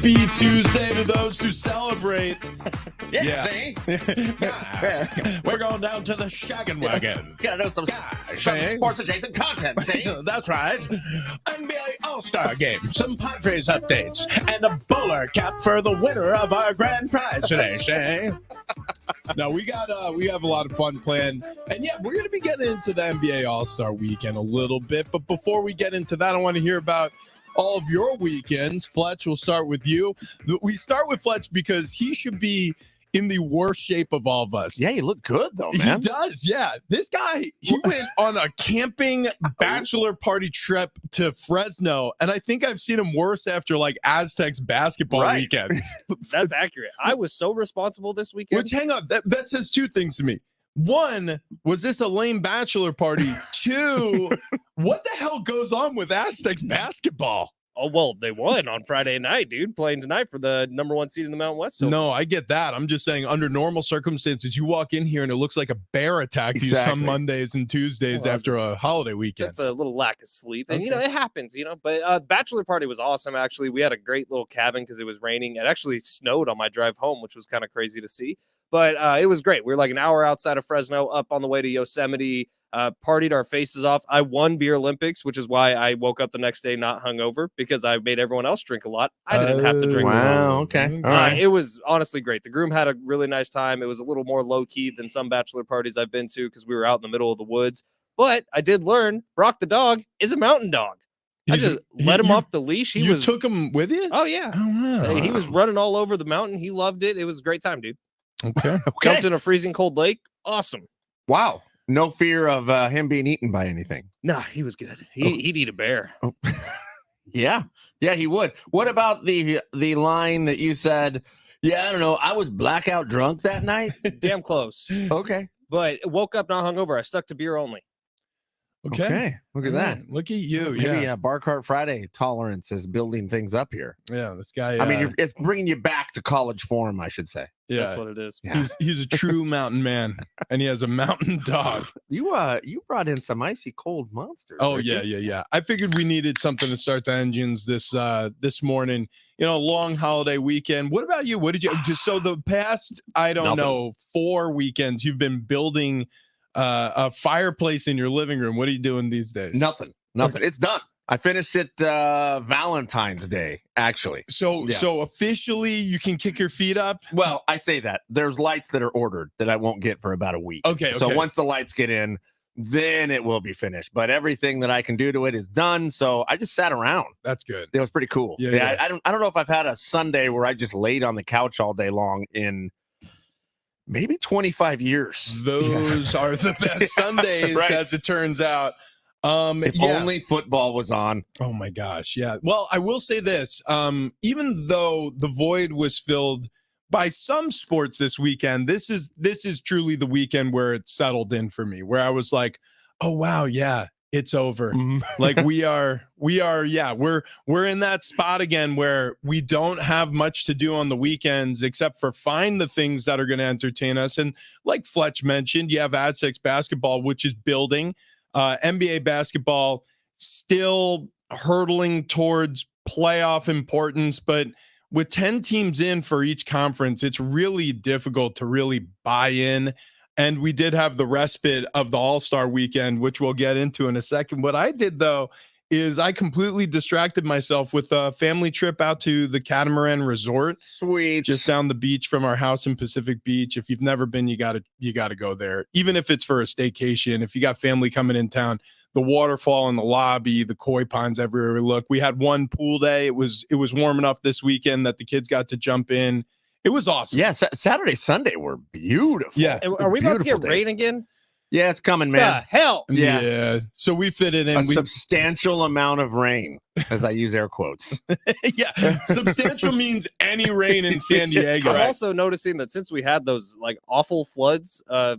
Happy Tuesday to those who celebrate. See? We're going down to the shaggin' wagon. Gotta know some sports adjacent content, see? That's right. NBA All-Star Game, some Padres updates, and a bowler cap for the winner of our grand prize today, Shay. No, we have a lot of fun planned. And yeah, we're going to be getting into the NBA All-Star Weekend a little bit. But before we get into that, I want to hear about all of your weekends. Fletch, we'll start with you. We start with Fletch because he should be in the worst shape of all of us. Yeah, you look good though, man. He does, yeah. This guy, he went on a camping bachelor party trip to Fresno, and I think I've seen him worse after like Aztecs basketball weekends. That's accurate. I was so responsible this weekend. Which, hang on, that says two things to me. One, was this a lame bachelor party? Two, what the hell goes on with Aztecs basketball? Oh, well, they won on Friday night, dude, playing tonight for the number one seed in the Mountain West. So no, I get that. I'm just saying, under normal circumstances, you walk in here and it looks like a bear attacked you some Mondays and Tuesdays after a holiday weekend. That's a little lack of sleep. And, it happens, But bachelor party was awesome, actually. We had a great little cabin because it was raining. It actually snowed on my drive home, which was kind of crazy to see. But it was great. We were like an hour outside of Fresno, up on the way to Yosemite, partied our faces off. I won Beer Olympics, which is why I woke up the next day not hungover, because I made everyone else drink a lot. I didn't have to drink. Wow, okay. All right. It was honestly great. The groom had a really nice time. It was a little more low-key than some bachelor parties I've been to because we were out in the middle of the woods. But I did learn Brock the dog is a mountain dog. I just let him off the leash. You took him with you? Oh, yeah. Oh, wow. He was running all over the mountain. He loved it. It was a great time, dude. Okay. Jumped in a freezing cold lake. Awesome. Wow. No fear of him being eaten by anything. Nah, he was good. He'd eat a bear. Oh. Yeah, he would. What about the line that you said? Yeah, I don't know. I was blackout drunk that night. Damn close. Okay. But woke up not hungover. I stuck to beer only. Okay. Look at that. Look at you. Maybe Bar Cart Friday tolerance is building things up here. Yeah, this guy. I mean, it's bringing you back to college form, I should say. Yeah, that's what it is. Yeah. He's a true mountain man, and he has a mountain dog. You brought in some icy cold monsters. Oh yeah. I figured we needed something to start the engines this morning. Long holiday weekend. What about you? What did you? So the past, I don't know, 4 weekends you've been building a fireplace in your living room. What are you doing these days? Nothing. Okay. It's done. I finished it Valentine's Day, actually. So officially you can kick your feet up? Well, I say that. There's lights that are ordered that I won't get for about a week. Okay. So once the lights get in, then it will be finished. But everything that I can do to it is done. So I just sat around. That's good. It was pretty cool. Yeah. I don't know if I've had a Sunday where I just laid on the couch all day long in maybe 25 years. Those are the best Sundays, as it turns out. If only football was on. Oh my gosh. Yeah. Well, I will say this. Even though the void was filled by some sports this weekend, this is truly the weekend where it settled in for me, where I was like, oh wow, yeah, it's over. Like we're in that spot again where we don't have much to do on the weekends except for find the things that are going to entertain us. And like Fletch mentioned, you have Aztecs basketball, which is building. NBA basketball still hurtling towards playoff importance, but with 10 teams in for each conference, it's really difficult to really buy in. And we did have the respite of the All-Star weekend, which we'll get into in a second. What I did, though, is I completely distracted myself with a family trip out to the Catamaran Resort. Sweet. Just down the beach from our house in Pacific Beach. If you've never been, you gotta go there. Even if it's for a staycation, if you got family coming in town, the waterfall in the lobby, the koi ponds everywhere we look. We had one pool day. It was warm enough this weekend that the kids got to jump in. It was awesome. Yeah, Saturday, Sunday were beautiful. Yeah. Are we about to get rain again? Yeah, it's coming, man. The hell? Yeah. So we fit it in. A substantial amount of rain, as I use air quotes. Yeah. Substantial means any rain in San Diego. I'm also noticing that since we had those like awful floods a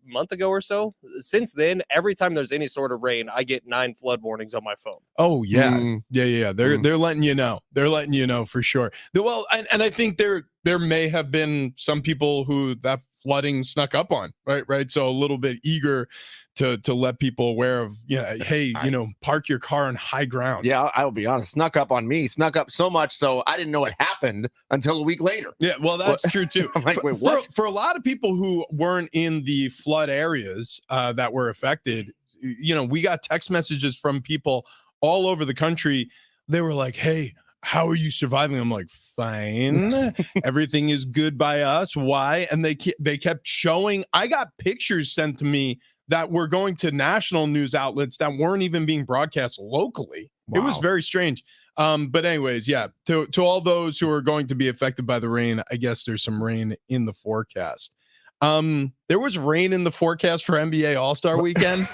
month ago or so, since then, every time there's any sort of rain, I get 9 flood warnings on my phone. Oh, yeah. Yeah. They're letting you know. They're letting you know for sure. Well, and I think there may have been some people who that flooding snuck up on, right? So a little bit eager to let people aware of, hey, park your car on high ground. Yeah, I will be honest. Snuck up on me. Snuck up so much so I didn't know it happened until a week later. Yeah, well, that's true too. I'm like, wait, what? For a lot of people who weren't in the flood areas that were affected, we got text messages from people all over the country. They were like, hey, how are you surviving? I'm like, fine. Everything is good by us. Why? And they kept showing. I got pictures sent to me that were going to national news outlets that weren't even being broadcast locally. Wow. It was very strange. But anyways, yeah, to all those who are going to be affected by the rain, I guess there's some rain in the forecast. There was rain in the forecast for NBA All-Star Weekend.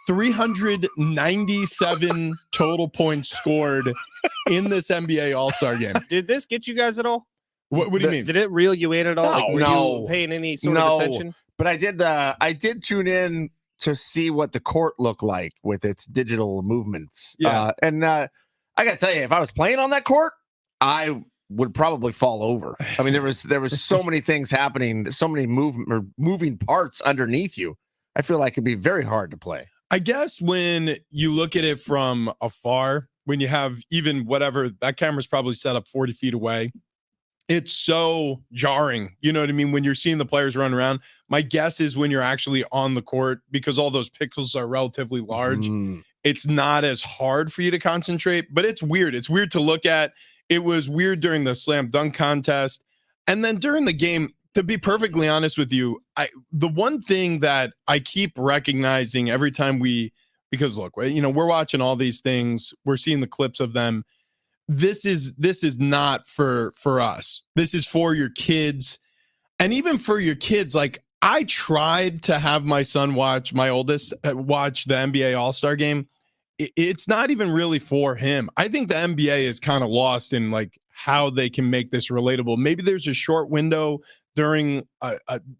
397 total points scored in this NBA All-Star game. Did this get you guys at all? What do you mean? Did it reel you in at all? Were no. you paying any sort of attention? But I did tune in to see what the court looked like with its digital movements. Yeah. And I got to tell you, if I was playing on that court, I would probably fall over. I mean, there was so many things happening, so many moving parts underneath you. I feel like it'd be very hard to play. I guess when you look at it from afar, when you have even whatever, that camera's probably set up 40 feet away, it's so jarring. You know what I mean? When you're seeing the players run around, my guess is when you're actually on the court, because all those pixels are relatively large, it's not as hard for you to concentrate, but it's weird. It's weird to look at. It was weird during the slam dunk contest. And then during the game, to be perfectly honest with you, the one thing that I keep recognizing every time because look, we're watching all these things, we're seeing the clips of them. This is not for us. This is for your kids. And even for your kids, like I tried to have my son my oldest watch the NBA All-Star game. It's not even really for him. I think the NBA is kind of lost in like how they can make this relatable. Maybe there's a short window during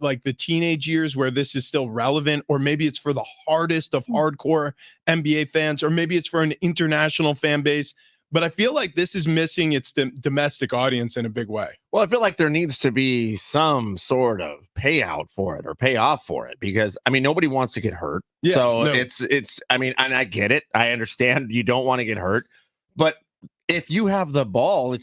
like the teenage years where this is still relevant, or maybe it's for the hardest of hardcore NBA fans, or maybe it's for an international fan base. But I feel like this is missing its domestic audience in a big way. Well, I feel like there needs to be some sort of payout for it or payoff for it, because I mean, nobody wants to get hurt. Yeah, so it's, I mean, and I get it. I understand you don't want to get hurt, but if you have the ball,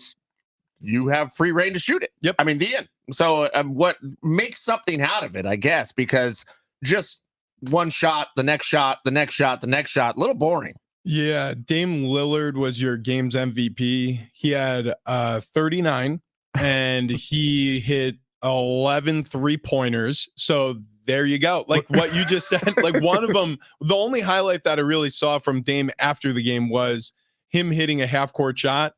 you have free reign to shoot it. Yep. I mean, the end. So what makes something out of it, I guess, because just one shot, the next shot, the next shot, the next shot, a little boring. Yeah, Dame Lillard was your game's MVP. He had 39 and he hit 11 3-pointers. So there you go. Like what you just said, like one of them, the only highlight that I really saw from Dame after the game was him hitting a half-court shot.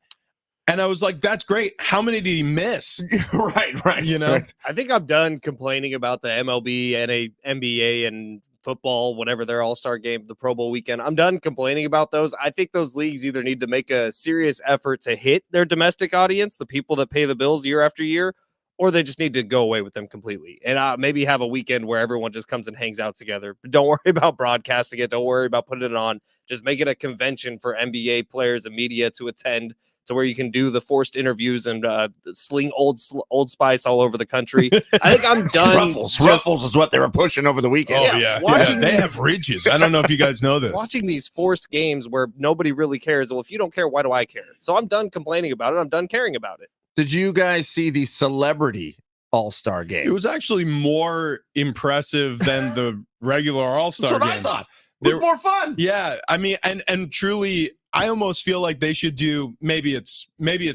And I was like, that's great. How many did he miss? Right. Right. I think I'm done complaining about the MLB and NBA and football, whatever their all-star game, the Pro Bowl weekend. I'm done complaining about those. I think those leagues either need to make a serious effort to hit their domestic audience, the people that pay the bills year after year, or they just need to go away with them completely. And maybe have a weekend where everyone just comes and hangs out together. But don't worry about broadcasting it. Don't worry about putting it on. Just make it a convention for NBA players and media to attend, to where you can do the forced interviews and sling Old Spice all over the country. I think I'm done. Ruffles is what they were pushing over the weekend. Oh, yeah. They have ridges. I don't know if you guys know this. Watching these forced games where nobody really cares. Well, if you don't care, why do I care? So I'm done complaining about it. I'm done caring about it. Did you guys see the celebrity all-star game? It was actually more impressive than the regular all-star game. That's what I thought. It was more fun. Yeah. I mean, and truly, I almost feel like they should do, maybe it's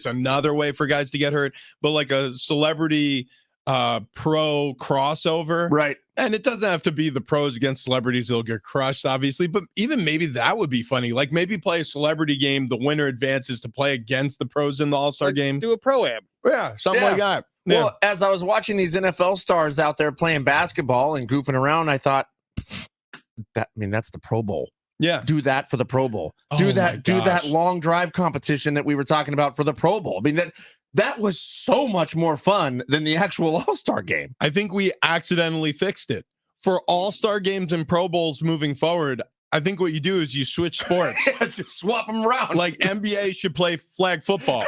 another way for guys to get hurt, but like a celebrity pro crossover. Right. And it doesn't have to be the pros against celebrities that'll get crushed, obviously, but even maybe that would be funny. Like maybe play a celebrity game, the winner advances to play against the pros in the all-star game. Do a pro-am. Yeah, something like that. Yeah. Well, as I was watching these NFL stars out there playing basketball and goofing around, I thought, that's the Pro Bowl. Yeah. Do that for the Pro Bowl. Do that long drive competition that we were talking about for the Pro Bowl. I mean, that was so much more fun than the actual All-Star game. I think we accidentally fixed it. For All-Star games and Pro Bowls moving forward, I think what you do is you switch sports. Just swap them around. Like NBA should play flag football.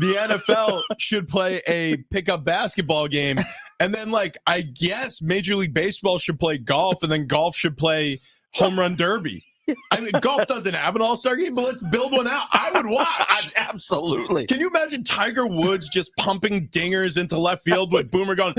the NFL should play a pickup basketball game. And then, like, I guess Major League Baseball should play golf, and then golf should play home run derby. I mean, golf doesn't have an all-star game, but let's build one out. I would watch. Absolutely. Can you imagine Tiger Woods just pumping dingers into left field with Boomer going,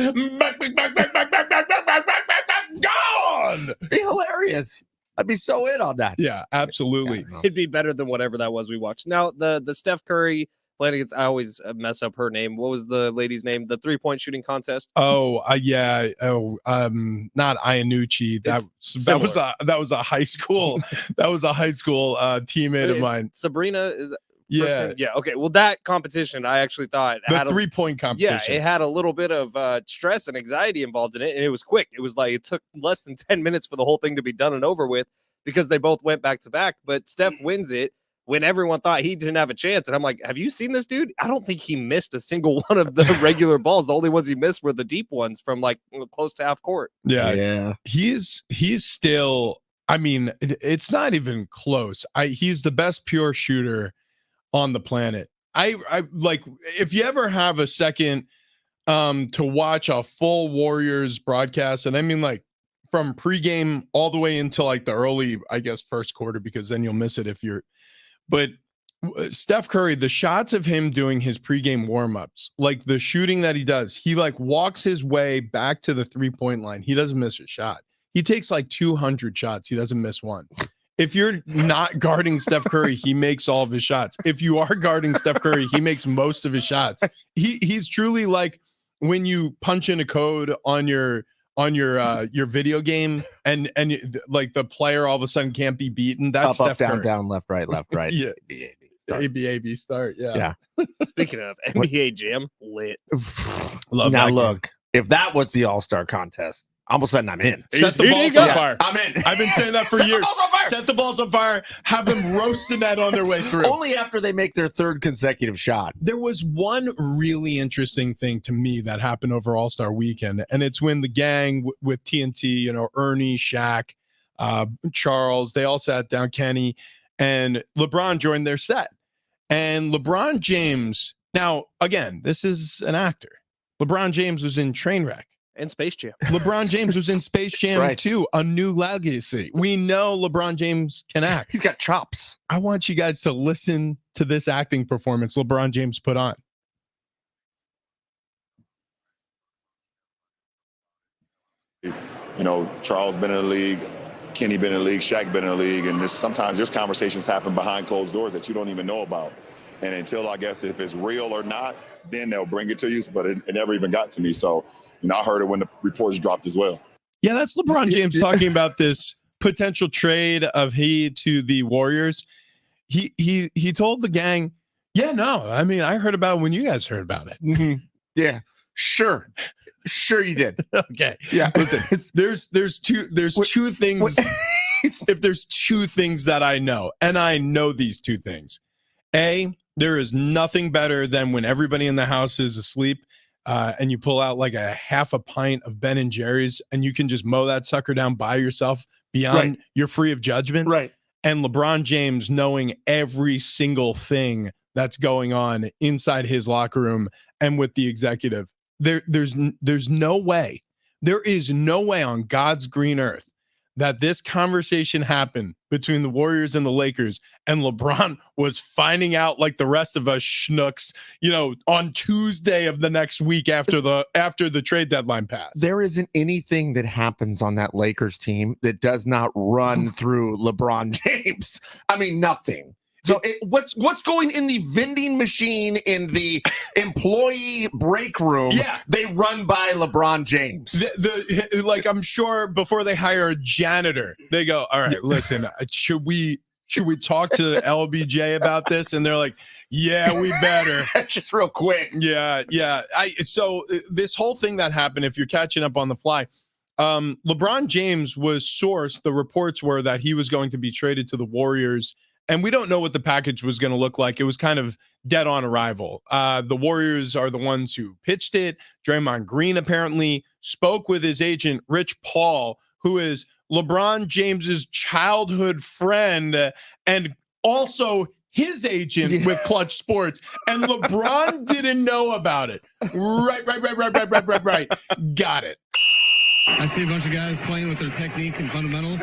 gone? Be hilarious. I'd be so in on that. Yeah, absolutely. It'd be better than whatever that was we watched. Now, the Steph Curry playing against, I always mess up her name. What was the lady's name? The 3-point shooting contest? Yeah. Not Iannucci. That was a high school. That was a high school teammate of mine. Sabrina is. Yeah. Yeah. Okay. Well, that competition, I actually thought the had 3-point competition. Yeah, it had a little bit of stress and anxiety involved in it, and it was quick. It was like it took less than 10 minutes for the whole thing to be done and over with because they both went back to back. But Steph wins it when everyone thought he didn't have a chance. And I'm like, have you seen this dude? I don't think he missed a single one of the regular balls. The only ones he missed were the deep ones from like close to half court. Yeah. He's still. I mean, it's not even close. He's the best pure shooter on the planet. I like, if you ever have a second to watch a full Warriors broadcast, and I mean like from pregame all the way into like the early, I guess, first quarter, because then you'll miss it but Steph Curry, the shots of him doing his pregame warmups, like the shooting that he does, he like walks his way back to the 3-point line. He doesn't miss a shot. He takes like 200 shots. He doesn't miss one. If you're not guarding Steph Curry, he makes all of his shots. If you are guarding Steph Curry, he makes most of his shots. He's truly like when you punch in a code on your video game and like the player all of a sudden can't be beaten. That's up, Steph down, Curry. down, left, right, left, right. Yeah. A-B, start. Yeah. Speaking of NBA Jam, lit. Love now that look, game. if that was the All-Star contest, all of a sudden I'm in. Set the balls on fire. I'm in. I've been saying that for years. Set the balls on fire. Have them roasting that on their way through. Only after they make their third consecutive shot. There was one really interesting thing to me that happened over All-Star Weekend, and it's when the gang with TNT, Ernie, Shaq, Charles, they all sat down, Kenny, and LeBron joined their set. And LeBron James, now, again, this is an actor. LeBron James was in Trainwreck. And Space Jam. LeBron James was in Space Jam too, A New Legacy. We know LeBron James can act. He's got chops. I want you guys to listen to this acting performance LeBron James put on. Charles been in the league, Kenny been in the league, Shaq been in the league, and sometimes there's conversations happen behind closed doors that you don't even know about. And until, I guess, if it's real or not, then they'll bring it to you. But it never even got to me. So, I heard it when the reports dropped as well. Yeah, that's LeBron James talking about this potential trade of he to the Warriors. He told the gang, yeah, no, I mean, I heard about it when you guys heard about it. Mm-hmm. Yeah, sure you did. Okay. Yeah. Listen, there's two things. If there's two things that I know, and I know these two things. A, there is nothing better than when everybody in the house is asleep and you pull out like a half a pint of Ben and Jerry's and you can just mow that sucker down by yourself beyond you're free of judgment. Right. And LeBron James knowing every single thing that's going on inside his locker room and with the executive. There's no way. There is no way on God's green earth that this conversation happened between the Warriors and the Lakers, and LeBron was finding out like the rest of us schnooks, on Tuesday of the next week after the trade deadline passed. There isn't anything that happens on that Lakers team that does not run through LeBron James. I mean, nothing. So what's going in the vending machine in the employee break room? Yeah, they run by LeBron James. Like I'm sure before they hire a janitor, they go, "All right, listen, should we talk to LBJ about this?" And they're like, "Yeah, we better." Just real quick. Yeah. So this whole thing that happened, if you're catching up on the fly, LeBron James was sourced. The reports were that he was going to be traded to the Warriors. And we don't know what the package was going to look like. It was kind of dead on arrival. The Warriors are the ones who pitched it. Draymond Green apparently spoke with his agent, Rich Paul, who is LeBron James's childhood friend and also his agent with Clutch Sports, and LeBron didn't know about it. Right. Got it. I see a bunch of guys playing with their technique and fundamentals.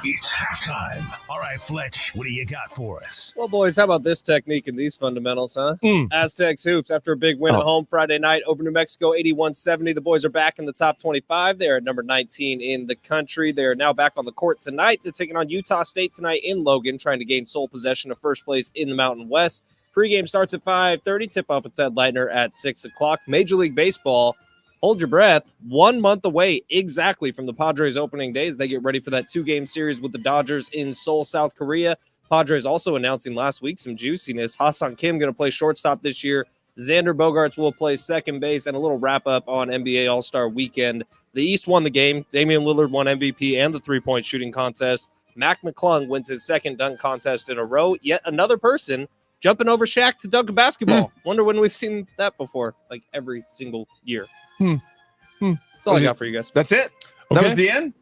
It's halftime. All right, Fletch, what do you got for us? Well, boys, how about this technique and these fundamentals, huh? Aztecs hoops after a big win at home Friday night over New Mexico, 81-70. The boys are back in the top 25. They are at number 19 in the country. They are now back on the court tonight. They're taking on Utah State tonight in Logan, trying to gain sole possession of first place in the Mountain West. Pregame starts at 5:30. Tip-off at Ted Leitner at 6 o'clock. Major League Baseball, hold your breath, 1 month away exactly from the Padres opening day as they get ready for that 2-game series with the Dodgers in Seoul, South Korea. Padres also announcing last week some juiciness. Ha-Seong Kim going to play shortstop this year. Xander Bogaerts will play second base, and a little wrap-up on NBA All-Star Weekend. The East won the game. Damian Lillard won MVP and the three-point shooting contest. Mac McClung wins his second dunk contest in a row. Yet another person jumping over Shaq to dunk a basketball. Wonder when we've seen that before, like every single year. That's all I got for you guys. That's it. Okay. That was the end.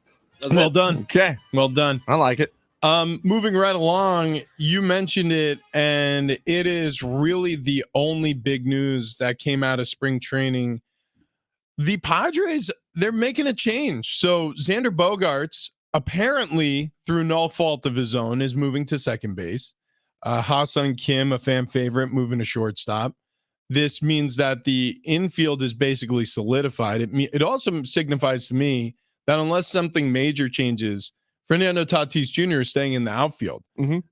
Well done. Okay. Well done. I like it. Moving right along, you mentioned it, and it is really the only big news that came out of spring training. The Padres, they're making a change. So Xander Bogaerts, apparently through no fault of his own, is moving to second base. Ha-Seong Kim, a fan favorite, moving to shortstop. This means that the infield is basically solidified. It also signifies to me that unless something major changes, Fernando Tatis Jr. is staying in the outfield.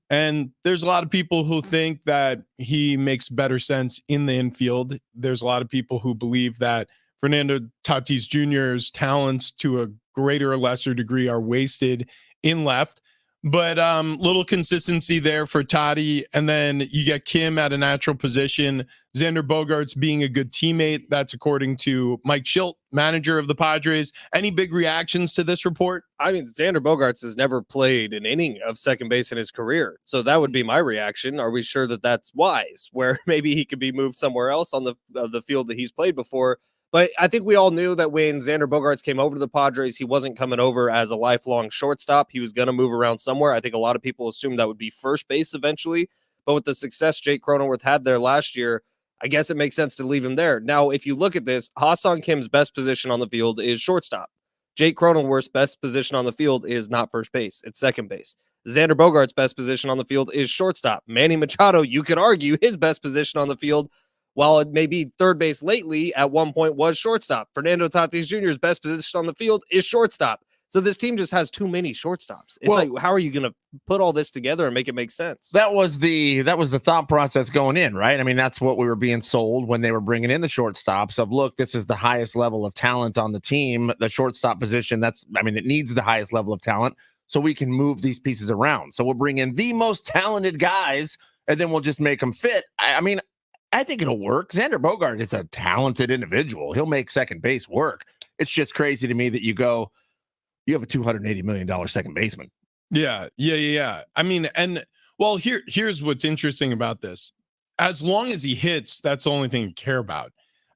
And there's a lot of people who think that he makes better sense in the infield. There's a lot of people who believe that Fernando Tatis Jr.'s talents to a greater or lesser degree are wasted in left. But little consistency there for Toddy. And then you get Kim at a natural position. Xander Bogaerts being a good teammate. That's according to Mike Schilt, manager of the Padres. Any big reactions to this report? I mean, Xander Bogaerts has never played an inning of second base in his career. So that would be my reaction. Are we sure that that's wise? Where maybe he could be moved somewhere else on the field that he's played before. But I think we all knew that when Xander Bogaerts came over to the Padres, he wasn't coming over as a lifelong shortstop. He was going to move around somewhere. I think a lot of people assumed that would be first base eventually. But with the success Jake Cronenworth had there last year, I guess it makes sense to leave him there. Now, if you look at this, Ha-Seong Kim's best position on the field is shortstop. Jake Cronenworth's best position on the field is not first base. It's second base. Xander Bogaerts' best position on the field is shortstop. Manny Machado, you could argue his best position on the field, while it may be third base lately, at one point was shortstop. Fernando Tatis Jr.'s best position on the field is shortstop. So this team just has too many shortstops. It's like, how are you going to put all this together and make it make sense? That was the thought process going in, right? I mean, that's what we were being sold when they were bringing in the shortstops of, look, this is the highest level of talent on the team. The shortstop position, it needs the highest level of talent so we can move these pieces around. So we'll bring in the most talented guys and then we'll just make them fit. I think it'll work. Xander Bogaerts is a talented individual. He'll make second base work. It's just crazy to me that you have a $280 million second baseman. Yeah. I mean, here's what's interesting about this. As long as he hits, that's the only thing you care about.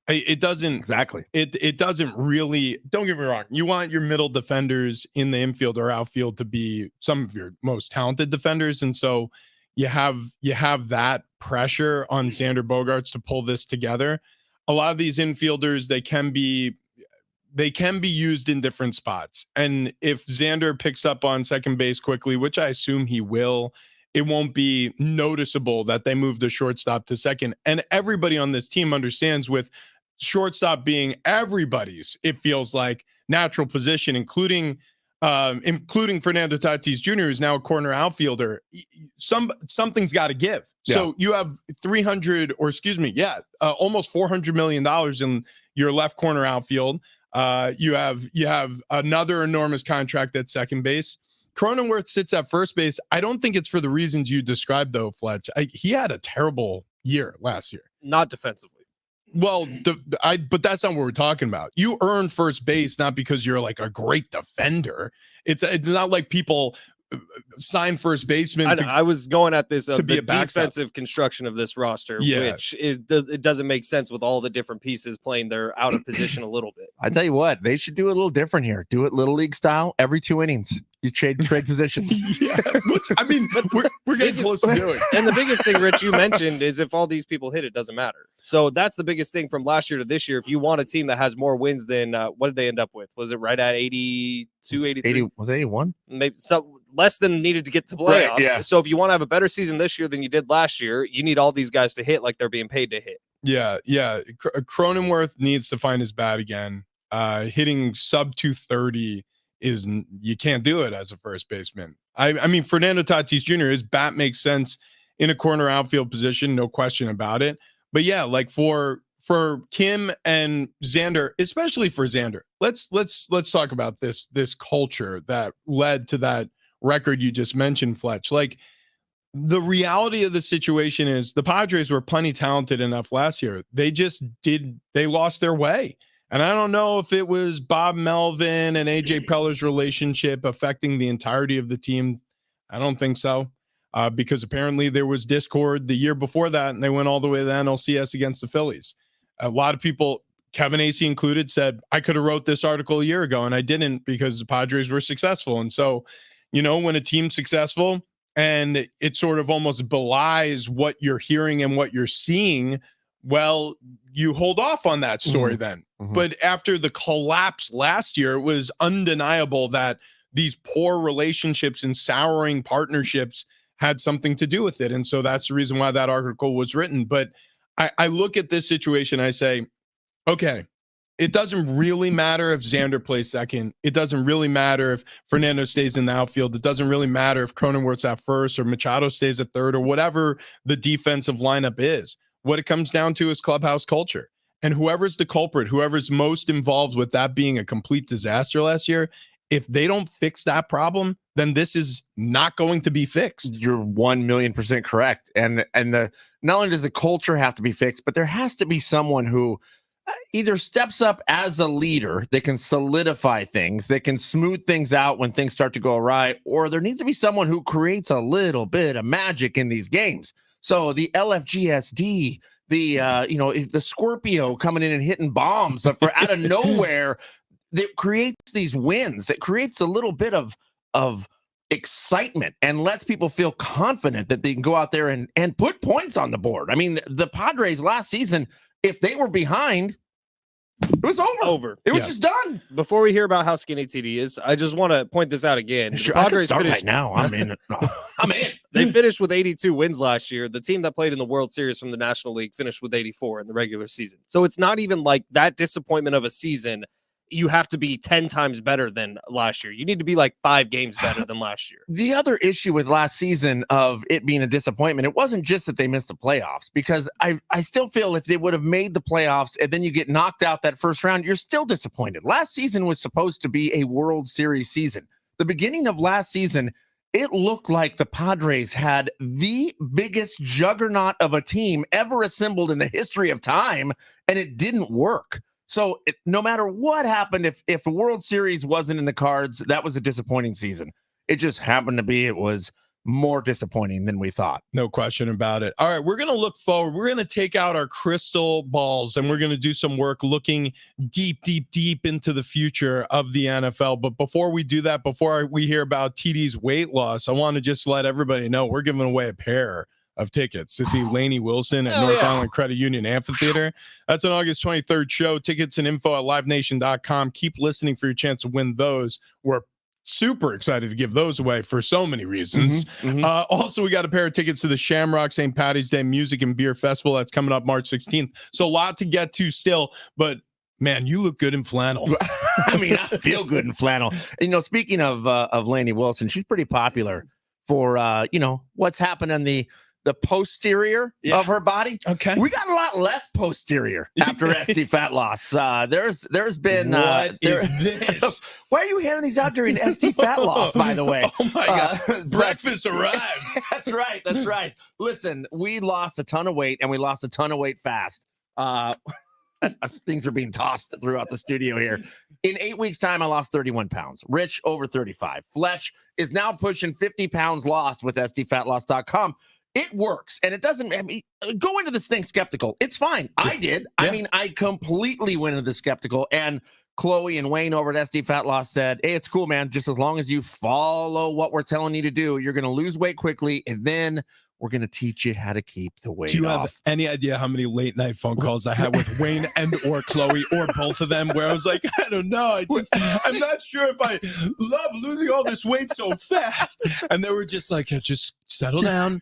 It doesn't exactly. It doesn't really. Don't get me wrong. You want your middle defenders in the infield or outfield to be some of your most talented defenders, and so you have that pressure on Xander Bogaerts to pull this together. A lot of these infielders, they can be used in different spots. And if Xander picks up on second base quickly, which I assume he will, it won't be noticeable that they move the shortstop to second. And everybody on this team understands, with shortstop being everybody's, it feels like, natural position, including Fernando Tatis Jr., who's now a corner outfielder. Something's got to give. Yeah. So you have almost $400 million in your left corner outfield. You have another enormous contract at second base. Cronenworth sits at first base. I don't think it's for the reasons you described, though, Fletch. He had a terrible year last year. Not defensively. Well, but that's not what we're talking about. You earn first base not because you're like a great defender. It's not like people sign first baseman. I was going at this to be the a defensive construction of this roster, which it doesn't make sense with all the different pieces playing their out of position a little bit. I tell you what, they should do it a little different here. Do it little league style every 2 innings. You trade positions. Yeah, I mean, we're getting close to doing. And the biggest thing, Rich, you mentioned is if all these people hit, it doesn't matter. So that's the biggest thing from last year to this year. If you want a team that has more wins than what did they end up with? Was it right at 82, 83? 80, was it 81? Maybe so less than needed to get to playoffs. Right, yeah. So if you want to have a better season this year than you did last year, you need all these guys to hit like they're being paid to hit. Yeah. Cronenworth needs to find his bat again. Hitting sub 230 is you can't do it as a first baseman. I mean, Fernando Tatis Jr., his bat makes sense in a corner outfield position, no question about it. But yeah, like for Kim and Xander, especially for Xander, let's talk about this culture that led to that record you just mentioned, Fletch. Like, the reality of the situation is the Padres were plenty talented enough last year. They lost their way. And I don't know if it was Bob Melvin and AJ Preller's relationship affecting the entirety of the team. I don't think so, because apparently there was discord the year before that, and they went all the way to the NLCS against the Phillies. A lot of people, Kevin Acee included, said, I could have wrote this article a year ago, and I didn't because the Padres were successful. And so, when a team's successful and it sort of almost belies what you're hearing and what you're seeing, well, you hold off on that story then. But after the collapse last year, it was undeniable that these poor relationships and souring partnerships had something to do with it. And so that's the reason why that article was written. But I look at this situation, I say, okay, it doesn't really matter if Xander plays second. It doesn't really matter if Fernando stays in the outfield. It doesn't really matter if Cronenworth's at first or Machado stays at third or whatever the defensive lineup is. What it comes down to is clubhouse culture. And whoever's the culprit, whoever's most involved with that being a complete disaster last year, if they don't fix that problem, then this is not going to be fixed. You're 1,000,000% correct. And not only does the culture have to be fixed, but there has to be someone who either steps up as a leader that can solidify things, that can smooth things out when things start to go awry, or there needs to be someone who creates a little bit of magic in these games. So the LFGSD, the Scorpio coming in and hitting bombs for out of nowhere, that creates these wins. It creates a little bit of excitement and lets people feel confident that they can go out there and put points on the board. I mean, the Padres last season, if they were behind, it was over. It was just done. Before we hear about how skinny TD is, I just want to point this out again. Sure, I can start right now. I'm in. I'm in. They finished with 82 wins last year. The team that played in the World Series from the National League finished with 84 in the regular season. So it's not even like that disappointment of a season. You have to be 10 times better than last year. You need to be like 5 games better than last year. The other issue with last season of it being a disappointment, it wasn't just that they missed the playoffs, because I still feel if they would have made the playoffs and then you get knocked out that first round, you're still disappointed. Last season was supposed to be a World Series season. The beginning of last season, it looked like the Padres had the biggest juggernaut of a team ever assembled in the history of time, and it didn't work. So no matter what happened, if a World Series wasn't in the cards, that was a disappointing season. It just happened to be, it was more disappointing than we thought. No question about it. All right, we're going to look forward. We're going to take out our crystal balls and we're going to do some work looking deep into the future of the NFL. But before we do that, before we hear about TD's weight loss, I want to just let everybody know we're giving away a pair of tickets to see Lainey Wilson at North Island Credit Union Amphitheater. That's an August 23rd show. Tickets and info at livenation.com. Keep listening for your chance to win those. We're super excited to give those away for so many reasons. Also, we got a pair of tickets to the Shamrock St. Patty's Day Music and Beer Festival. That's coming up March 16th. So a lot to get to still, but man, you look good in flannel. I mean, I feel good in flannel. Speaking of Lainey Wilson, she's pretty popular for, what's happened in the posterior of her body. Okay. We got a lot less posterior after ST fat loss. There's been what is this? Why are you handing these out during ST fat loss, by the way? Oh my God. Breakfast arrived. That's right. Listen, we lost a ton of weight and we lost a ton of weight fast. Things are being tossed throughout the studio here. In 8 weeks' time, I lost 31 pounds. Rich, over 35. Fletch is now pushing 50 pounds lost with stfatloss.com. It works, and it doesn't. Go into this thing skeptical. It's fine. I did. Yeah. I mean, I completely went into the skeptical, and Chloe and Wayne over at SD Fat Loss said, hey, it's cool, man. Just as long as you follow what we're telling you to do, you're going to lose weight quickly, and then we're going to teach you how to keep the weight off. Do you have any idea how many late night phone calls I had with Wayne and or Chloe or both of them where I was like, I don't know. I'm not sure if I love losing all this weight so fast. And they were just like, just settle down.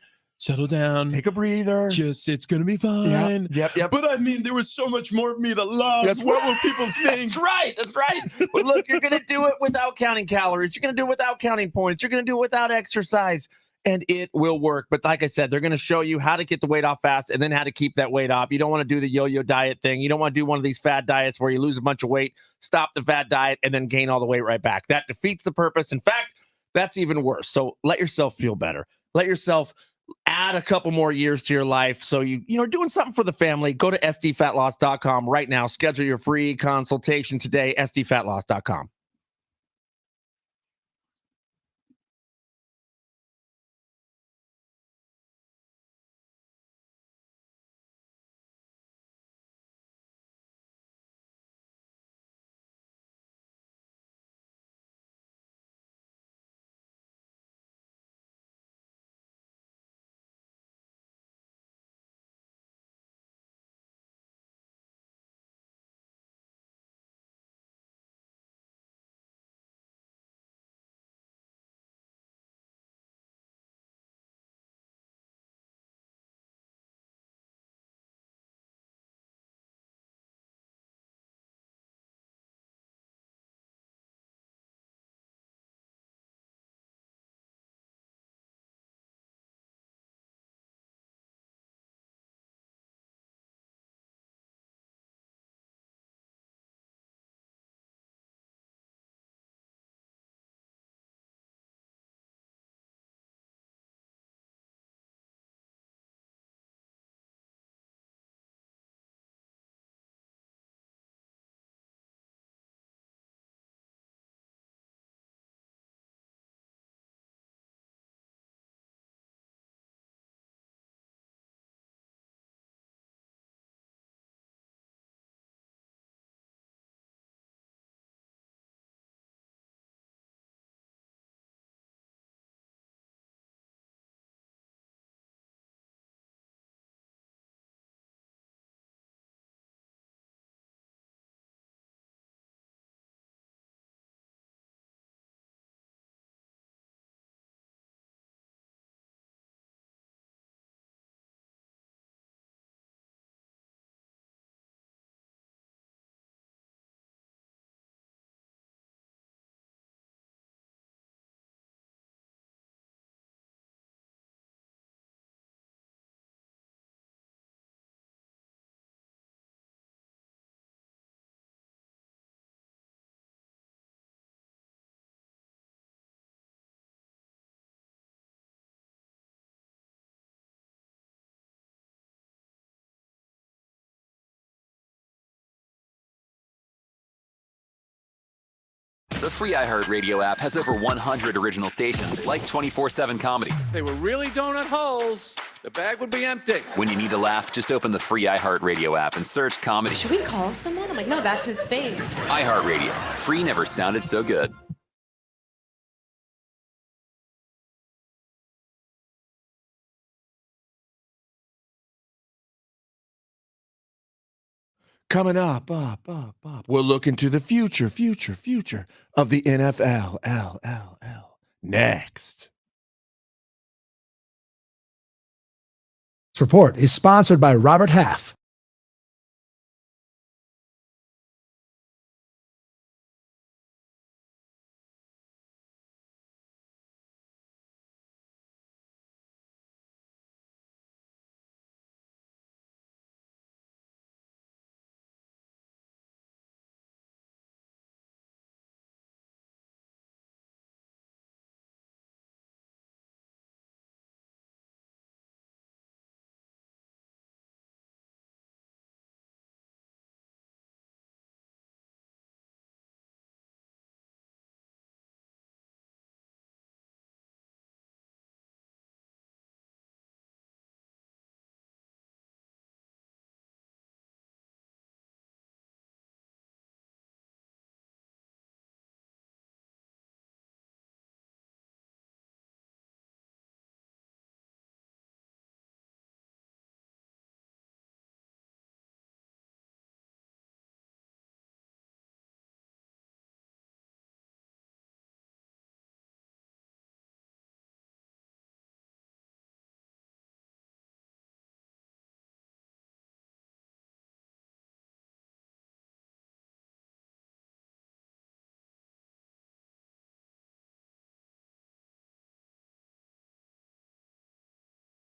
Take a breather. It's going to be fine. Yep. But I mean, there was so much more of me to love. What will people think? That's right. But look, you're going to do it without counting calories. You're going to do it without counting points. You're going to do it without exercise. And it will work. But like I said, they're going to show you how to get the weight off fast and then how to keep that weight off. You don't want to do the yo-yo diet thing. You don't want to do one of these fad diets where you lose a bunch of weight, stop the fad diet, and then gain all the weight right back. That defeats the purpose. In fact, that's even worse. So let yourself feel better. Let yourself add a couple more years to your life. So you're doing something for the family. Go to sdfatloss.com right now. Schedule your free consultation today, sdfatloss.com. The free iHeartRadio app has over 100 original stations, like 24/7 Comedy. If they were really donut holes, the bag would be empty. When you need to laugh, just open the free iHeartRadio app and search Comedy. Should we call someone? I'm like, no, that's his face. iHeartRadio. Free never sounded so good. Coming up. We'll look into the future of the NFL. Next. This report is sponsored by Robert Half.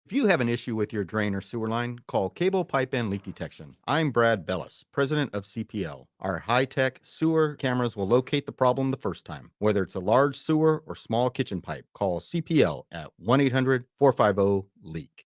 If you have an issue with your drain or sewer line, call Cable Pipe and Leak Detection. I'm Brad Bellis, president of CPL. Our high-tech sewer cameras will locate the problem the first time. Whether it's a large sewer or small kitchen pipe, call CPL at 1-800-450-LEAK.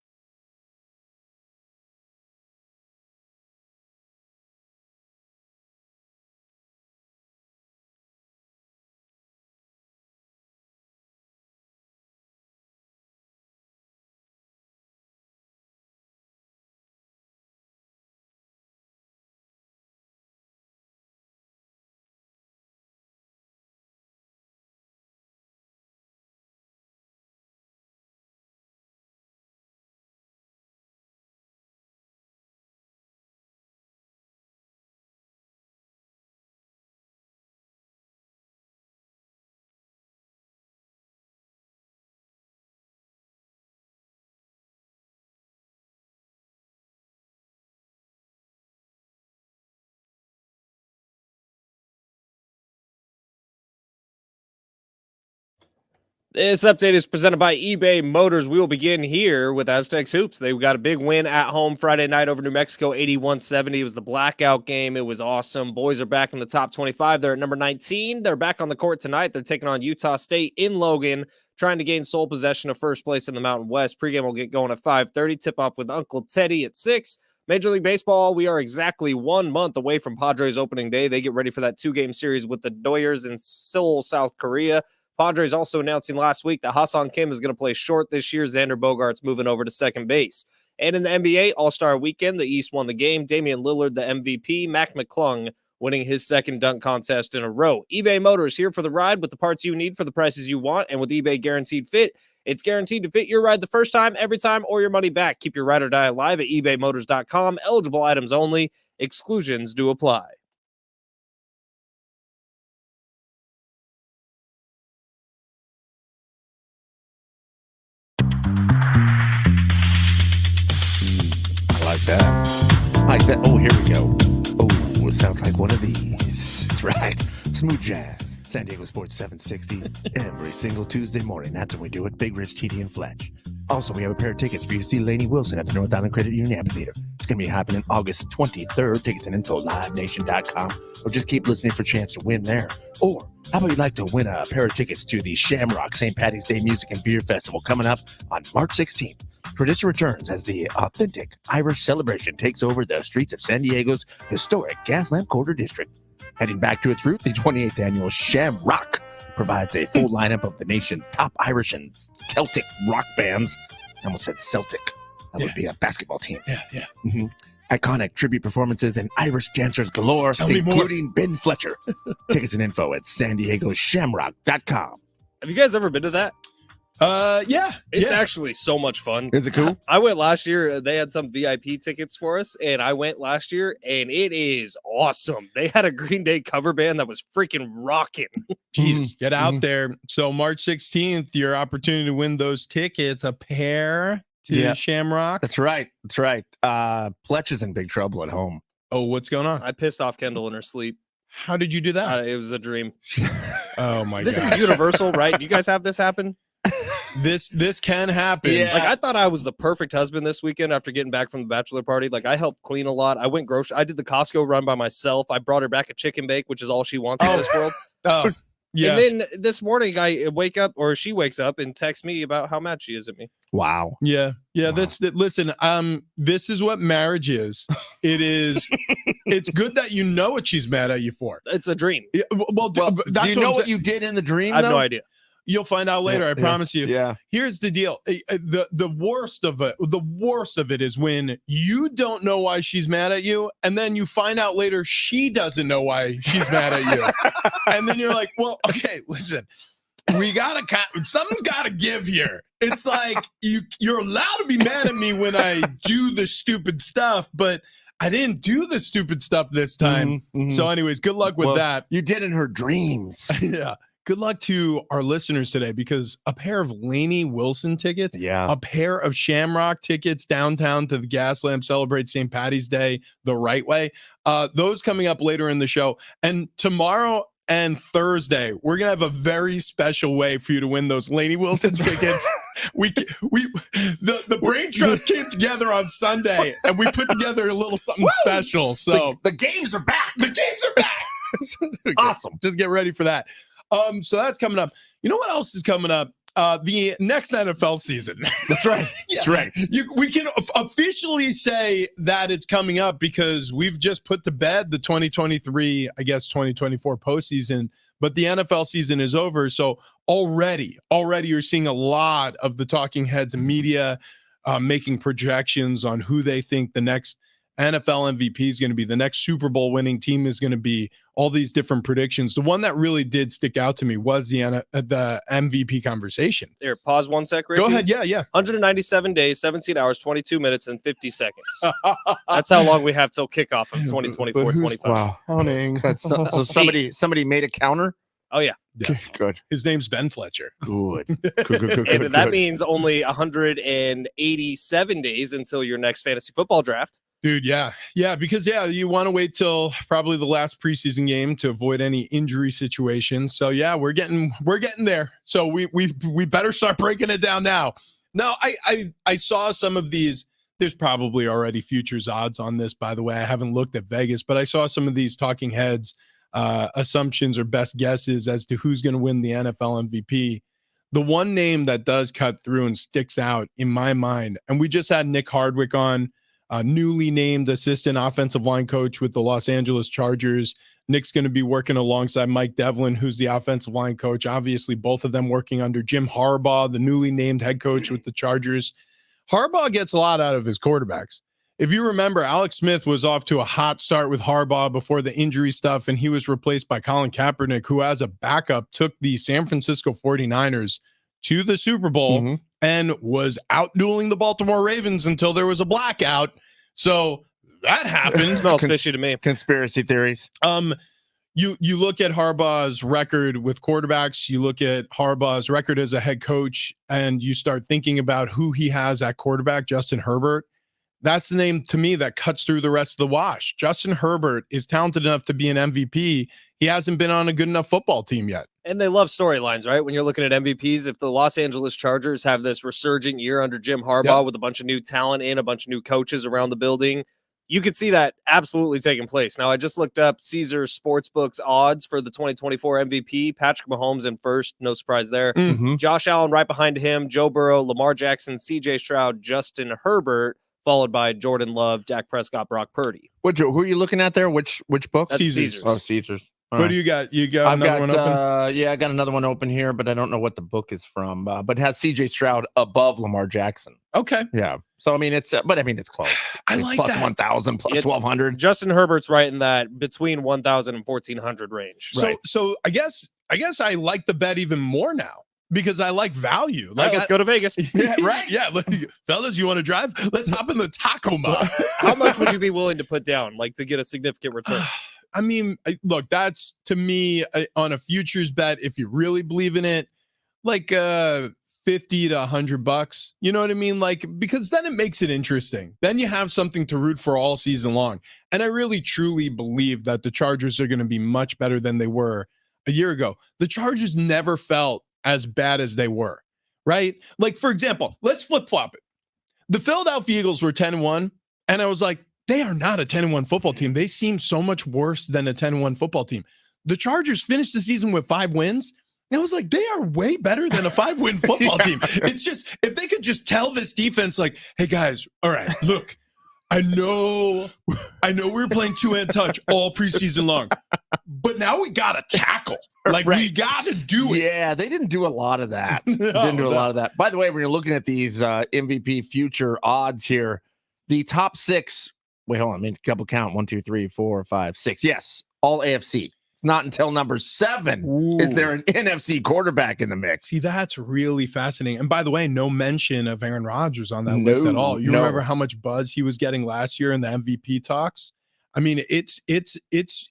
This update is presented by eBay Motors. We will begin here with Aztecs Hoops. They got a big win at home Friday night over New Mexico, 81-70. It was the blackout game. It was awesome. Boys are back in the top 25. They're at number 19. They're back on the court tonight. They're taking on Utah State in Logan, trying to gain sole possession of first place in the Mountain West. Pregame will get going at 5:30. Tip-off with Uncle Teddy at 6. Major League Baseball, we are exactly 1 month away from Padres opening day. They get ready for that 2-game series with the Doyers in Seoul, South Korea. Padres also announcing last week that Ha-Seong Kim is going to play short this year. Xander Bogaerts moving over to second base. And in the NBA All-Star Weekend, the East won the game. Damian Lillard, the MVP. Mac McClung winning his second dunk contest in a row. eBay Motors here for the ride with the parts you need for the prices you want. And with eBay Guaranteed Fit, it's guaranteed to fit your ride the first time, every time, or your money back. Keep your ride or die alive at ebaymotors.com. Eligible items only. Exclusions do apply. Like that. Oh, here we go. Oh, it sounds like one of these. That's right. Smooth jazz. San Diego Sports 760 every single Tuesday morning. That's when we do it. Big Rich, TD, and Fletch. Also, we have a pair of tickets for you to see Lainey Wilson at the North Island Credit Union Amphitheater. It's going to be happening August 23rd. Tickets and info, livenation.com. Or just keep listening for a chance to win there. Or how about you'd like to win a pair of tickets to the Shamrock St. Patty's Day Music and Beer Festival coming up on March 16th. Tradition returns as the authentic Irish celebration takes over the streets of San Diego's historic Gaslamp Quarter District. Heading back to its root, the 28th annual Shamrock provides a full lineup of the nation's top Irish and Celtic rock bands. I almost said Celtic. That would be a basketball team. Yeah. Mm-hmm. Iconic tribute performances and Irish dancers galore, including Ben Fletcher. Tickets and info at sandiegoshamrock.com. Have you guys ever been to that? Yeah. It's actually so much fun. Is it cool? I went last year. They had some VIP tickets for us, and I went last year, and it is awesome. They had a Green Day cover band that was freaking rocking. Jeez, get out there. So March 16th, your opportunity to win those tickets, a pair to Shamrock. That's right. Fletch is in big trouble at home. Oh, what's going on? I pissed off Kendall in her sleep. How did you do that? It was a dream. Oh my god. This is universal, right? Do you guys have this happen? This can happen. Yeah. Like, I thought I was the perfect husband this weekend after getting back from the bachelor party. Like, I helped clean a lot. I went I did the Costco run by myself. I brought her back a chicken bake, which is all she wants in this world. Oh, yeah. And then this morning she wakes up and texts me about how mad she is at me. Wow. Yeah. Wow. Listen, this is what marriage is. It's good that you know what she's mad at you for. It's a dream. Yeah, well, that's do you know what you did in the dream? I have no idea. You'll find out later. I promise you. Yeah. Here's the deal. The worst of it is when you don't know why she's mad at you, and then you find out later she doesn't know why she's mad at you, and then you're like, well, okay, listen, something's gotta give here. It's like you're allowed to be mad at me when I do the stupid stuff, but I didn't do the stupid stuff this time. Mm-hmm. So, anyways, good luck with that. You did in her dreams. Yeah. Good luck to our listeners today, because a pair of Lainey Wilson tickets, a pair of Shamrock tickets downtown to the Gaslamp Celebrate St. Patty's Day the right way. Those coming up later in the show. And tomorrow and Thursday, we're going to have a very special way for you to win those Lainey Wilson tickets The brain trust came together on Sunday, and we put together a little something special. So the games are back. The games are back. Awesome. Just get ready for that. So that's coming up. You know what else is coming up? The next NFL season. That's right. Yeah. That's right. We can officially say that it's coming up because we've just put to bed the 2023, I guess 2024 postseason, but the NFL season is over. So already you're seeing a lot of the talking heads and media making projections on who they think the next NFL MVP is going to be, the next Super Bowl winning team is going to be, all these different predictions. The one that really did stick out to me was the MVP conversation. Here, pause 1 sec. Richie. Go ahead. Yeah. 197 days, 17 hours, 22 minutes, and 50 seconds. That's how long we have till kickoff of 2024-25. Wow. That's so somebody made a counter. Oh, yeah. Good. His name's Ben Fletcher. Good. And that means only 187 days until your next fantasy football draft. Dude, yeah, because you want to wait till probably the last preseason game to avoid any injury situations. So yeah, we're getting there. So we better start breaking it down now. No, I saw some of these. There's probably already futures odds on this, by the way. I haven't looked at Vegas, but I saw some of these talking heads assumptions or best guesses as to who's going to win the NFL MVP. The one name that does cut through and sticks out in my mind, and we just had Nick Hardwick on. Newly named assistant offensive line coach with the Los Angeles Chargers. Nick's going to be working alongside Mike Devlin, who's the offensive line coach. Obviously, both of them working under Jim Harbaugh, the newly named head coach with the Chargers. Harbaugh gets a lot out of his quarterbacks. If you remember, Alex Smith was off to a hot start with Harbaugh before the injury stuff, and he was replaced by Colin Kaepernick, who as a backup took the San Francisco 49ers to the Super Bowl and was out-dueling the Baltimore Ravens until there was a blackout. So that happened. Smells fishy to me. Conspiracy theories. You look at Harbaugh's record with quarterbacks, you look at Harbaugh's record as a head coach, and you start thinking about who he has at quarterback, Justin Herbert. That's the name to me that cuts through the rest of the wash. Justin Herbert is talented enough to be an MVP. He hasn't been on a good enough football team yet. And they love storylines, right? When you're looking at MVPs, if the Los Angeles Chargers have this resurgent year under Jim Harbaugh with a bunch of new talent in, a bunch of new coaches around the building, you could see that absolutely taking place. Now, I just looked up Caesar Sportsbook's odds for the 2024 MVP. Patrick Mahomes in first, no surprise there. Josh Allen right behind him, Joe Burrow, Lamar Jackson, CJ Stroud, Justin Herbert, followed by Jordan Love, Dak Prescott, Brock Purdy. Who are you looking at there? Which book? That's Caesars. Oh, Caesars. What do you got? You got another one open? Yeah, I got another one open here, but I don't know what the book is from. But it has CJ Stroud above Lamar Jackson. Okay. Yeah. So it's close. I like plus that. 1,000, plus 1,200. Justin Herbert's right in that between 1,000 and 1,400 range. So I guess I like the bet even more now because I like value. Like, let's go to Vegas. Yeah, right. Yeah, fellas, you want to drive? Let's hop in the Tacoma. How much would you be willing to put down, like to get a significant return? I mean, look, that's to me on a futures bet. If you really believe in it, like $50 to $100. You know what I mean? Like, because then it makes it interesting. Then you have something to root for all season long. And I really truly believe that the Chargers are going to be much better than they were a year ago. The Chargers never felt as bad as they were, right? Like, for example, let's flip-flop it. The Philadelphia Eagles were 10-1, and I was like, they are not a 10-1 football team. They seem so much worse than a 10-1 football team. The Chargers finished the season with 5 wins. And I was like, they are way better than a 5-win football team. It's just, if they could just tell this defense, like, hey, guys, all right, look, I know we were playing two-hand touch all preseason long, but now we got to tackle. Like, we got to do it. Yeah, they didn't do a lot of that. Lot of that. By the way, when you're looking at these MVP future odds here, the top 6, wait, hold on, a couple count. 1, 2, 3, 4, 5, 6. Yes, all AFC. It's not until number 7 is there an NFC quarterback in the mix. See, that's really fascinating. And by the way, no mention of Aaron Rodgers on that list at all. You remember how much buzz he was getting last year in the MVP talks? I mean, it's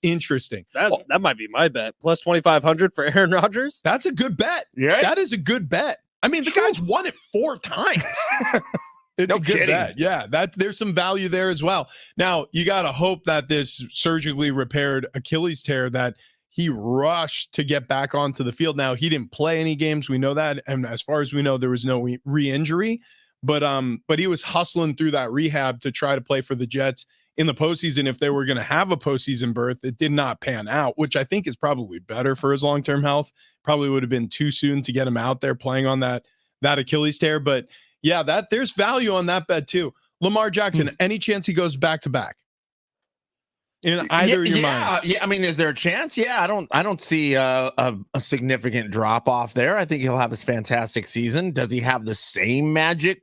interesting. That might be my bet. Plus 2,500 for Aaron Rodgers. That's a good bet. Yeah, that is a good bet. I mean, the guy's won it 4 times. It's a good bet. Yeah, there's some value there as well. Now, you got to hope that this surgically repaired Achilles tear that he rushed to get back onto the field. Now, he didn't play any games. We know that. And as far as we know, there was no re-injury. But he was hustling through that rehab to try to play for the Jets in the postseason. If they were going to have a postseason berth, it did not pan out, which I think is probably better for his long-term health. Probably would have been too soon to get him out there playing on that Achilles tear. But yeah, there's value on that bet too. Lamar Jackson, any chance he goes back to back in either of your minds? Yeah. I mean, is there a chance? Yeah, I don't see a significant drop off there. I think he'll have his fantastic season. Does he have the same magic?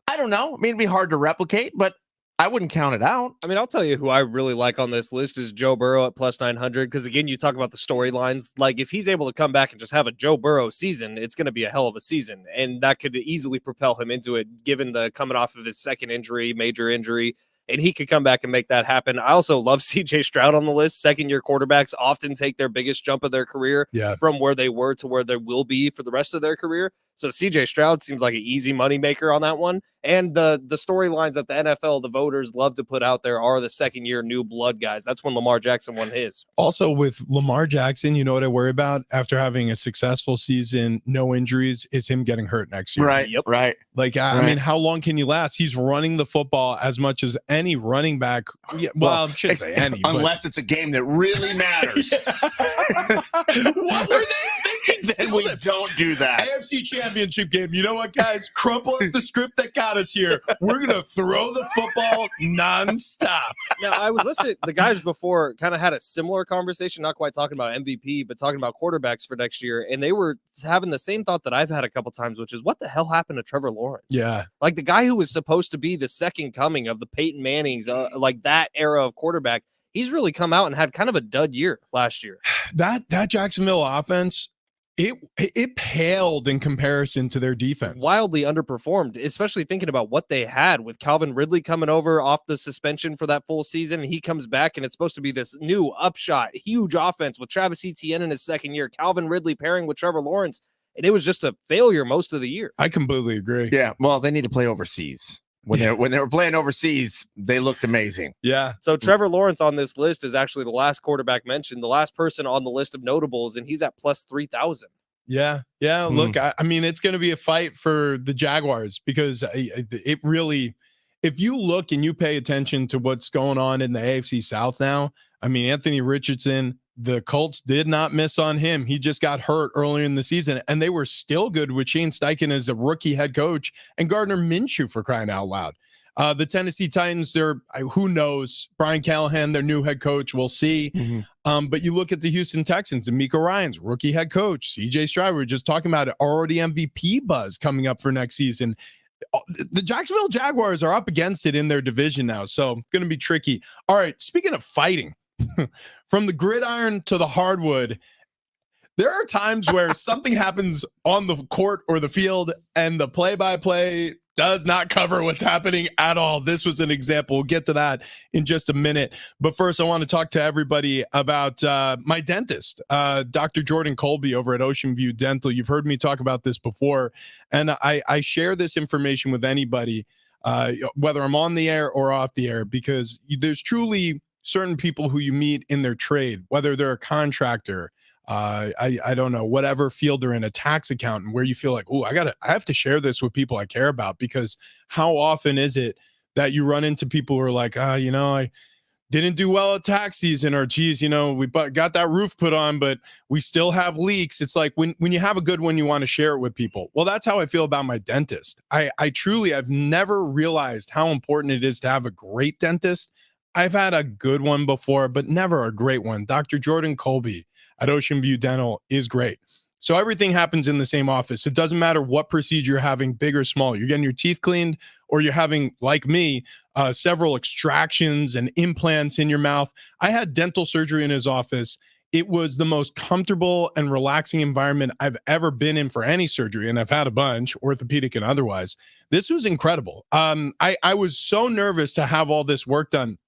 I don't know. I mean, it'd be hard to replicate, but I wouldn't count it out. I mean, I'll tell you who I really like on this list is Joe Burrow at plus 900. Because again, you talk about the storylines. Like if he's able to come back and just have a Joe Burrow season, it's going to be a hell of a season. And that could easily propel him into it, given the coming off of his second injury, major injury. And he could come back and make that happen. I also love CJ Stroud on the list. Second-year quarterbacks often take their biggest jump of their career from where they were to where they will be for the rest of their career. So CJ Stroud seems like an easy moneymaker on that one. And the storylines that the NFL, the voters love to put out there are the second-year new blood guys. That's when Lamar Jackson won his. Also, with Lamar Jackson, you know what I worry about after having a successful season, no injuries, is him getting hurt next year. Right. Yep. Right. Like, I mean, how long can you last? He's running the football as much as any running back. Yeah, well, I shouldn't say any. Unless it's a game that really matters. What were they thinking? Then we don't do that. AFC Championship game. You know what, guys? Crumple up the script that got us here. We're going to throw the football nonstop. Now, I was listening. The guys before kind of had a similar conversation, not quite talking about MVP, but talking about quarterbacks for next year. And they were having the same thought that I've had a couple times, which is what the hell happened to Trevor Lawrence? Yeah. Like the guy who was supposed to be the second coming of the Peyton Mannings, like that era of quarterback. He's really come out and had kind of a dud year last year. That Jacksonville offense, it paled in comparison to their defense. Wildly underperformed, especially thinking about what they had with Calvin Ridley coming over off the suspension for that full season. And he comes back and it's supposed to be this new upshot, huge offense with Travis Etienne in his second year, Calvin Ridley pairing with Trevor Lawrence. And it was just a failure most of the year. I completely agree. Yeah. Well, they need to play overseas. When they were playing overseas, they looked amazing. Yeah. So Trevor Lawrence on this list is actually the last quarterback mentioned, the last person on the list of notables, and he's at plus 3,000. Yeah. Yeah. Look, I mean, it's going to be a fight for the Jaguars because it really, if you look and you pay attention to what's going on in the AFC South now, I mean, Anthony Richardson, the Colts did not miss on him. He just got hurt earlier in the season, and they were still good with Shane Steichen as a rookie head coach and Gardner Minshew, for crying out loud. The Tennessee Titans, who knows? Brian Callahan, their new head coach, we'll see. But you look at the Houston Texans and Mika Ryans, rookie head coach, CJ Stroud, we were just talking about it, already MVP buzz coming up for next season. The Jacksonville Jaguars are up against it in their division now, so going to be tricky. All right, speaking of fighting, from the gridiron to the hardwood, there are times where something happens on the court or the field and the play-by-play does not cover what's happening at all. This was an example. We'll get to that in just a minute. But first, I want to talk to everybody about my dentist, Dr. Jordan Colby over at Ocean View Dental. You've heard me talk about this before, and I share this information with anybody, whether I'm on the air or off the air, because there's truly certain people who you meet in their trade, whether they're a contractor, I don't know, whatever field they're in, a tax accountant, where you feel like, oh, I have to share this with people I care about, because how often is it that you run into people who are like, I didn't do well at tax season, or geez, we got that roof put on, but we still have leaks. It's like when you have a good one, you want to share it with people. Well, that's how I feel about my dentist. I've never realized how important it is to have a great dentist. I've had a good one before, but never a great one. Dr. Jordan Colby at Ocean View Dental is great. So everything happens in the same office. It doesn't matter what procedure you're having, big or small. You're getting your teeth cleaned, or you're having, like me, several extractions and implants in your mouth. I had dental surgery in his office. It was the most comfortable and relaxing environment I've ever been in for any surgery, and I've had a bunch, orthopedic and otherwise. This was incredible. I was so nervous to have all this work done.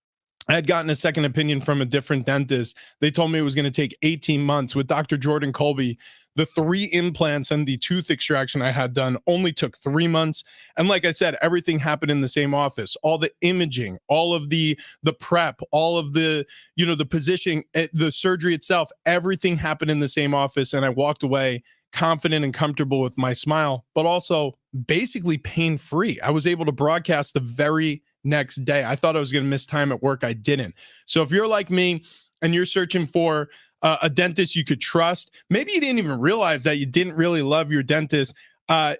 I had gotten a second opinion from a different dentist. They told me it was going to take 18 months. With Dr. Jordan Colby, The 3 implants and the tooth extraction I had done only took 3 months. And like I said, everything happened in the same office. All the imaging, all of the prep, all of the, the positioning, the surgery itself, everything happened in the same office. And I walked away confident and comfortable with my smile, but also basically pain-free. I was able to broadcast the very next day. I thought I was going to miss time at work. I didn't. So if you're like me and you're searching for a dentist you could trust, maybe you didn't even realize that you didn't really love your dentist,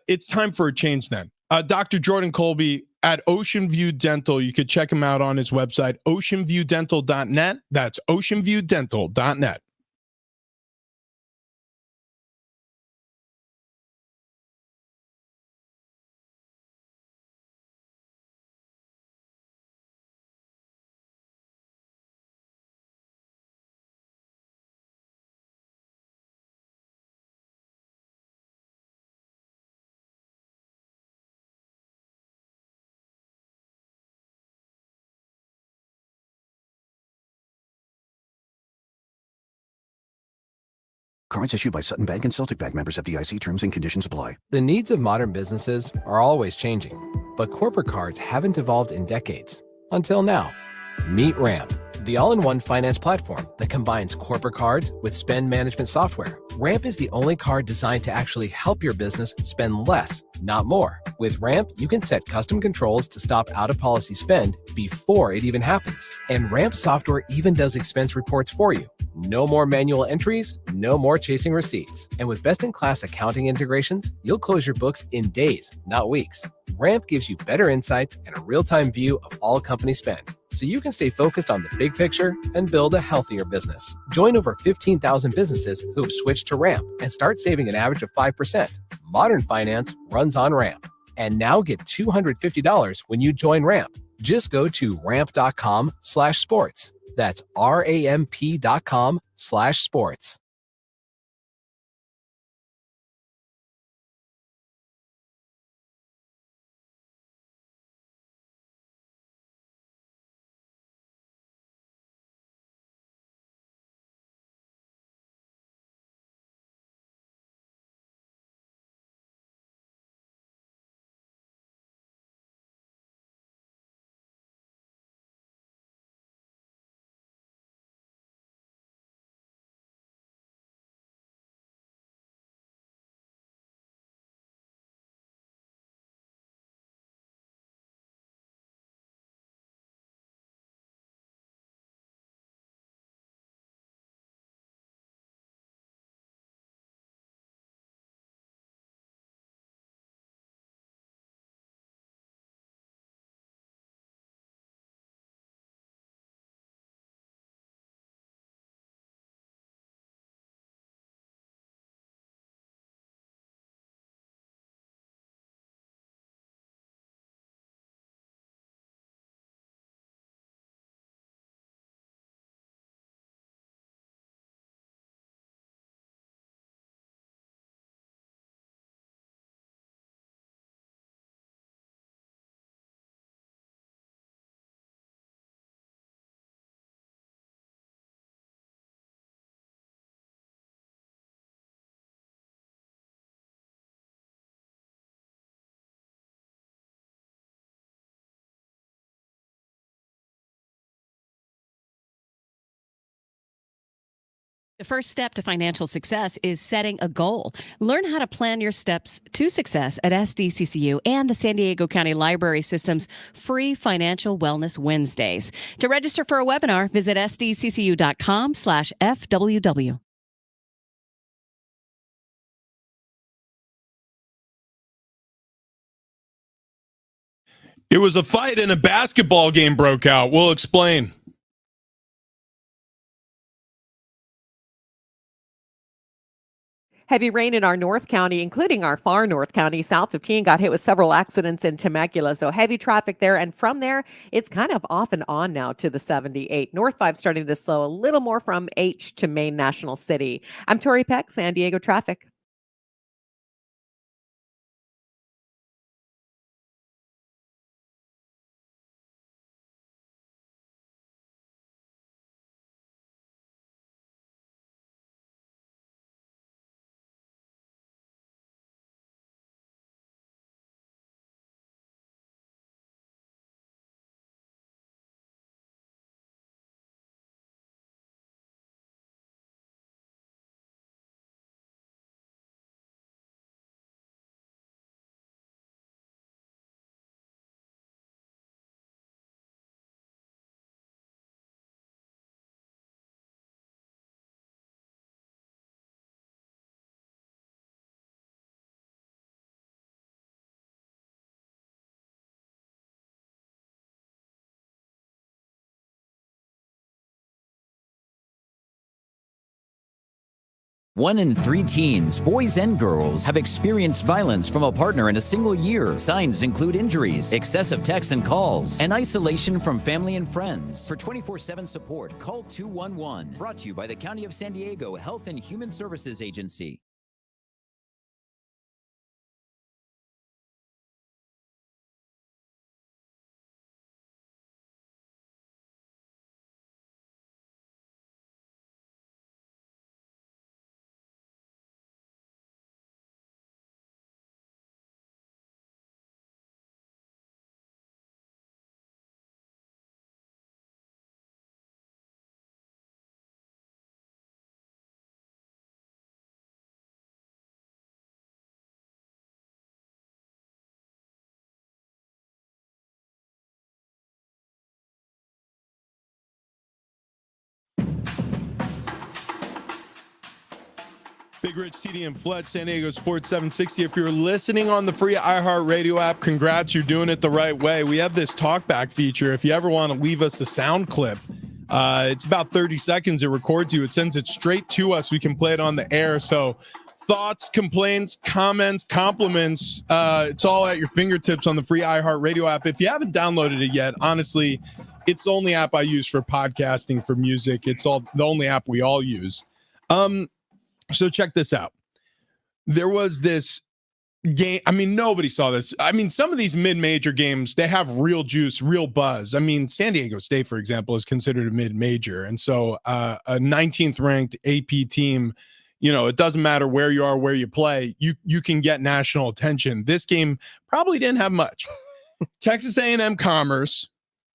it's time for a change then. Dr. Jordan Colby at Ocean View Dental. You could check him out on his website, oceanviewdental.net. That's oceanviewdental.net. Cards issued by Sutton Bank and Celtic Bank, members FDIC. Terms and conditions apply. The needs of modern businesses are always changing, but corporate cards haven't evolved in decades. Until now. Meet Ramp, the all-in-one finance platform that combines corporate cards with spend management software. Ramp is the only card designed to actually help your business spend less, not more. With Ramp, you can set custom controls to stop out-of-policy spend before it even happens. And Ramp software even does expense reports for you. No more manual entries, no more chasing receipts. And with best-in-class accounting integrations, you'll close your books in days, not weeks. Ramp gives you better insights and a real-time view of all company spend, so you can stay focused on the big picture and build a healthier business. Join over 15,000 businesses who have switched to Ramp and start saving an average of 5%. Modern finance runs on Ramp. And now get $250 when you join Ramp. Just go to ramp.com/sports. That's ramp.com/sports. The first step to financial success is setting a goal. Learn how to plan your steps to success at SDCCU and the San Diego County Library System's free Financial Wellness Wednesdays. To register for a webinar, visit sdccu.com/FWW. It was a fight and a basketball game broke out. We'll explain. Heavy rain in our North County, including our far North County, south of Teen, got hit with several accidents in Temecula. So heavy traffic there. And from there, it's kind of off and on now to the 78. North 5 starting to slow a little more from H to Main National City. I'm Tori Peck, San Diego traffic. 1 in 3 teens, boys and girls, have experienced violence from a partner in a single year. Signs include injuries, excessive texts and calls, and isolation from family and friends. For 24/7 support, call 211. Brought to you by the County of San Diego Health and Human Services Agency. Big Rich, TD, and Fletch, San Diego Sports 760. If you're listening on the free iHeartRadio app, congrats, you're doing it the right way. We have this talkback feature. If you ever want to leave us a sound clip, it's about 30 seconds. It records you. It sends it straight to us. We can play it on the air. So thoughts, complaints, comments, compliments, it's all at your fingertips on the free iHeartRadio app. If you haven't downloaded it yet, honestly, it's the only app I use for podcasting, for music. It's the only app we all use. So check this out. There was this game. I mean, nobody saw this. I mean, some of these mid-major games, they have real juice, real buzz. I mean, San Diego State, for example, is considered a mid-major. And so a 19th ranked AP team, you know, it doesn't matter where you are, where you play, you can get national attention. This game probably didn't have much. Texas A&M Commerce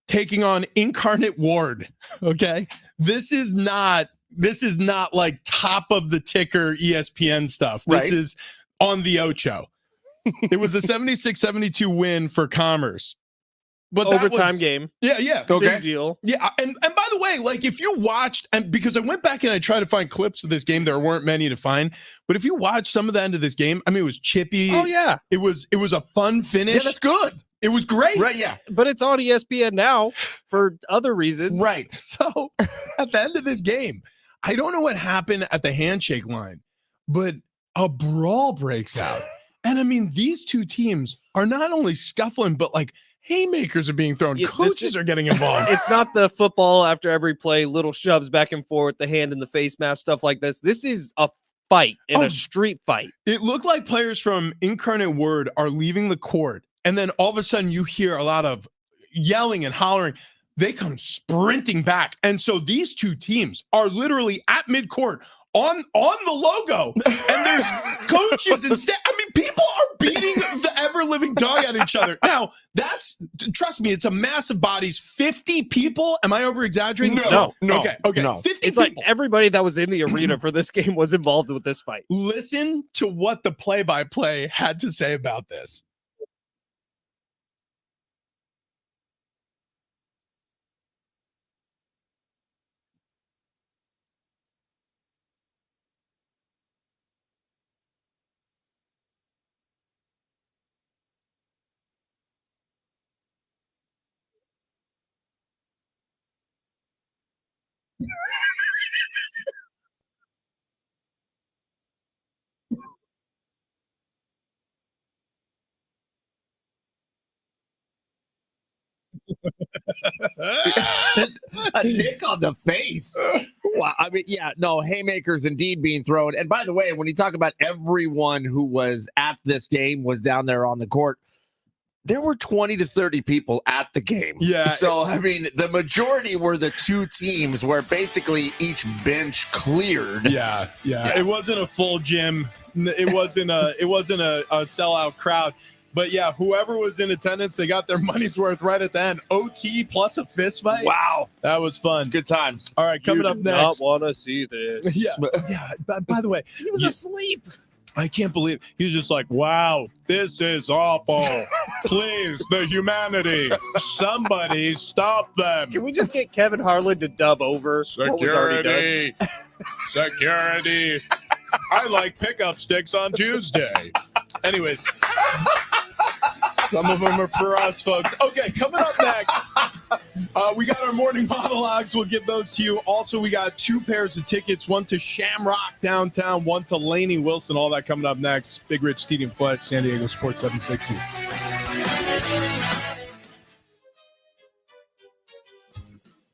taking on Incarnate Ward. Okay. This is not like top of the ticker ESPN stuff. This is on the Ocho. It was a 76-72 win for Commerce. But overtime game. Yeah. Okay. Big deal. Yeah. And by the way, like if you watched, and because I went back and I tried to find clips of this game, there weren't many to find. But if you watch some of the end of this game, I mean, it was chippy. Oh yeah. It was a fun finish. Yeah, that's good. It was great. Right, yeah. But it's on ESPN now for other reasons. Right. So at the end of this game, I don't know what happened at the handshake line, but a brawl breaks out. And I mean, these two teams are not only scuffling, but like haymakers are being thrown. Coaches are getting involved. It's not the football after every play, little shoves back and forth, the hand in the face mask, stuff like this. This is a fight and a street fight. It looked like players from Incarnate Word are leaving the court. And then all of a sudden you hear a lot of yelling and hollering. They come sprinting back. And so these two teams are literally at midcourt on the logo. And there's coaches and I mean, people are beating the ever-living dog out of each other. Now, trust me, it's a massive bodies. 50 people? Am I over-exaggerating? No. Okay. No. 50 it's people. like everybody that was in the arena for this game was involved with this fight. Listen to what the play-by-play had to say about this. A nick on the face. Wow. I mean, yeah, no, haymakers indeed being thrown. And by the way, when you talk about everyone who was at this game was down there on the court, there were 20 to 30 people at the game. Yeah. So, I mean, the majority were the two teams where basically each bench cleared. Yeah. It wasn't a full gym. It wasn't a sellout crowd. But yeah, whoever was in attendance, they got their money's worth right at the end. OT plus a fist fight. Wow. That was fun. Good times. All right, coming up next. Not want to see this. Yeah. By the way, he was asleep. I can't believe he's just like, wow, this is awful. Please, the humanity. Somebody stop them. Can we just get Kevin Harlan to dub over what was already done? Security. I like pickup sticks on Tuesday. Anyways. Some of them are for us, folks. Okay, coming up next, we got our morning monologues. We'll give those to you. Also, we got 2 pairs of tickets, one to Shamrock downtown, one to Laney Wilson. All that coming up next. Big Rich, Teedy, and Fletch, San Diego Sports 760.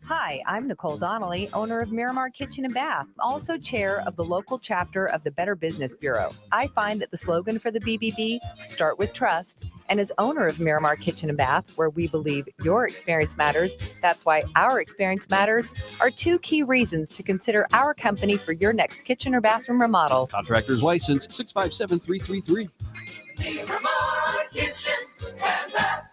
Hi, I'm Nicole Donnelly, owner of Miramar Kitchen and Bath, also chair of the local chapter of the Better Business Bureau. I find that the slogan for the BBB, Start with Trust, and as owner of Miramar Kitchen and Bath, where we believe your experience matters, that's why our experience matters, are 2 key reasons to consider our company for your next kitchen or bathroom remodel. Contractor's license 657-333. Miramar Kitchen and Bath.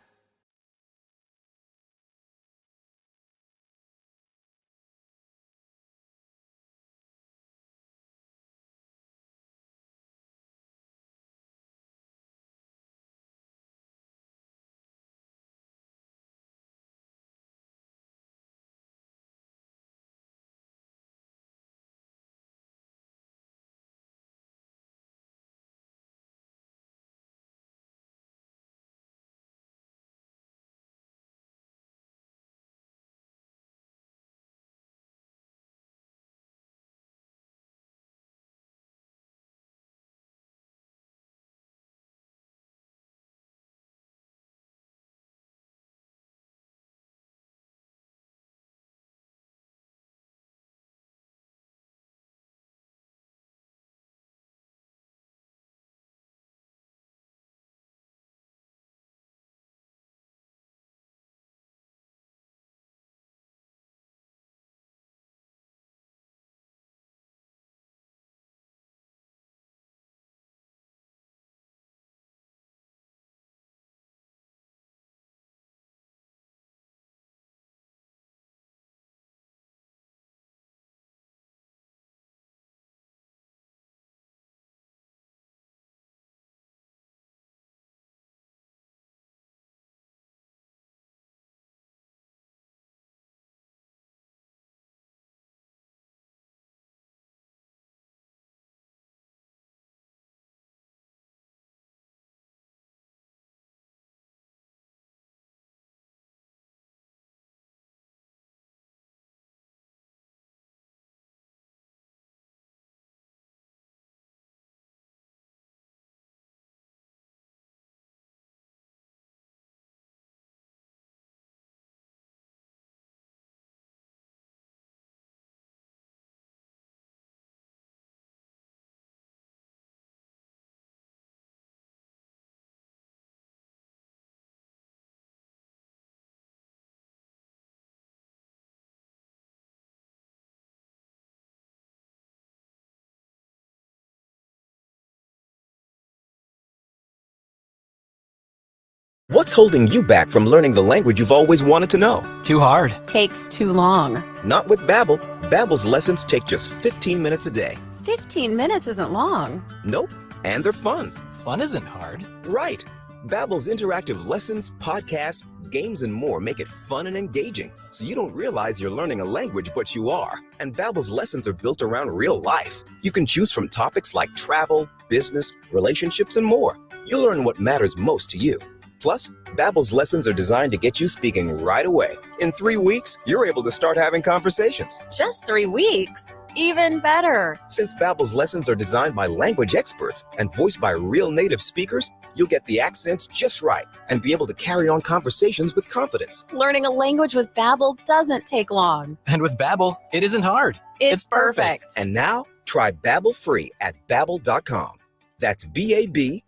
What's holding you back from learning the language you've always wanted to know? Too hard. Takes too long. Not with Babbel. Babbel's lessons take just 15 minutes a day. 15 minutes isn't long. Nope, and they're fun. Fun isn't hard. Right. Babbel's interactive lessons, podcasts, games, and more make it fun and engaging, so you don't realize you're learning a language, but you are. And Babbel's lessons are built around real life. You can choose from topics like travel, business, relationships, and more. You'll learn what matters most to you. Plus, Babbel's lessons are designed to get you speaking right away. In 3 weeks, you're able to start having conversations. Just 3 weeks. Even better. Since Babbel's lessons are designed by language experts and voiced by real native speakers, you'll get the accents just right and be able to carry on conversations with confidence. Learning a language with Babbel doesn't take long. And with Babbel, it isn't hard. It's perfect. And now, try Babbel free at Babbel.com. That's Babbel.com.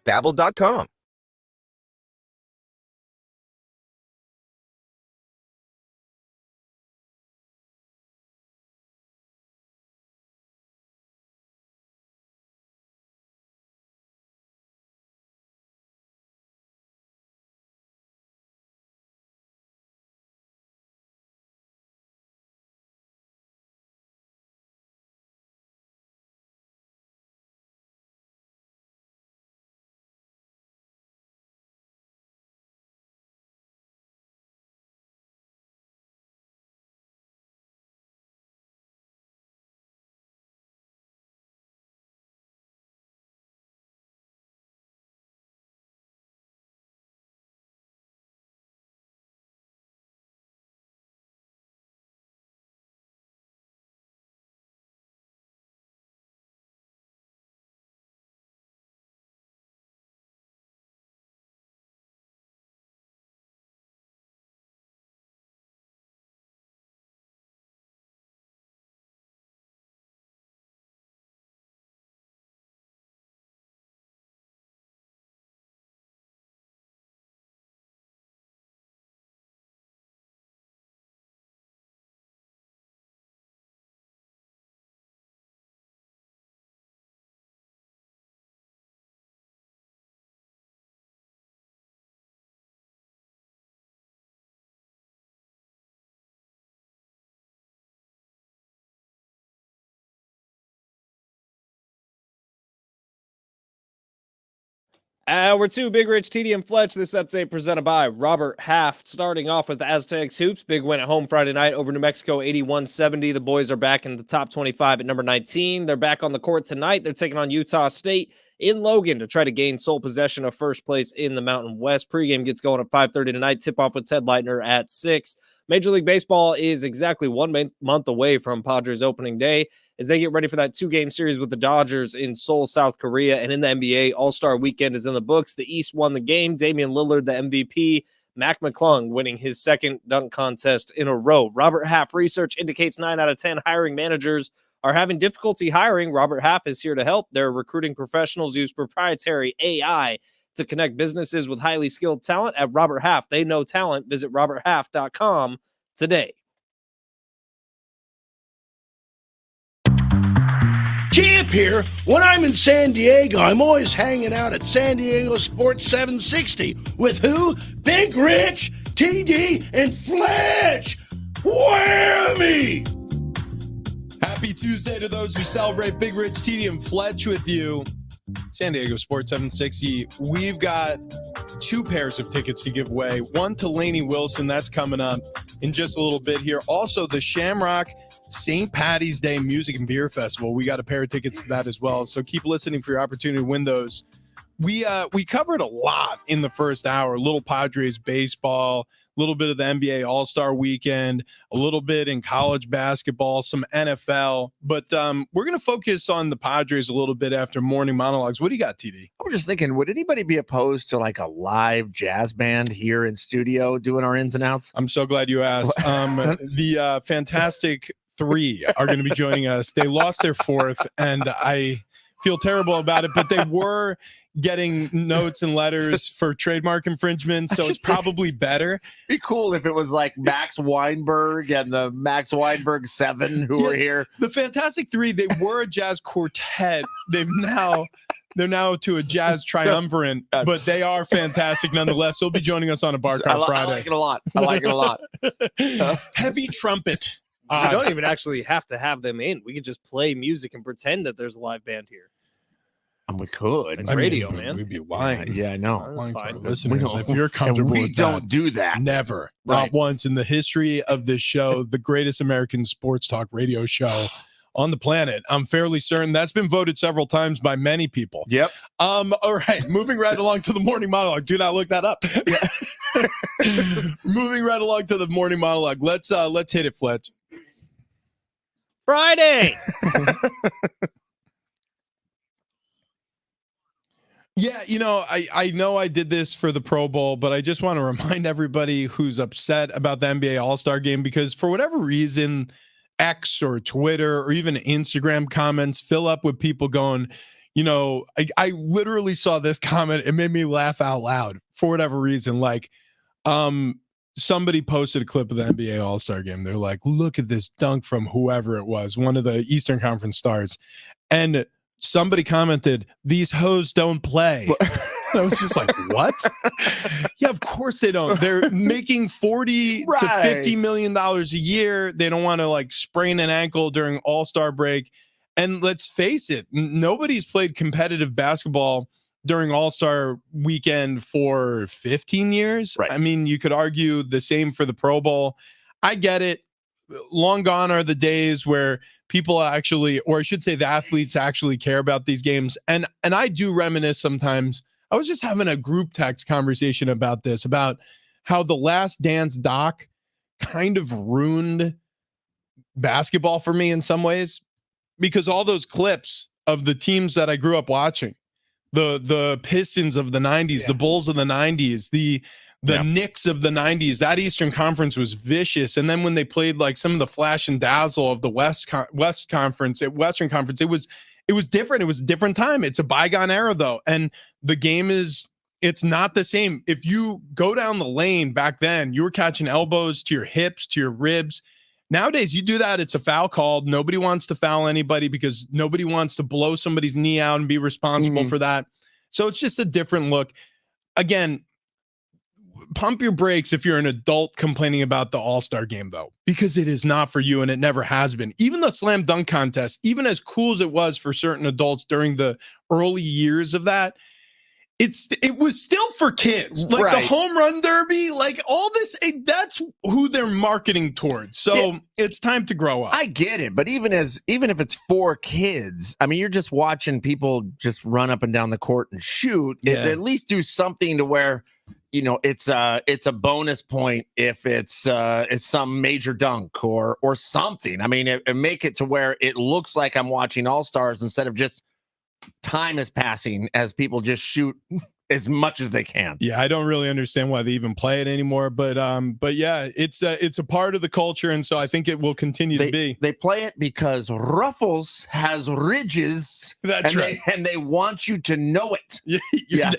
Babbel.com. Hour 2, Big Rich, TD, and Fletch. This update presented by Robert Half. Starting off with the Aztecs hoops. Big win at home Friday night over New Mexico, 81-70. The boys are back in the top 25 at number 19. They're back on the court tonight. They're taking on Utah State in Logan to try to gain sole possession of first place in the Mountain West. Pregame gets going at 5:30 tonight. Tip-off with Ted Leitner at 6. Major League Baseball is exactly 1 month away from Padres opening day as they get ready for that 2-game series with the Dodgers in Seoul, South Korea. And in the NBA, All-Star Weekend is in the books. The East won the game. Damian Lillard, the MVP. Mac McClung winning his second dunk contest in a row. Robert Half research indicates 9 out of 10 hiring managers are having difficulty hiring. Robert Half is here to help. Their recruiting professionals use proprietary AI to connect businesses with highly skilled talent. At Robert Half, they know talent. Visit roberthalf.com today. Champ here. When I'm in San Diego, I'm always hanging out at San Diego Sports 760. With who? Big Rich, TD, and Fletch. Whammy! Happy Tuesday to those who celebrate. Big Rich, TD, and Fletch with you. San Diego Sports 760. We've got 2 pairs of tickets to give away. One to Lainey Wilson. That's coming up in just a little bit here. Also, the Shamrock St. Patty's Day Music and Beer Festival. We got a pair of tickets to that as well. So keep listening for your opportunity to win those. We covered a lot in the first hour. A little Padres baseball, a little bit of the NBA All-Star Weekend, a little bit in college basketball, some NFL. But we're going to focus on the Padres a little bit after morning monologues. What do you got, TD? I was just thinking, would anybody be opposed to like a live jazz band here in studio doing our ins and outs? I'm so glad you asked. The Fantastic Three are going to be joining us. They lost their 4th, and I feel terrible about it, but they were getting notes and letters for trademark infringement, so it's probably better. Be cool if it was like Max Weinberg and the Max Weinberg 7 who were here. The Fantastic Three, they were a jazz quartet. They're now to a jazz triumvirate, but they are fantastic nonetheless. They'll be joining us on a bar cart Friday. I like it a lot. I like it a lot. Heavy trumpet. We don't even actually have to have them in. We could just play music and pretend that there's a live band here. And we could. It's radio, man. We'd be lying. Yeah, I know. That's fine. Listeners, if you're comfortable we with don't that, do that. Never. Right. Not once in the history of this show, the greatest American sports talk radio show on the planet. I'm fairly certain that's been voted several times by many people. Yep. All right. Moving right along to the morning monologue. Do not look that up. Moving right along to the morning monologue. Let's hit it, Fletch. Friday. Yeah, I know I did this for the Pro Bowl, but I just want to remind everybody who's upset about the NBA All-Star Game, because for whatever reason, X or Twitter or even Instagram comments fill up with people going, I literally saw this comment. It made me laugh out loud for whatever reason. Like, somebody posted a clip of the NBA All-Star Game. They're like, look at this dunk from whoever it was, one of the Eastern Conference stars. And somebody commented, these hoes don't play. I was just like, what? Yeah, of course they don't. They're making $40 to $50 million a year. They don't want to like sprain an ankle during All-Star break. And let's face it, nobody's played competitive basketball during All-Star weekend for 15 years. Right. I mean, you could argue the same for the Pro Bowl. I get it. Long gone are the days where people actually, or I should say the athletes actually care about these games. And I do reminisce sometimes. I was just having a group text conversation about this, about how the Last Dance doc kind of ruined basketball for me in some ways, because all those clips of the teams that I grew up watching, the Pistons of the 90s, the Bulls of the 90s, the Knicks of the 90s, that Eastern Conference was vicious. And then when they played like some of the flash and dazzle of the Western Conference, it was different. It was a different time. It's a bygone era though. And the game it's not the same. If you go down the lane back then, you were catching elbows to your hips, to your ribs. Nowadays, you do that, it's a foul called. Nobody wants to foul anybody because nobody wants to blow somebody's knee out and be responsible for that. So it's just a different look. Again, pump your brakes if you're an adult complaining about the All-Star game, though, because it is not for you and it never has been. Even the slam dunk contest, even as cool as it was for certain adults during the early years of that, it was still for kids, like the home run derby, like all this. That's who they're marketing towards. So it's time to grow up. I get it, but even if it's for kids, I mean, you're just watching people just run up and down the court and shoot. At least do something to where, you know, it's a bonus point if it's some major dunk or something. I mean, it make it to where it looks like I'm watching All-Stars instead of just time is passing as people just shoot as much as they can. Yeah, I don't really understand why they even play it anymore, but yeah, it's a part of the culture, and so I think it will continue to be. They play it because Ruffles has ridges. That's right, and they want you to know it. Yeah,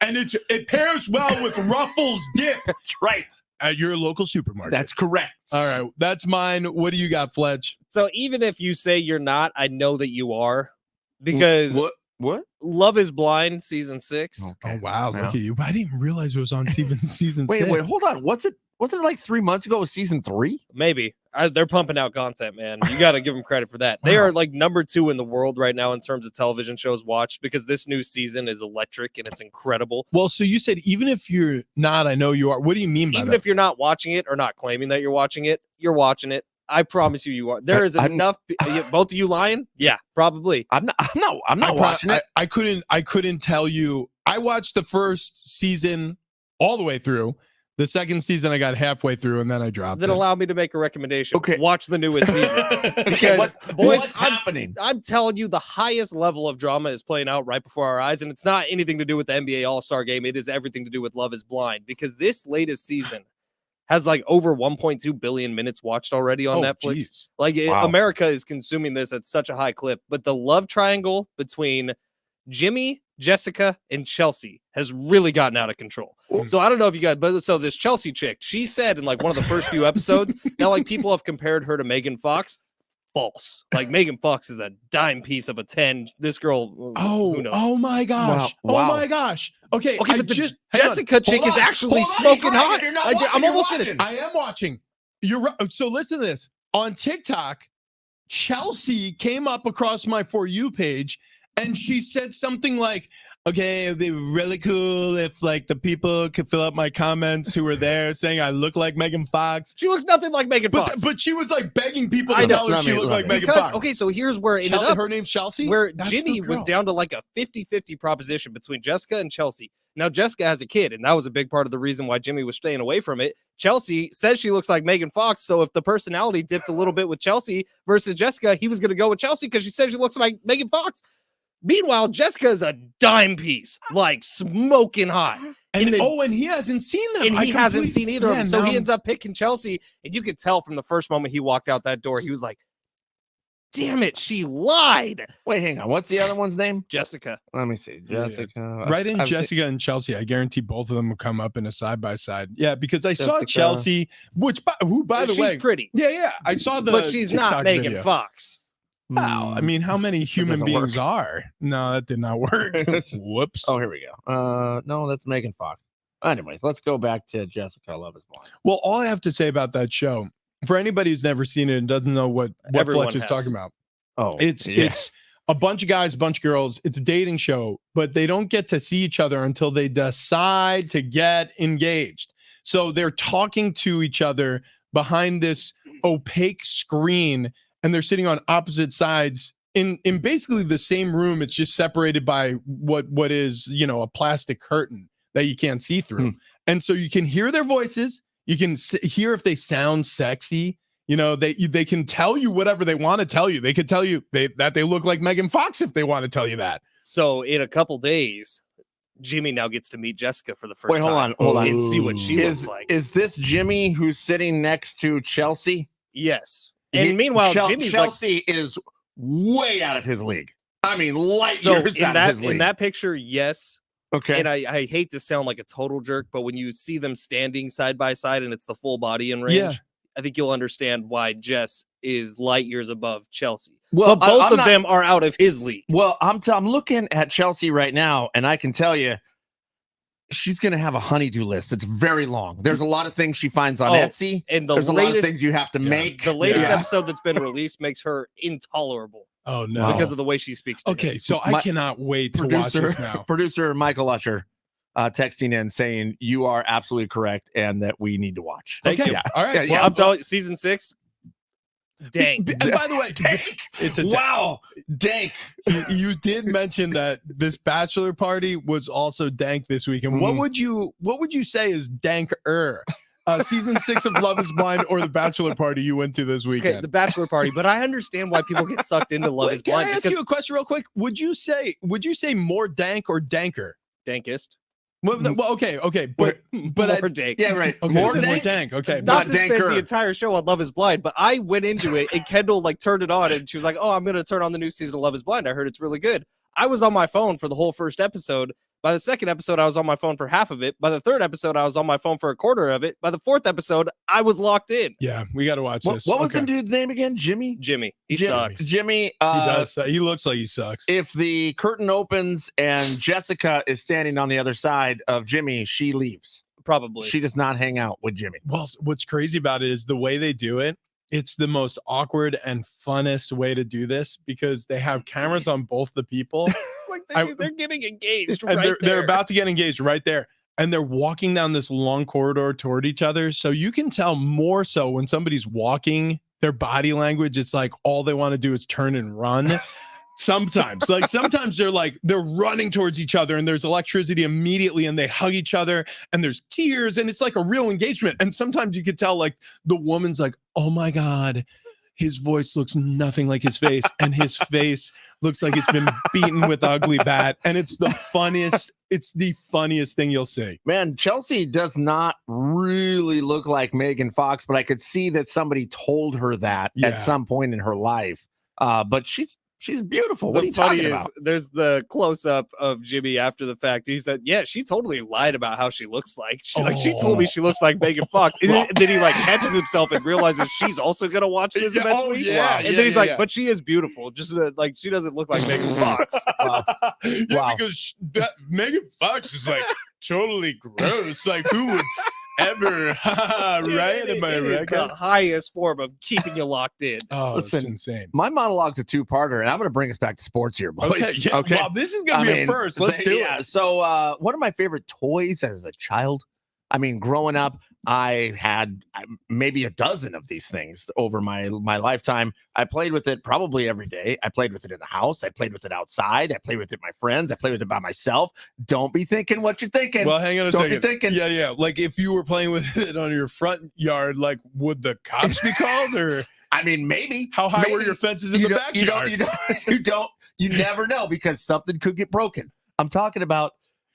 and it pairs well with Ruffles dip. That's right. At your local supermarket. That's correct. All right, that's mine. What do you got, Fletch? So even if you say you're not, I know that you are. Because what? Love is Blind season 6. Oh wow, look at you! I didn't even realize it was on season 6. Wait, hold on. Wasn't it like 3 months ago? It was season 3? Maybe. They're pumping out content, man. You got to give them credit for that. They are like number 2 in the world right now in terms of television shows watched, because this new season is electric and it's incredible. Well, so you said even if you're not, I know you are. What do you mean by that? Even if you're not watching it or not claiming that you're watching it, you're watching it. I promise you are. There is enough. Both of you lying? Yeah, probably. I'm not watching it. I couldn't tell you. I watched the first season all the way through. The second season I got halfway through and then I dropped. Then allow me to make a recommendation. Okay, watch the newest season. Because what's happening? I'm telling you, the highest level of drama is playing out right before our eyes, and it's not anything to do with the NBA All-Star Game. It is everything to do with Love is Blind, because this latest season has like over 1.2 billion minutes watched already on Netflix. Geez. Like America is consuming this at such a high clip. But the love triangle between Jimmy, Jessica, and Chelsea has really gotten out of control. So I don't know if you guys, but so this Chelsea chick, she said in like one of the first few episodes that like people have compared her to Megan Fox. False. Like Megan Fox is a dime piece of a 10. This girl, who knows? Oh my gosh. Wow. Oh my gosh. Okay, but the Jessica chick is actually smoking hot. I'm almost finished. I am watching. You're right. So listen to this. On TikTok, Chelsea came up across my For You page and she said something like, okay, it'd be really cool if like the people could fill up my comments who were there saying I look like Megan Fox. She looks nothing like Megan Fox. But she was like begging people to tell her she looked like Megan Fox. Okay, so here's where it ended up. Her name's Chelsea? Where Jimmy was down to like a 50-50 proposition between Jessica and Chelsea. Now, Jessica has a kid, and that was a big part of the reason why Jimmy was staying away from it. Chelsea says she looks like Megan Fox, so if the personality dipped a little bit with Chelsea versus Jessica, he was going to go with Chelsea because she said she looks like Megan Fox. Meanwhile, Jessica is a dime piece, like smoking hot. And he hasn't seen them. And he hasn't seen either of them. So he ends up picking Chelsea, and you could tell from the first moment he walked out that door, he was like, damn it, she lied. Wait, hang on. What's the other one's name? Jessica. Let me see. Jessica. Right in Jessica and Chelsea. I guarantee both of them will come up in a side-by-side. Yeah, because I saw Chelsea, who, by the way. She's pretty. Yeah. I saw the But she's TikTok not Megan video. Fox. Wow. I mean, how many human beings are? No, that did not work. Whoops. Oh, here we go. No, that's Megan Fox. Anyways, let's go back to Jessica Love is Blind. Well, all I have to say about that show, for anybody who's never seen it and doesn't know what Fletch is talking about, it's a bunch of guys, a bunch of girls. It's a dating show, but they don't get to see each other until they decide to get engaged. So they're talking to each other behind this opaque screen, and they're sitting on opposite sides in basically the same room. It's just separated by what is, a plastic curtain that you can't see through. And so you can hear their voices. You can hear if they sound sexy. They can tell you whatever they want to tell you. They could tell you that they look like Megan Fox if they want to tell you that. So in a couple days, Jimmy now gets to meet Jessica for the first time. Hold on. And see what she looks like. Is this Jimmy who's sitting next to Chelsea? Yes. And meanwhile, Chelsea is way out of his league. I mean, light years out of his league. In that picture, yes. Okay. And I hate to sound like a total jerk, but when you see them standing side by side and it's the full body in range, I think you'll understand why Jess is light years above Chelsea. Well, but both of them are out of his league. Well, I'm looking at Chelsea right now, and I can tell you, she's going to have a honeydew list. It's very long. There's a lot of things she finds on Etsy, and there's a lot of things you have to make. The latest episode that's been released makes her intolerable. Oh no, because of the way she speaks. To Okay, him. so I cannot wait to watch this now. Producer Michael Usher texting in saying you are absolutely correct and that we need to watch. Thank you. Yeah. All right. Well, I'm telling you, season 6. Dank. And by the way, it's a wow, dank. You did mention that this bachelor party was also dank this weekend. What would you say is danker? Season 6 of Love Is Blind or the bachelor party you went to this weekend? Okay, the bachelor party, but I understand why people get sucked into Love Is Blind. Can I ask you a question real quick? Would you say more dank or danker? Dankest. Well, okay, but more dank. Yeah, right. Okay, More so dank. Okay, Not to spend the entire show on Love Is Blind, but I went into it and Kendall turned it on and she was like, "Oh, I'm gonna turn on the new season of Love Is Blind. I heard it's really good." I was on my phone for the whole first episode. By the second episode, I was on my phone for half of it. By the third episode, I was on my phone for a quarter of it. By the fourth episode, I was locked in. Yeah, we got to watch this. What was the dude's name again? Jimmy? Jimmy. He sucks. Jimmy. He does. He looks like he sucks. If the curtain opens and Jessica is standing on the other side of Jimmy, she leaves. Probably. She does not hang out with Jimmy. Well, what's crazy about it is the way they do it. It's the most awkward and funnest way to do this because they have cameras on both the people. They're getting engaged and right they're about to get engaged right there. And they're walking down this long corridor toward each other. So you can tell more so when somebody's walking, their body language, it's like all they want to do is turn and run. Sometimes they're running towards each other and there's electricity immediately and they hug each other and there's tears and it's like a real engagement. And sometimes you could tell like the woman's like, oh my God, his voice looks nothing like his face and his face looks like it's been beaten with ugly bat. And it's the funniest thing you'll see. Man, Chelsea does not really look like Megan Fox, but I could see that somebody told her that at some point in her life. But she's beautiful. What are you talking about? There's the close-up of Jimmy after the fact. He said, yeah, she totally lied about how she looks like. She told me she looks like Megan Fox. And then he catches himself and realizes she's also going to watch this eventually. And then he's like, but she is beautiful. Just she doesn't look like Megan Fox. Because Megan Fox is totally gross. Like who would ever, right? It is the highest form of keeping you locked in. Oh, listen, it's insane. My monologue's a two-parter, and I'm going to bring us back to sports here, boys. Okay, yeah. Okay. Well, this is going to be a first. Let's do it. So, one of my favorite toys as a child. I mean, growing up, I had maybe a dozen of these things over my lifetime. I played with it probably every day. I played with it in the house. I played with it outside. I played with it with my friends. I played with it by myself. Don't be thinking what you're thinking. Well, hang on a Don't second. be thinking. Yeah. Like if you were playing with it on your front yard, like would the cops be called or? I mean, maybe. How high were your fences in the backyard? You never know because something could get broken. I'm talking about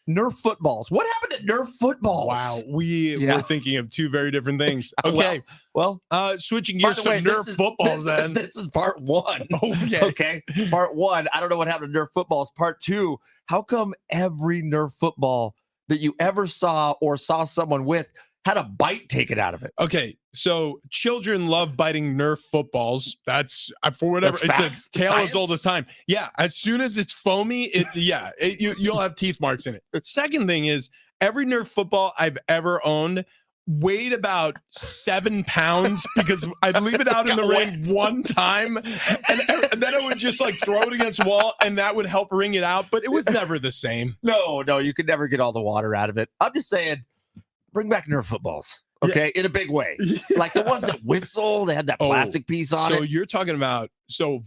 Nerf footballs. What happened to Nerf footballs? Wow, we were thinking of two very different things. Okay, well, switching gears to Nerf footballs. Then this is part one. Okay, part one. I don't know what happened to Nerf footballs. Part two. How come every Nerf football that you ever saw or saw someone with had a bite taken out of it? Okay, so children love biting Nerf footballs. That's for whatever. It's a tale as old as time. Yeah, as soon as it's foamy, you'll have teeth marks in it. Second thing is every Nerf football I've ever owned weighed about 7 pounds because I'd leave it out in the rain one time and then I would just throw it against a wall and that would help wring it out, but it was never the same. No, you could never get all the water out of it. I'm just saying, bring back Nerf footballs. Okay, in a big way. Like the ones that whistle, they had that plastic piece on it. So you're talking about,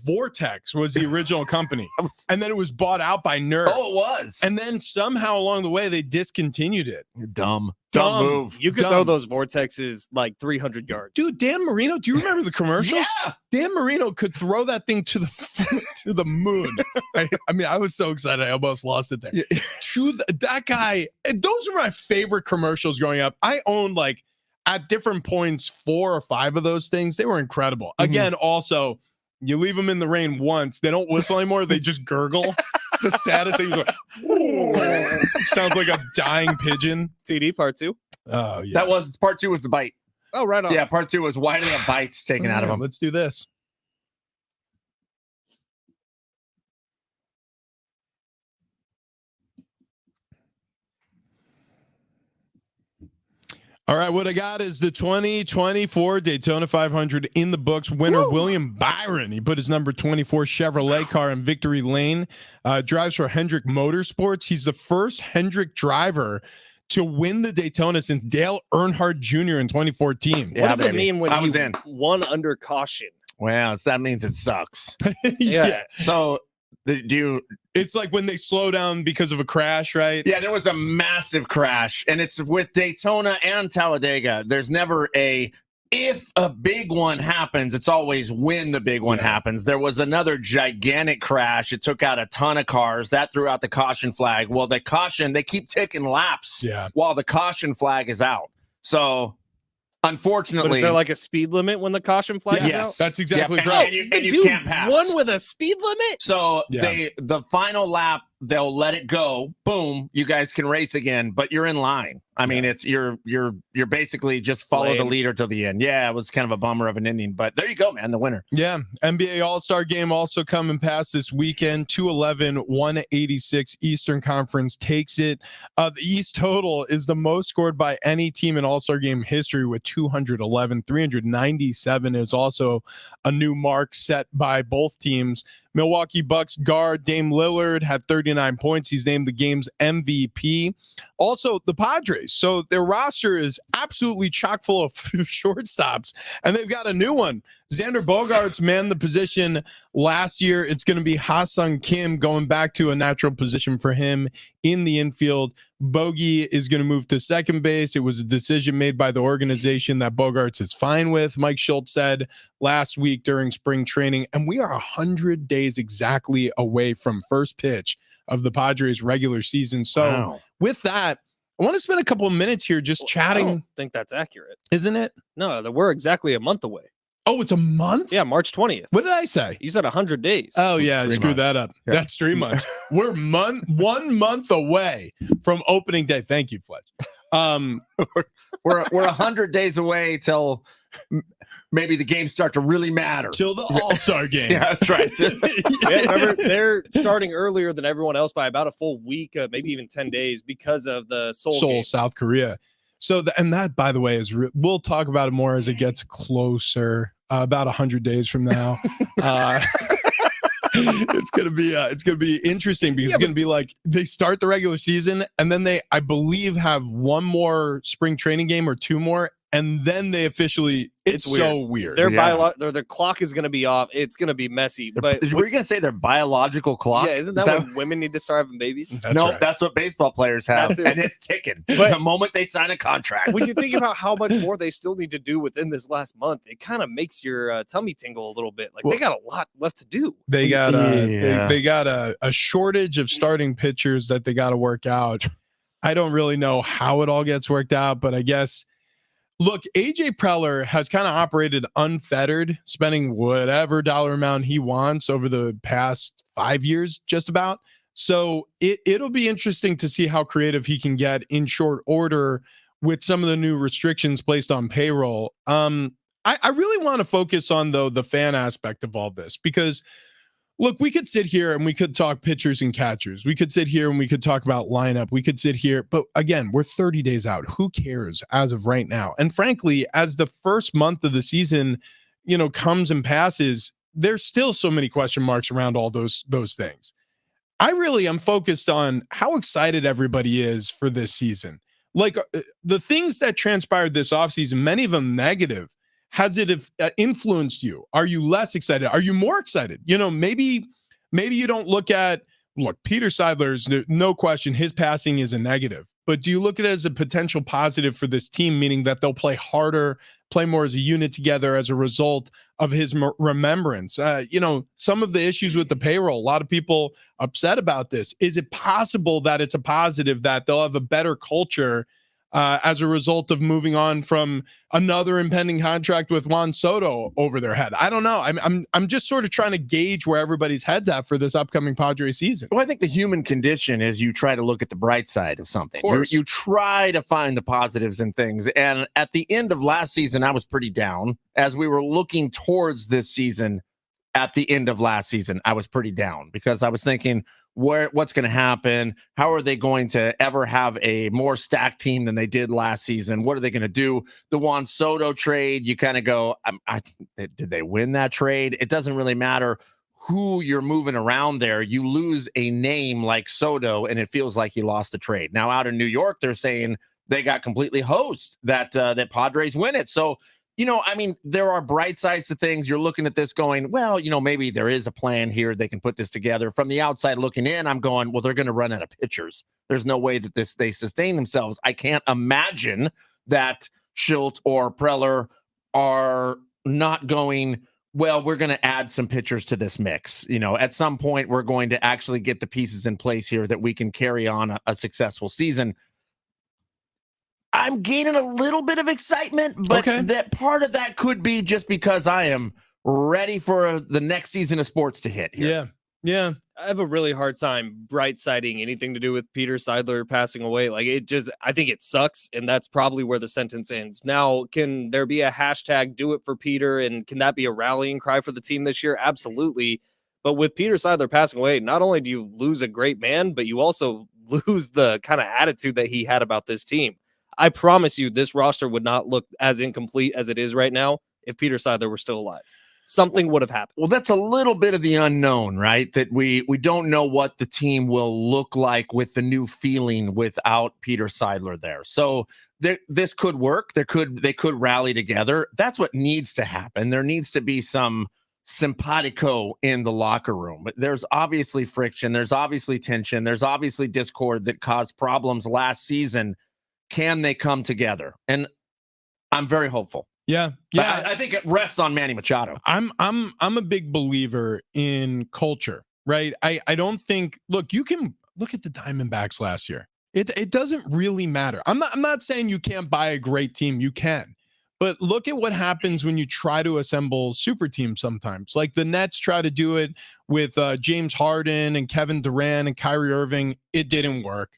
Vortex was the original company. And then it was bought out by Nerf. Oh, it was. And then somehow along the way, they discontinued it. Dumb move. You could throw those vortexes 300 yards. Dude, Dan Marino, do you remember the commercials? Yeah. Dan Marino could throw that thing to the moon. I mean, I was so excited. I almost lost it there. Yeah. That guy, those are my favorite commercials growing up. I owned at different points 4 or 5 of those things. They were incredible. Again, also, you leave them in the rain once, they don't whistle anymore. They just gurgle. It's the saddest thing. Sounds like a dying pigeon. TD part 2. Oh yeah, part 2 was the bite. Oh, right on. Yeah, part 2 was why do they have bites taken out of them? Let's do this. All right, what I got is the 2024 Daytona 500 in the books. Winner William Byron. He put his number 24 Chevrolet car in victory lane. Drives for Hendrick Motorsports. He's the first Hendrick driver to win the Daytona since Dale Earnhardt Jr. in 2014. What does it mean when he won under caution? Well, that means it sucks. Yeah. So it's like when they slow down because of a crash, right? Yeah, there was a massive crash, and it's with Daytona and Talladega. There's never if a big one happens, it's always when the big one happens. There was another gigantic crash. It took out a ton of cars. That threw out the caution flag. Well, the caution, they keep ticking laps while the caution flag is out. So unfortunately, but is there like a speed limit when the caution flag is out? That's exactly right. And you can't pass. One with a speed limit. So the final lap, they'll let it go. Boom, you guys can race again, but you're in line. I mean, it's you're basically just follow the leader till the end. Yeah, it was kind of a bummer of an ending, but there you go, man, the winner. Yeah, NBA All-Star Game also coming past this weekend. 211-186 Eastern Conference takes it. The East total is the most scored by any team in All-Star Game history with 211. 397 is also a new mark set by both teams. Milwaukee Bucks guard Dame Lillard had 39 points. He's named the game's MVP. Also, the Padres. So their roster is absolutely chock full of shortstops, and they've got a new one. Xander Bogaerts manned the position last year. It's going to be Ha-Sung Kim going back to a natural position for him in the infield. Bogey is going to move to second base. It was a decision made by the organization that Bogaerts is fine with. Mike Schultz said last week during spring training, and we are 100 days exactly away from first pitch of the Padres regular season. So with that, I want to spend a couple of minutes here just chatting. I don't think that's accurate. Isn't it? No, we're exactly a month away. Oh, it's a month? Yeah, March 20th. What did I say? You said 100 days. Oh, yeah, I screwed that up. Yeah. That's 3 months. We're 1 month away from opening day. Thank you, Fletch. We're 100 days away till maybe the games start to really matter. Till the All-Star game. Yeah, that's right. Remember, they're starting earlier than everyone else by about a full week, maybe even 10 days because of the Seoul game. South Korea. So, and that, by the way, is we'll talk about it more as it gets closer. About 100 days from now, it's gonna be interesting because it's gonna be like they start the regular season and then they, I believe, have one more spring training game or two more, and then they officially. It's so weird. Their clock is going to be off. It's going to be messy. But were you going to say their biological clock? Yeah, isn't that when women need to start having babies? That's what baseball players have, and it's ticking. But the moment they sign a contract. When you think about how much more they still need to do within this last month, it kind of makes your tummy tingle a little bit. Like they got a lot left to do. They got they got a shortage of starting pitchers that they got to work out. I don't really know how it all gets worked out, but I guess. Look, AJ Preller has kind of operated unfettered, spending whatever dollar amount he wants over the past 5 years, just about. So it'll be interesting to see how creative he can get in short order with some of the new restrictions placed on payroll. I really want to focus on, though, the fan aspect of all this, because look, we could sit here and we could talk pitchers and catchers. We could sit here and we could talk about lineup. We could sit here, but again, we're 30 days out. Who cares as of right now? And frankly, as the first month of the season, comes and passes, there's still so many question marks around all those things. I really am focused on how excited everybody is for this season. Like the things that transpired this offseason, many of them negative. Has it influenced you? Are you less excited? Are you more excited? Maybe you don't look Peter Seidler's, no question, his passing is a negative. But do you look at it as a potential positive for this team, meaning that they'll play harder, play more as a unit together as a result of his remembrance? Some of the issues with the payroll, a lot of people upset about this. Is it possible that it's a positive that they'll have a better culture as a result of moving on from another impending contract with Juan Soto over their head? I don't know. I'm just sort of trying to gauge where everybody's head's at for this upcoming Padres season. Well, I think the human condition is you try to look at the bright side of something. You try to find the positives in things. And at the end of last season, I was pretty down. As we were looking towards this season, at the end of last season, I was pretty down because I was thinking, what's going to happen? How are they going to ever have a more stacked team than they did last season? What are they going to do? The Juan Soto trade, you kind of go, did they win that trade? It doesn't really matter who you're moving around there. You lose a name like Soto, and it feels like you lost the trade. Now, out in New York, they're saying they got completely hosed, that Padres win it. So, there are bright sides to things. You're looking at this going, well, maybe there is a plan here. They can put this together. From the outside looking in, I'm going, well, they're going to run out of pitchers. There's no way that they sustain themselves. I can't imagine that Schilt or Preller are not going, well, we're going to add some pitchers to this mix. At some point, we're going to actually get the pieces in place here that we can carry on a successful season. I'm gaining a little bit of excitement, but that part of that could be just because I am ready for the next season of sports to hit here. Yeah. I have a really hard time bright-siding anything to do with Peter Seidler passing away. I think it sucks, and that's probably where the sentence ends. Now, can there be a hashtag do it for Peter, and can that be a rallying cry for the team this year? Absolutely. But with Peter Seidler passing away, not only do you lose a great man, but you also lose the kind of attitude that he had about this team. I promise you this roster would not look as incomplete as it is right now if Peter Seidler were still alive. Something would have happened. Well, that's a little bit of the unknown, right? That we don't know what the team will look like with the new feeling without Peter Seidler there. So this could work. They could rally together. That's what needs to happen. There needs to be some simpatico in the locker room. But there's obviously friction. There's obviously tension. There's obviously discord that caused problems last season. Can they come together? And I'm very hopeful. Yeah. I think it rests on Manny Machado. I'm a big believer in culture, right? I don't think. Look, you can look at the Diamondbacks last year. It doesn't really matter. I'm not saying you can't buy a great team. You can, but look at what happens when you try to assemble super teams. Sometimes, like the Nets try to do it with James Harden and Kevin Durant and Kyrie Irving. It didn't work.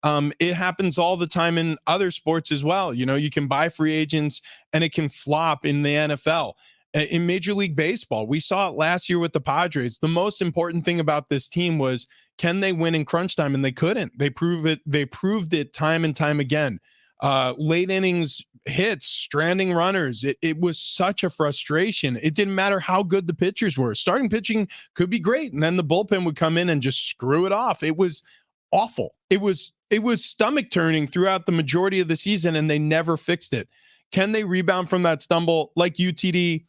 It happens all the time in other sports as well. You can buy free agents and it can flop in the NFL. In Major League Baseball, we saw it last year with the Padres. The most important thing about this team was, can they win in crunch time? And they couldn't. They proved it time and time again. Late innings hits, stranding runners. It was such a frustration. It didn't matter how good the pitchers were. Starting pitching could be great, and then the bullpen would come in and just screw it off. It was awful. It was stomach turning throughout the majority of the season, and they never fixed it. Can they rebound from that stumble? Like UTD,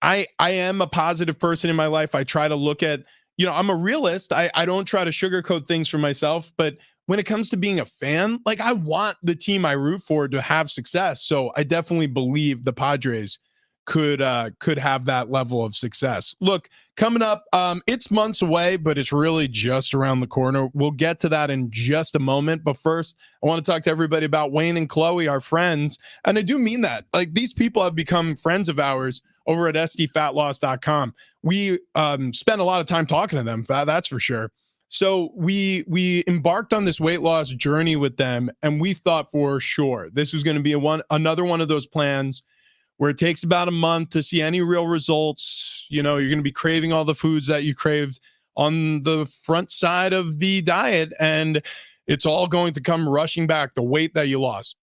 I am a positive person in my life. I try to look at, I'm a realist. I don't try to sugarcoat things for myself, but when it comes to being a fan, I want the team I root for to have success. So I definitely believe the Padres could have that level of success. Look, coming up, it's months away, but it's really just around the corner. We'll get to that in just a moment. But first, I want to talk to everybody about Wayne and Chloe, our friends. And I do mean that. These people have become friends of ours over at sdfatloss.com. We spent a lot of time talking to them, that's for sure. So we embarked on this weight loss journey with them, and we thought for sure this was going to be another one of those plans where it takes about a month to see any real results. You're going to be craving all the foods that you craved on the front side of the diet, and it's all going to come rushing back, the weight that you lost.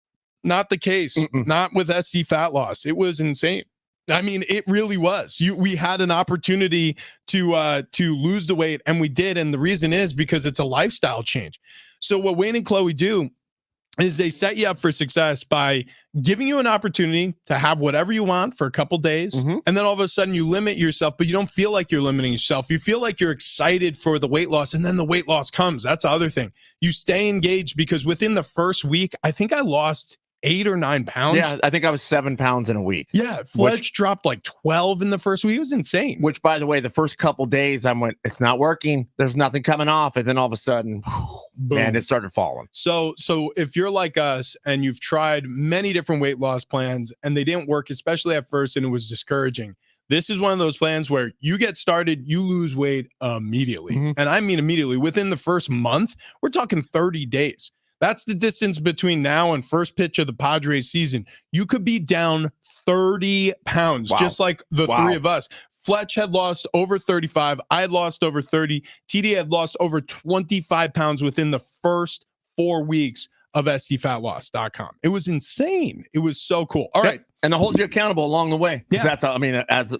Not the case. Not with SD Fat Loss. It was insane. I mean, it really was. We had an opportunity to lose the weight, and we did. And the reason is because it's a lifestyle change. So what Wayne and Chloe do is they set you up for success by giving you an opportunity to have whatever you want for a couple days. And then all of a sudden you limit yourself, but you don't feel like you're limiting yourself. You feel like you're excited for the weight loss, and then the weight loss comes. That's the other thing. You stay engaged, because within the first week, I think I lost 8 or 9 pounds. Yeah, I think I was 7 pounds in a week. Yeah, Fletch dropped like 12 in the first week. It was insane. Which, by the way, the first couple days I went, it's not working. There's nothing coming off. And then all of a sudden, boom, man, it started falling. So if you're like us and you've tried many different weight loss plans and they didn't work, especially at first, and it was discouraging, this is one of those plans where you get started, you lose weight immediately. And I mean immediately. Within the first month, we're talking 30 days. That's the distance between now and first pitch of the Padres season. You could be down 30 pounds, just like the three of us. Fletch had lost over 35. I had lost over 30. TD had lost over 25 pounds within the first 4 weeks of SDFatLoss.com. It was insane. It was so cool. All right. And they'll hold you accountable along the way. Yeah. That's, I mean, as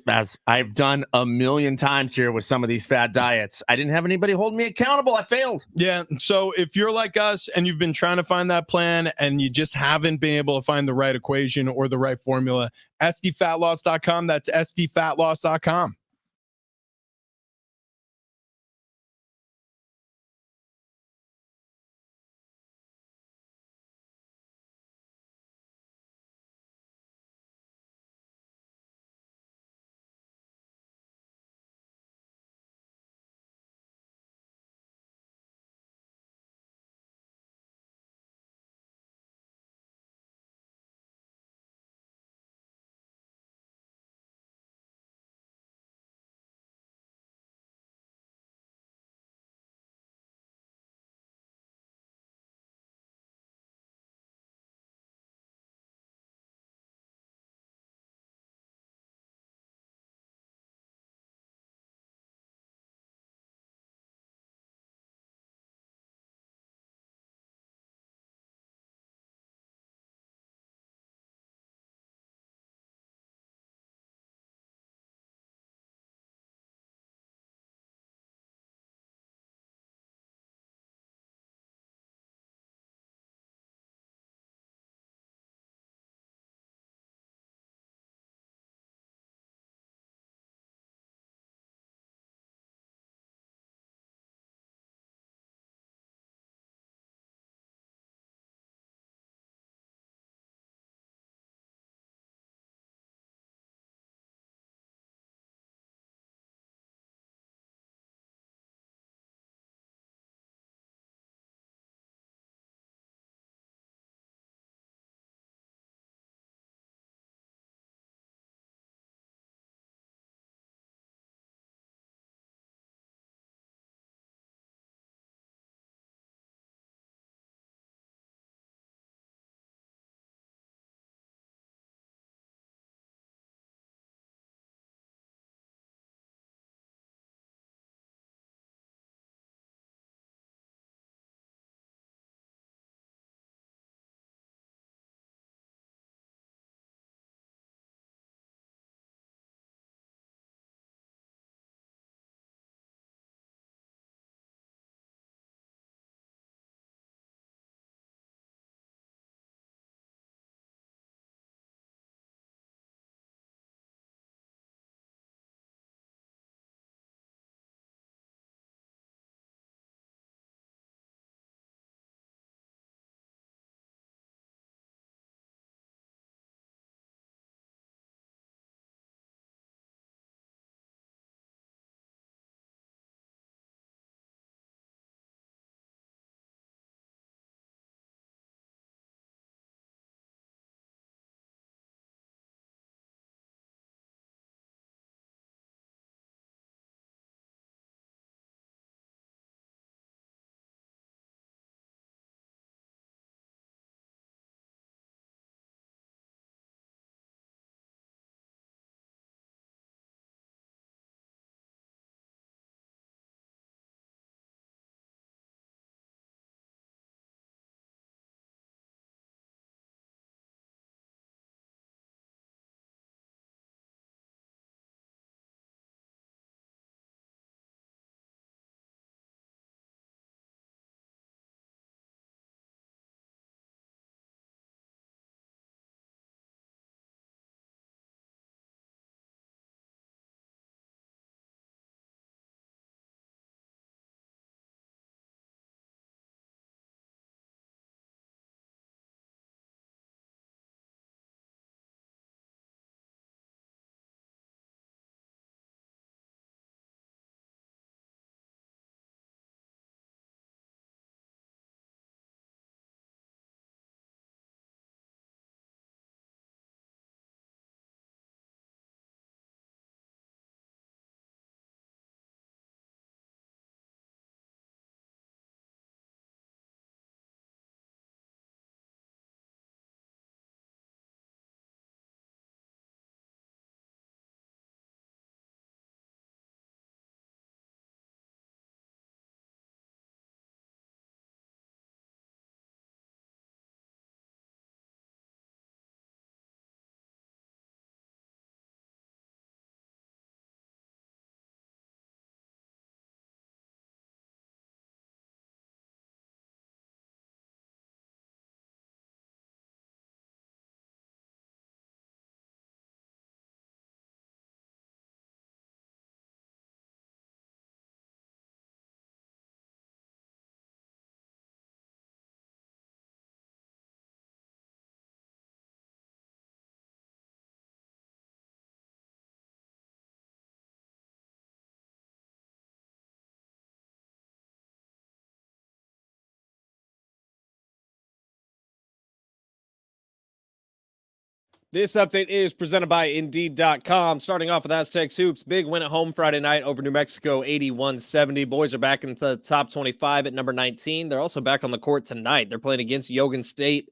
I've done a million times here with some of these fad diets, I didn't have anybody hold me accountable. I failed. Yeah. So if you're like us and you've been trying to find that plan and you just haven't been able to find the right equation or the right formula, SDFatLoss.com. That's SDFatLoss.com. This update is presented by Indeed.com. Starting off with Aztecs Hoops. Big win at home Friday night over New Mexico, 81-70. Boys are back in the top 25 at number 19. They're also back on the court tonight. They're playing against Utah State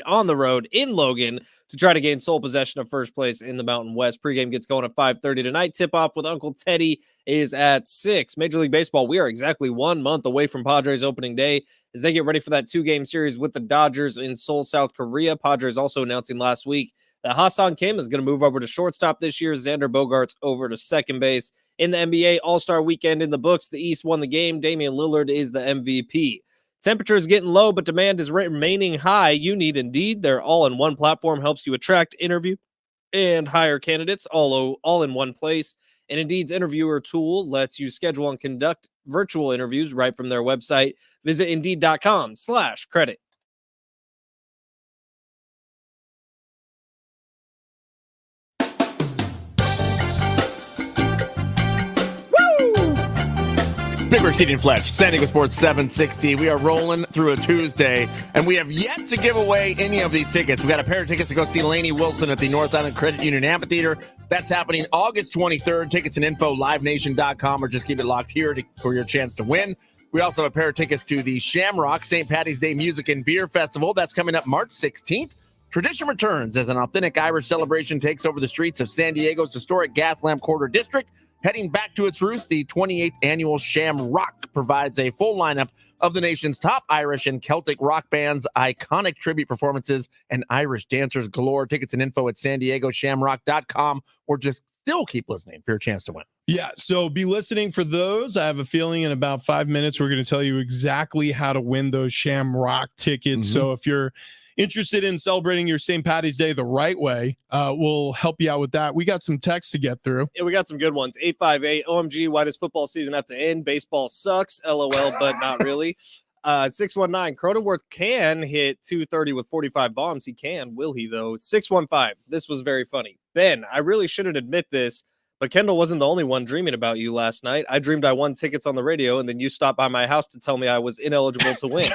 on the road in Logan to try to gain sole possession of first place in the Mountain West. Pregame gets going at 5:30 tonight. Tip-off with Uncle Teddy is at 6. Major League Baseball, we are exactly 1 month away from Padres opening day as they get ready for that 2-game series with the Dodgers in Seoul, South Korea. Padres also announcing last week that Ha-Seong Kim is going to move over to shortstop this year. Xander Bogaerts over to second base. In the NBA All-Star Weekend in the books, the East won the game. Damian Lillard is the MVP. Temperature is getting low, but demand is remaining high. You need Indeed. Their all-in-one platform helps you attract, interview, and hire candidates all in one place. And Indeed's interviewer tool lets you schedule and conduct virtual interviews right from their website. Visit Indeed.com/credit. Big Receiving Fletch, San Diego Sports 760. We are rolling through a Tuesday, and we have yet to give away any of these tickets. We got a pair of tickets to go see Lainey Wilson at the North Island Credit Union Amphitheater. That's happening August 23rd. Tickets and info, livenation.com, or just keep it locked here for your chance to win. We also have a pair of tickets to the Shamrock St. Patty's Day Music and Beer Festival. That's coming up March 16th. Tradition returns as an authentic Irish celebration takes over the streets of San Diego's historic Gaslamp Quarter District. Heading back to its roots, the 28th annual Shamrock provides a full lineup of the nation's top Irish and Celtic rock bands, iconic tribute performances, and Irish dancers galore. Tickets and info at sandiegoshamrock.com, or just still keep listening for your chance to win. Yeah, so be listening for those. I have a feeling in about 5 minutes, we're going to tell you exactly how to win those Shamrock tickets. So if you're interested in celebrating your St. Patty's Day the right way, we'll help you out with that. We got some texts to get through. Yeah, we got some good ones. 858, OMG, why does football season have to end? Baseball sucks, LOL, but not really. 619, Cronenworth can hit 230 with 45 bombs. He can. Will he, though? 615, this was very funny. Ben, I really shouldn't admit this, but Kendall wasn't the only one dreaming about you last night. I dreamed I won tickets on the radio, and then you stopped by my house to tell me I was ineligible to win.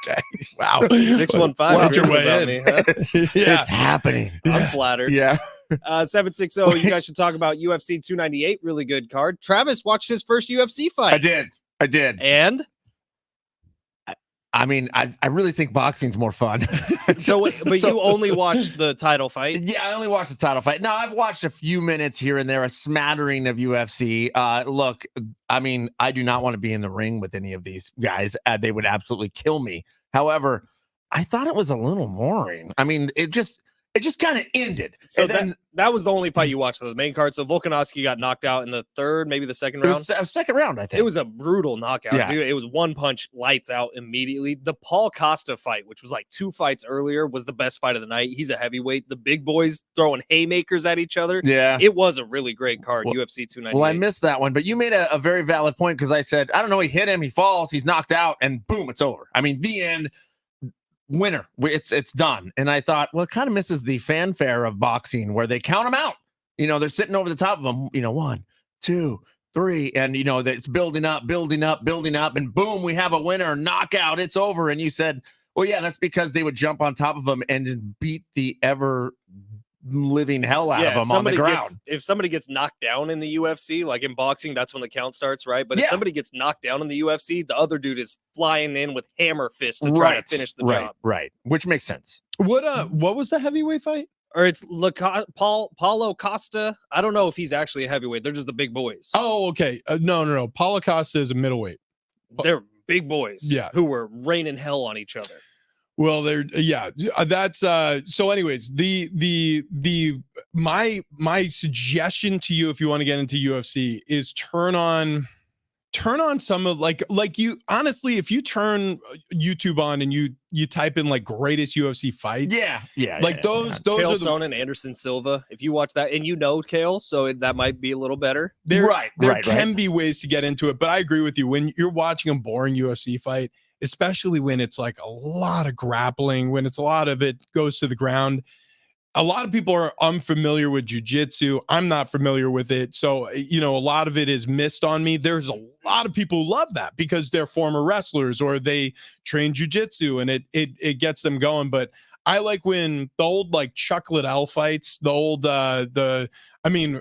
Okay. Wow. 615. Watch your way in. Me, huh? It's happening. I'm flattered. Yeah. 760, you guys should talk about UFC 298. Really good card. Travis watched his first UFC fight. I did. And? I mean, I really think boxing's more fun. You only watched the title fight? Yeah, I only watched the title fight. No, I've watched a few minutes here and there, a smattering of UFC. Look, I mean, I do not want to be in the ring with any of these guys. They would absolutely kill me. However, I thought it was a little boring. I mean, it just kind of ended. So then that was the only fight you watched, the main card. So Volkanovski got knocked out in the third, maybe the second round. It was a second round, I think. It was a brutal knockout, dude. It was one punch, lights out immediately. The Paul Costa fight, which was like 2 fights earlier, was the best fight of the night. He's a heavyweight. The big boys throwing haymakers at each other. Yeah. It was a really great card, UFC 298. Well, I missed that one, but you made a very valid point because I said, I don't know, he hit him, he falls, he's knocked out, and boom, it's over. I mean, the end. Winner, it's done. And I thought, well, it kind of misses the fanfare of boxing where they count them out. You know, they're sitting over the top of them, 1, 2, 3, and it's building up, and boom, we have a winner, knockout, it's over. And you said, well, yeah, that's because they would jump on top of them and just beat the ever living hell out of them on the ground. If somebody gets knocked down in the UFC, like in boxing, that's when the count starts, right? But if somebody gets knocked down in the UFC, the other dude is flying in with hammer fists to try to finish the job. Right, which makes sense. What was the heavyweight fight? Or it's Paulo Costa. I don't know if he's actually a heavyweight. They're just the big boys. Oh, okay. No. Paulo Costa is a middleweight. They're big boys. Who were raining hell on each other. Well, that's so anyways, my suggestion to you, if you want to get into UFC, is turn on some of like you honestly, if you turn YouTube on and you type in like greatest UFC fights, those Chael are Sonnen, Anderson Silva. If you watch that, and Chael, so that might be a little better. There can be ways to get into it, but I agree with you. When you're watching a boring UFC fight, especially when it's like a lot of grappling, when it's a lot of it goes to the ground. A lot of people are unfamiliar with jiu-jitsu. I'm not familiar with it. So, a lot of it is missed on me. There's a lot of people who love that because they're former wrestlers or they train jiu-jitsu and it gets them going. But I like when the old like Chuck Liddell fights, the old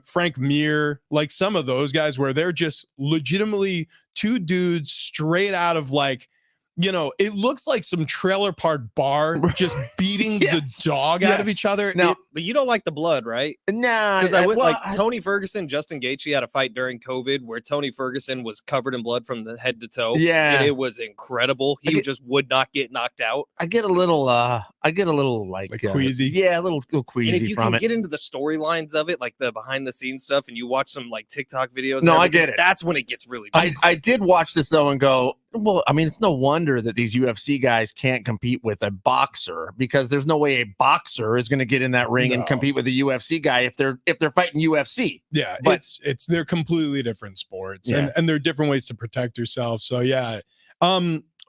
Frank Mir, like some of those guys where they're just legitimately two dudes straight out of like, it looks like some trailer park bar just beating the dog out of each other. Now, but you don't like the blood, right? Nah, because I would like Tony Ferguson, Justin Gaethje had a fight during COVID where Tony Ferguson was covered in blood from the head to toe. Yeah, and it was incredible. He just would not get knocked out. I get a little like queasy. Yeah, a little queasy And if you from can it. get into the storylines of it, like the behind the scenes stuff, and you watch some like TikTok videos, No, and I everything, get it. That's when it gets really bad. I did watch this though and go, well, I mean, it's no wonder that these UFC guys can't compete with a boxer, because there's no way a boxer is going to get in that ring and compete with a UFC guy if they're fighting UFC. Yeah, but they're completely different sports, Yeah. and there are different ways to protect yourself. So yeah.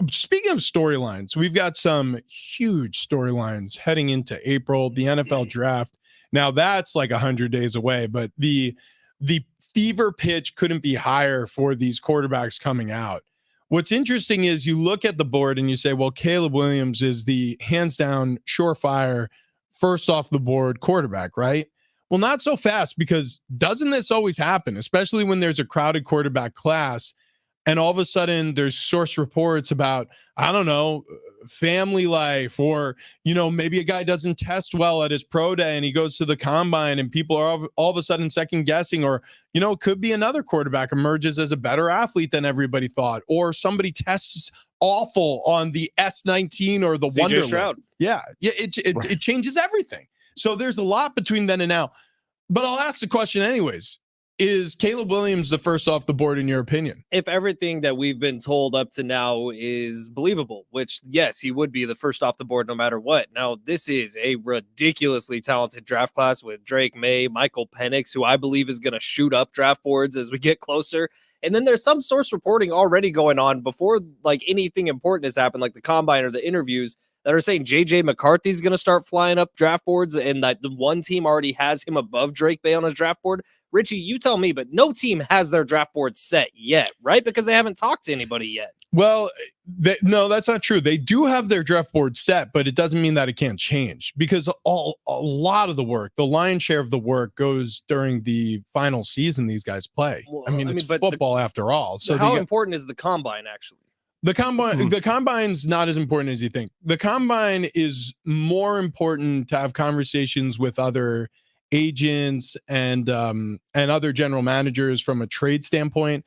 Speaking of storylines, we've got some huge storylines heading into April, the NFL draft. Now that's like 100 days away, but the fever pitch couldn't be higher for these quarterbacks coming out. What's interesting is you look at the board and you say, well, Caleb Williams is the hands down surefire first off the board quarterback, right? Well, not so fast, because doesn't this always happen, especially when there's a crowded quarterback class? And all of a sudden there's source reports about, I don't know, family life, or, maybe a guy doesn't test well at his pro day and he goes to the combine and people are all of a sudden second guessing, or, it could be another quarterback emerges as a better athlete than everybody thought, or somebody tests awful on the S19 or the CJ Wonderland. Stroud. Yeah. It changes everything. So there's a lot between then and now, but I'll ask the question anyways. Is Caleb Williams the first off the board in your opinion? If everything that we've been told up to now is believable, which yes, he would be the first off the board no matter what. Now, this is a ridiculously talented draft class with Drake May, Michael Penix, who I believe is going to shoot up draft boards as we get closer. And then there's some source reporting already going on before like anything important has happened, like the combine or the interviews, that are saying JJ McCarthy's going to start flying up draft boards, and that the one team already has him above Drake May on his draft board. Richie, you tell me, but no team has their draft board set yet, right? Because they haven't talked to anybody yet. Well, no, that's not true. They do have their draft board set, but it doesn't mean that it can't change, because a lot of the work, the lion's share of the work, goes during the final season these guys play. Well, It's football after all. So how important is the combine actually? The combine's not as important as you think. The combine is more important to have conversations with other agents and other general managers from a trade standpoint.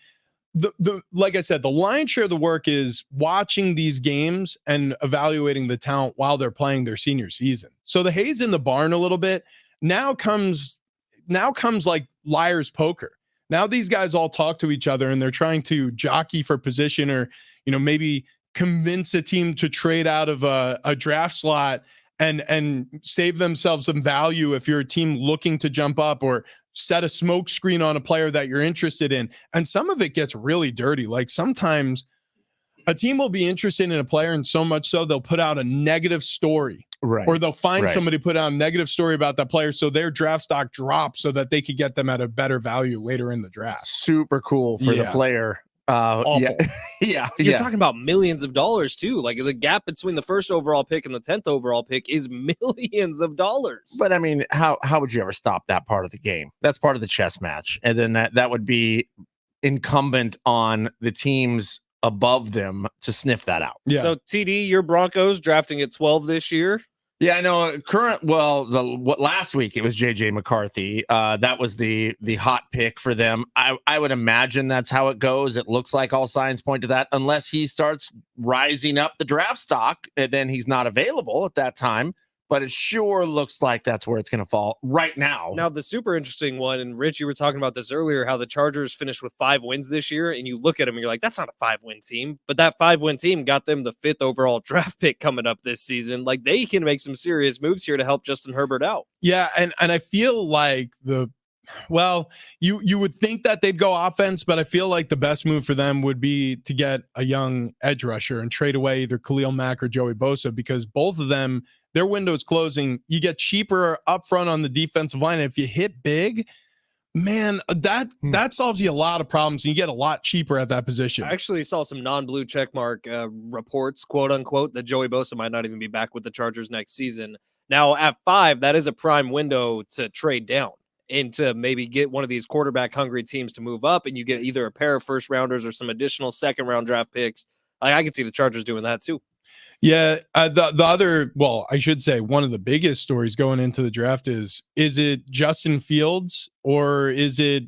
Like I said, the lion's share of the work is watching these games and evaluating the talent while they're playing their senior season. So the hay's in the barn a little bit. Now comes like liar's poker. Now these guys all talk to each other and they're trying to jockey for position, or maybe convince a team to trade out of a draft slot and save themselves some value if you're a team looking to jump up, or set a smoke screen on a player that you're interested in. And some of it gets really dirty. Like sometimes a team will be interested in a player, and so much so they'll put out a negative story, right? Or they'll find somebody put out a negative story about that player, so their draft stock drops so that they could get them at a better value later in the draft. Super cool for the player. Awful. Yeah. You're talking about millions of dollars too. Like the gap between the first overall pick and the 10th overall pick is millions of dollars. But I mean, how would you ever stop that part of the game? That's part of the chess match. And then that would be incumbent on the teams above them to sniff that out. Yeah. So TD, your Broncos drafting at 12 this year. Yeah, I know. Last week it was JJ McCarthy. That was the hot pick for them. I would imagine that's how it goes. It looks like all signs point to that, unless he starts rising up the draft stock, and then he's not available at that time. But it sure looks like that's where it's going to fall right now. Now, the super interesting one, and Rich, you were talking about this earlier, how the Chargers finished with 5 wins this year, and you look at them and you're like, that's not a 5-win team. But that 5-win team got them the 5th overall draft pick coming up this season. Like, they can make some serious moves here to help Justin Herbert out. Yeah, and I feel like you would think that they'd go offense, but I feel like the best move for them would be to get a young edge rusher and trade away either Khalil Mack or Joey Bosa, because both of them, their window's closing. You get cheaper up front on the defensive line. And if you hit big, Man, that solves you a lot of problems, and you get a lot cheaper at that position. I actually saw some non-blue checkmark reports, quote unquote, that Joey Bosa might not even be back with the Chargers next season. Now, at 5, that is a prime window to trade down and to maybe get one of these quarterback-hungry teams to move up, and you get either a pair of first-rounders or some additional second-round draft picks. I could see the Chargers doing that too. Yeah, the other, well, I should say one of the biggest stories going into the draft is it Justin Fields or is it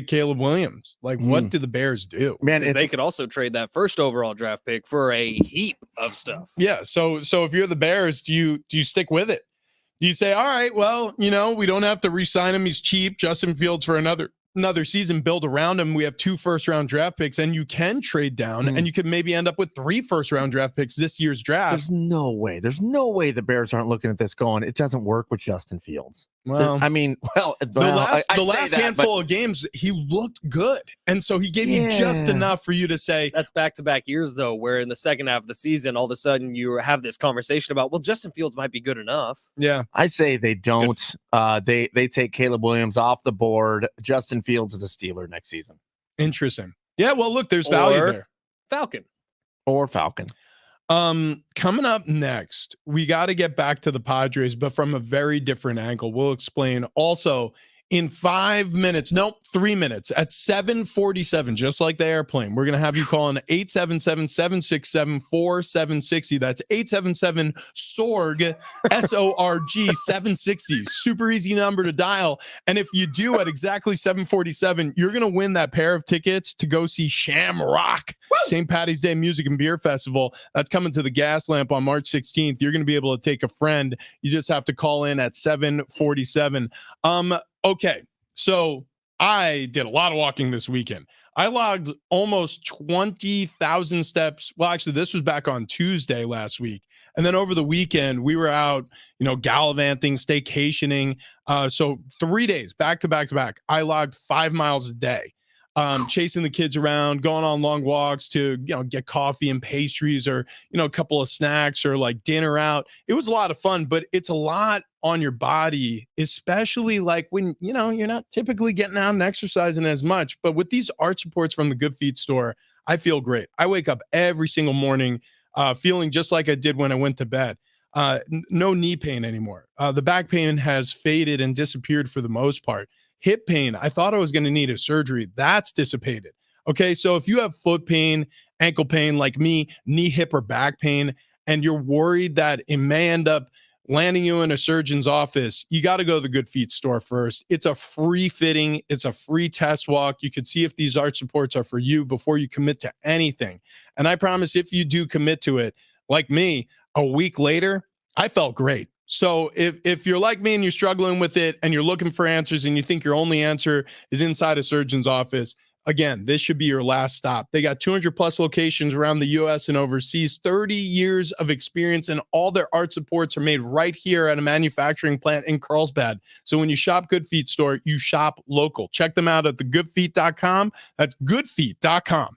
Caleb Williams? Like, what do the Bears do? Man, they could also trade that first overall draft pick for a heap of stuff. Yeah, so if you're the Bears, do you stick with it? Do you say, all right, well, we don't have to re-sign him. He's cheap. Justin Fields for another season, build around him. We have 2 first-round draft picks, and you can trade down, and you could maybe end up with 3 first-round draft picks this year's draft. There's no way the Bears aren't looking at this going, it doesn't work with Justin Fields. Well, I mean, the last handful of games, he looked good. And so he gave you just enough for you to say. That's back-to-back years, though, where in the second half of the season, all of a sudden you have this conversation about, well, Justin Fields might be good enough. Yeah. I say they don't. They take Caleb Williams off the board. Justin Fields is a Steeler next season. Interesting. Yeah, well, look, there's value there. Falcon. Coming up next, we got to get back to the Padres, but from a very different angle. We'll explain also in 5 minutes, 3 minutes at 7:47, just like the airplane. We're going to have you call in 877-767-4760. That's 877-SORG, SORG 760. Super easy number to dial. And if you do at exactly 7:47, you're going to win that pair of tickets to go see Shamrock, St. Patty's Day Music and Beer Festival. That's coming to the Gas Lamp on March 16th. You're going to be able to take a friend. You just have to call in at 7:47. Okay, so I did a lot of walking this weekend. I logged almost 20,000 steps. Well, actually, this was back on Tuesday last week. And then over the weekend, we were out, gallivanting, staycationing. So 3 days, back to back to back. I logged 5 miles a day. Chasing the kids around, going on long walks to, get coffee and pastries or, a couple of snacks or like dinner out. It was a lot of fun, but it's a lot on your body, especially like when, you're not typically getting out and exercising as much. But with these arch supports from the Good Feet store, I feel great. I wake up every single morning feeling just like I did when I went to bed. No knee pain anymore. The back pain has faded and disappeared for the most part. Hip pain, I thought I was going to need a surgery. That's dissipated. Okay, so if you have foot pain, ankle pain like me, knee, hip, or back pain, and you're worried that it may end up landing you in a surgeon's office, you got to go to the Good Feet store first. It's a free fitting. It's a free test walk. You can see if these arch supports are for you before you commit to anything. And I promise if you do commit to it, like me, a week later, I felt great. So if you're like me and you're struggling with it and you're looking for answers and you think your only answer is inside a surgeon's office, again, this should be your last stop. They got 200 plus locations around the U.S. and overseas, 30 years of experience, and all their arch supports are made right here at a manufacturing plant in Carlsbad. So when you shop Good Feet store, you shop local. Check them out at thegoodfeet.com. That's goodfeet.com.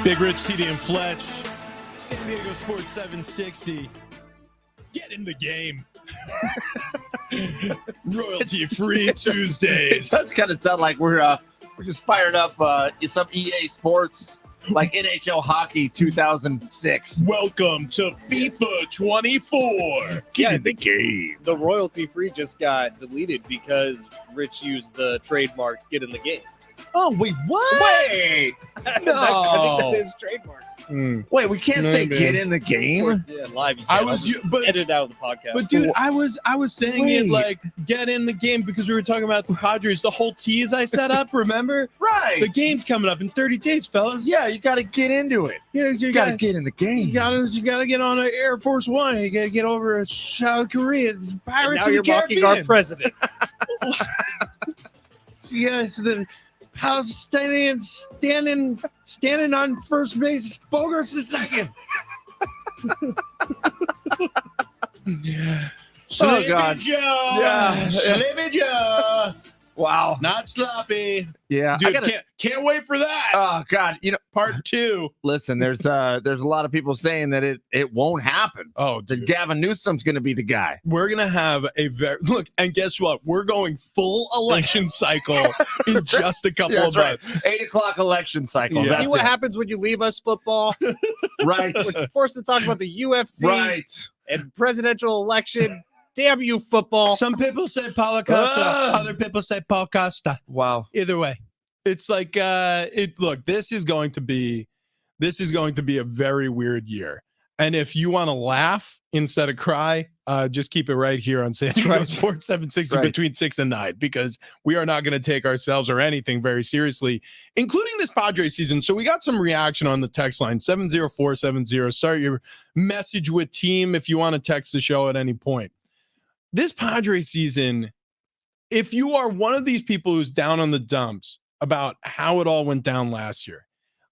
Big Rich, TD, and Fletch. San Diego Sports 760. Get in the game. Royalty-free Tuesdays. It does kind of sound like we're just fired up some EA Sports, like NHL Hockey 2006. Welcome to FIFA 24. Get in the game. The royalty free just got deleted because Rich used the trademark "get in the game." Oh, wait, what? Wait. I think that is trademarked. Wait, we can't say get in the game? Yeah, live. You I can. was, but edit out of the podcast. But dude, I was saying it like get in the game because we were talking about the Padres. The whole tease I set up, remember? Right. The game's coming up in 30 days, fellas. Yeah, you got to get into it. You got to get in the game. You got to get on an Air Force One. You got to get over to South Korea. It's Pirates now of you're the mocking Caribbean. our president. So the standing on first base. Bogart's the second. Oh, God. Joe. Yeah. Sleepy Joe. Wow. Not sloppy. Yeah. Dude, can't wait for that. Oh, God. Part 2. Listen, there's a lot of people saying that it won't happen. Oh, dude. Gavin Newsom's going to be the guy. We're going to have look, and guess what? We're going full election cycle in just a couple of months. Right. 8 o'clock election cycle. Yeah. See what happens when you leave us football? Right. We're forced to talk about the UFC. Right. And presidential election. Damn you, football. Some people say Paulo Costa. Other people say Paul Costa. Wow. Either way. It's like look, this is going to be a very weird year. And if you want to laugh instead of cry, just keep it right here on San Diego Sports 760 between 6 and 9, because we are not going to take ourselves or anything very seriously, including this Padres season. So we got some reaction on the text line 70470. Start your message with team if you want to text the show at any point. This Padres season, if you are one of these people who's down on the dumps about how it all went down last year,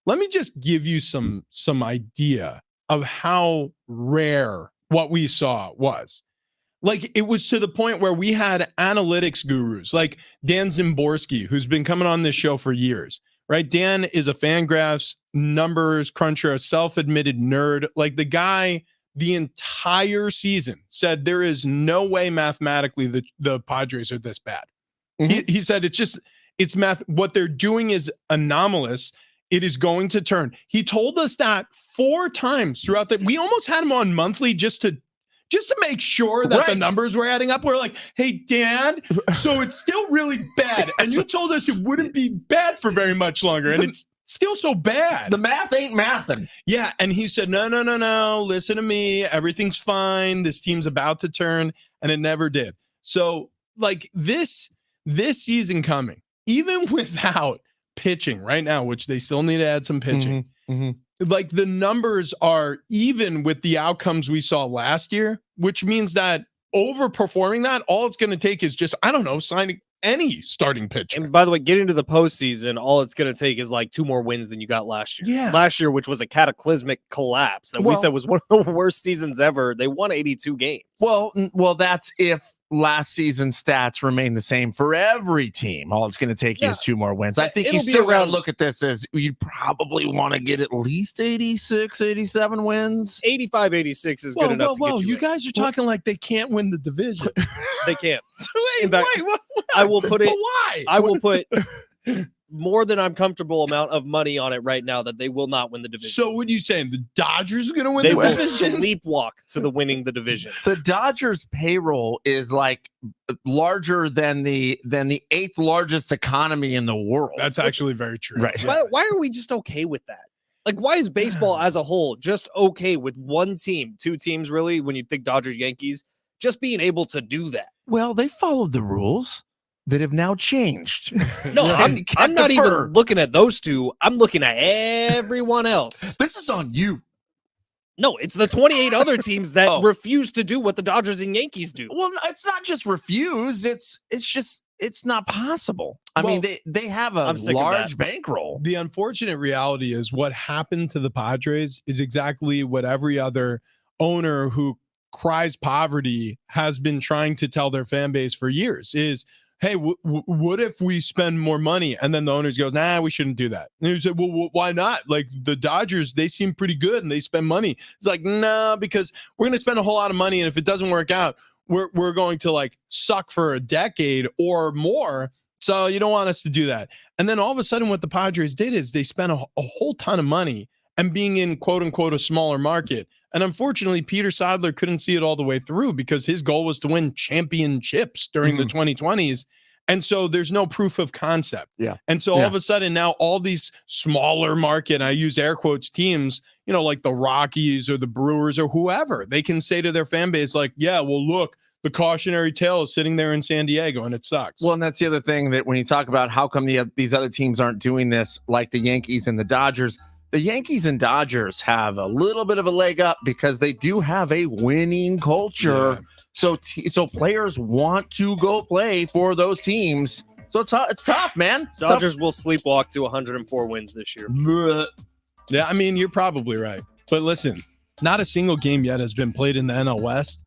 let me just give you some idea of how rare what we saw was. Like, it was to the point where we had analytics gurus like Dan Zimborski, who's been coming on this show for years, right? Dan is a Fangraphs numbers cruncher, a self-admitted nerd. Like, the guy the entire season said there is no way mathematically the Padres are this bad. Mm-hmm. He said it's math. What they're doing is anomalous. It is going to turn. He told us that 4 times throughout we almost had him on monthly just to make sure that the numbers were adding up. We're like, hey, Dan, so it's still really bad. And you told us it wouldn't be bad for very much longer. And it's still so bad. The math ain't mathin'. Yeah. And he said, no. Listen to me. Everything's fine. This team's about to turn. And it never did. So like this season coming, even without pitching right now, which they still need to add some pitching. Like, the numbers are even with the outcomes we saw last year, which means that overperforming that, all it's going to take is just, I don't know, signing any starting pitcher. And by the way, getting to the postseason, all it's going to take is like 2 more wins than you got last year. Yeah. Last year, which was a cataclysmic collapse that we said was one of the worst seasons ever. They won 82 games. Well, that's if last season's stats remain the same for every team. All it's going to take is 2 more wins. I think you still got to look at this as you probably want to get at least 86, 87 wins. 85, 86 is good enough to get you guys are talking like they can't win the division. They can't. Wait, what? I will put it. Why? I will put more than I'm comfortable amount of money on it right now that they will not win the division. So what are you saying? The Dodgers are going to win the division? They will sleepwalk to the winning the division. The Dodgers payroll is like larger than the 8th largest economy in the world. That's actually very true. Right. Why are we just okay with that? Like, why is baseball as a whole just okay with one team, 2 teams really, when you think Dodgers, Yankees, just being able to do that? Well, they followed the rules that have now changed. No, I'm not even looking at those 2. I'm looking at everyone else. This is on you. No, it's the 28 other teams that refuse to do what the Dodgers and Yankees do. Well, it's not just refuse. It's not possible. I mean, they have a large bankroll. The unfortunate reality is what happened to the Padres is exactly what every other owner who cries poverty has been trying to tell their fan base for years is hey, what if we spend more money? And then the owners goes, nah, we shouldn't do that. And you say, well, why not? Like the Dodgers, they seem pretty good and they spend money. It's like, nah, because we're going to spend a whole lot of money. And if it doesn't work out, we're going to like suck for a decade or more. So you don't want us to do that. And then all of a sudden what the Padres did is they spent a whole ton of money and being in quote unquote a smaller market. And unfortunately, Peter Sadler couldn't see it all the way through because his goal was to win championships during the 2020s. And so there's no proof of concept. Yeah. And so all of a sudden now all these smaller market, I use air quotes, teams, you know, like the Rockies or the Brewers or whoever, they can say to their fan base like, yeah, well, look, the cautionary tale is sitting there in San Diego and it sucks. Well, and that's the other thing that when you talk about how come these other teams aren't doing this like the Yankees and the Dodgers, the Yankees and Dodgers have a little bit of a leg up because they do have a winning culture. Yeah. So players want to go play for those teams. So it's tough, man. Dodgers will sleepwalk to 104 wins this year. Yeah, I mean, you're probably right. But listen, not a single game yet has been played in the NL West.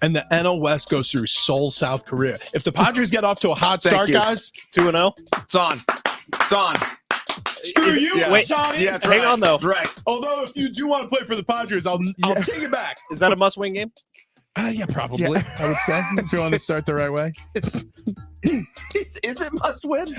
And the NL West goes through Seoul, South Korea. If the Padres get off to a hot start, guys, 2-0. It's on. It's on. Screw you, wait, Johnny. Yeah, hang on, though. Right. Although, if you do want to play for the Padres, I'll take it back. Is that a must-win game? Yeah, probably. I would say if you want to start the right way. Is it must win?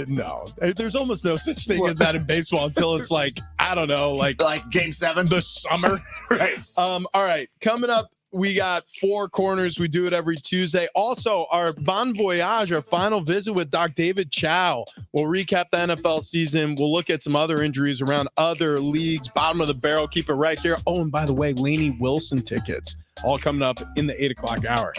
No. There's almost no such thing as that in baseball until it's like, I don't know, like Game 7, the summer. Right. All right. Coming up, we got Four Corners. We do it every Tuesday. Also, our Bon Voyage, our final visit with Doc David Chow. We'll recap the NFL season. We'll look at some other injuries around other leagues. Bottom of the barrel. Keep it right here. Oh, and by the way, Lainey Wilson tickets. All coming up in the 8 o'clock hour.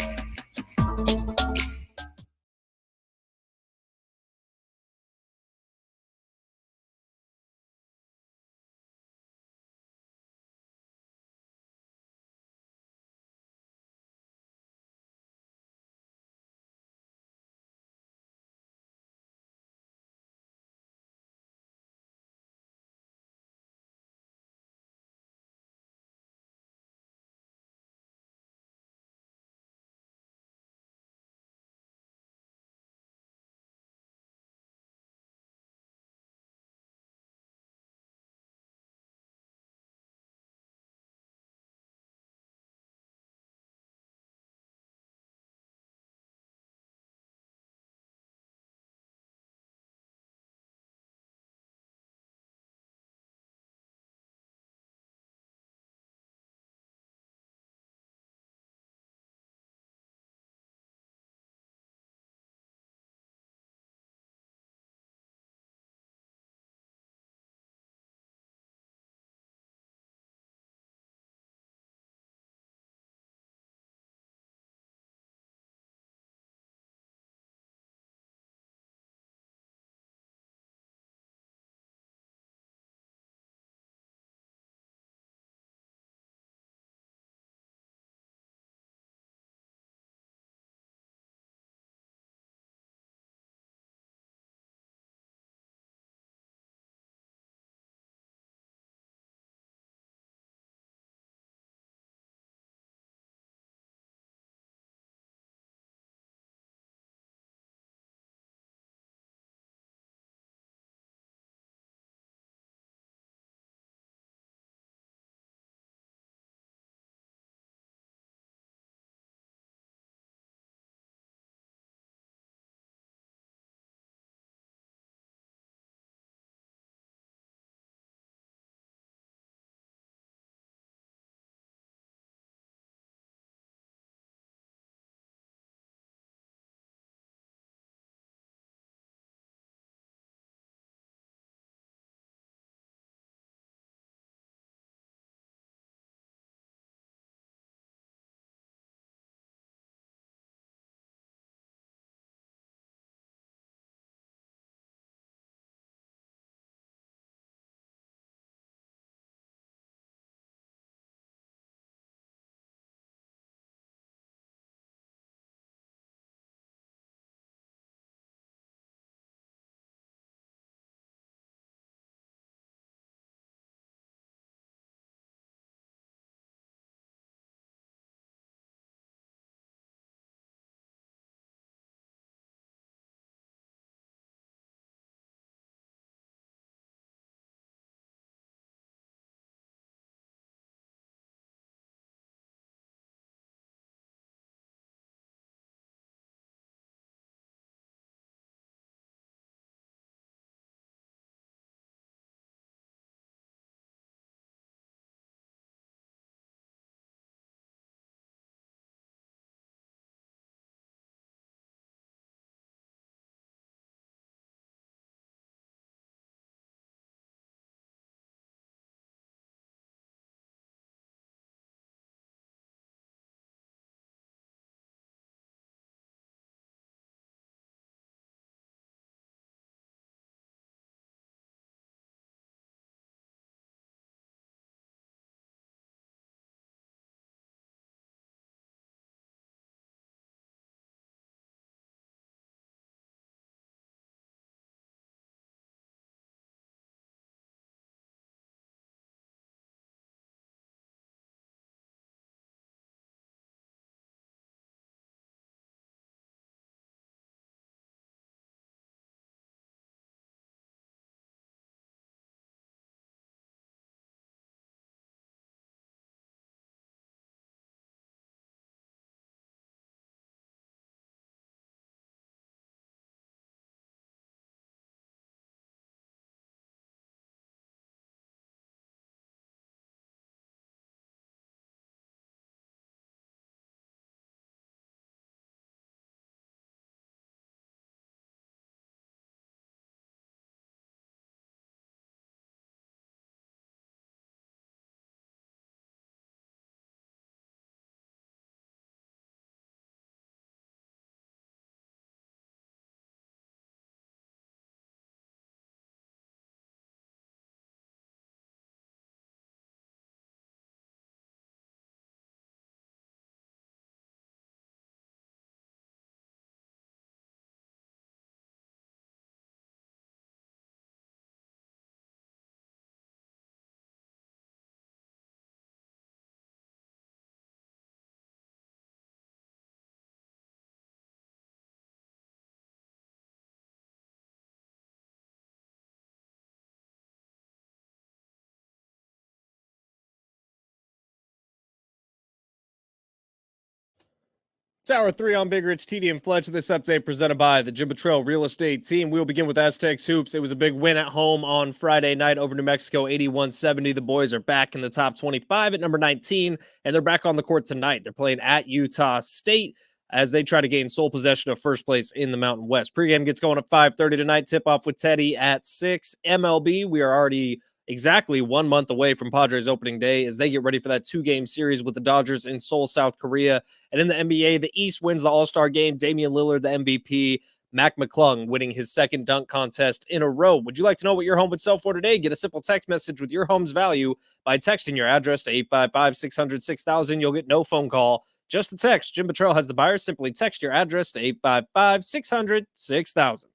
It's hour 3 on Big Rich, TD, and Fletch. This update presented by the Jim Betrell Real Estate Team. We'll begin with Aztecs Hoops. It was a big win at home on Friday night over New Mexico, 81-70. The boys are back in the top 25 at number 19, and they're back on the court tonight. They're playing at Utah State as they try to gain sole possession of first place in the Mountain West. Pregame gets going at 5:30 tonight. Tip-off with Teddy at 6. MLB, we are already exactly 1 month away from Padres opening day as they get ready for that 2-game series with the Dodgers in Seoul, South Korea. And in the NBA, the East wins the All-Star game. Damian Lillard, the MVP. Mac McClung winning his second dunk contest in a row. Would you like to know what your home would sell for today? Get a simple text message with your home's value by texting your address to 855-600-6000. You'll get no phone call, just a text. Jim Betrell has the buyer. Simply text your address to 855-600-6000.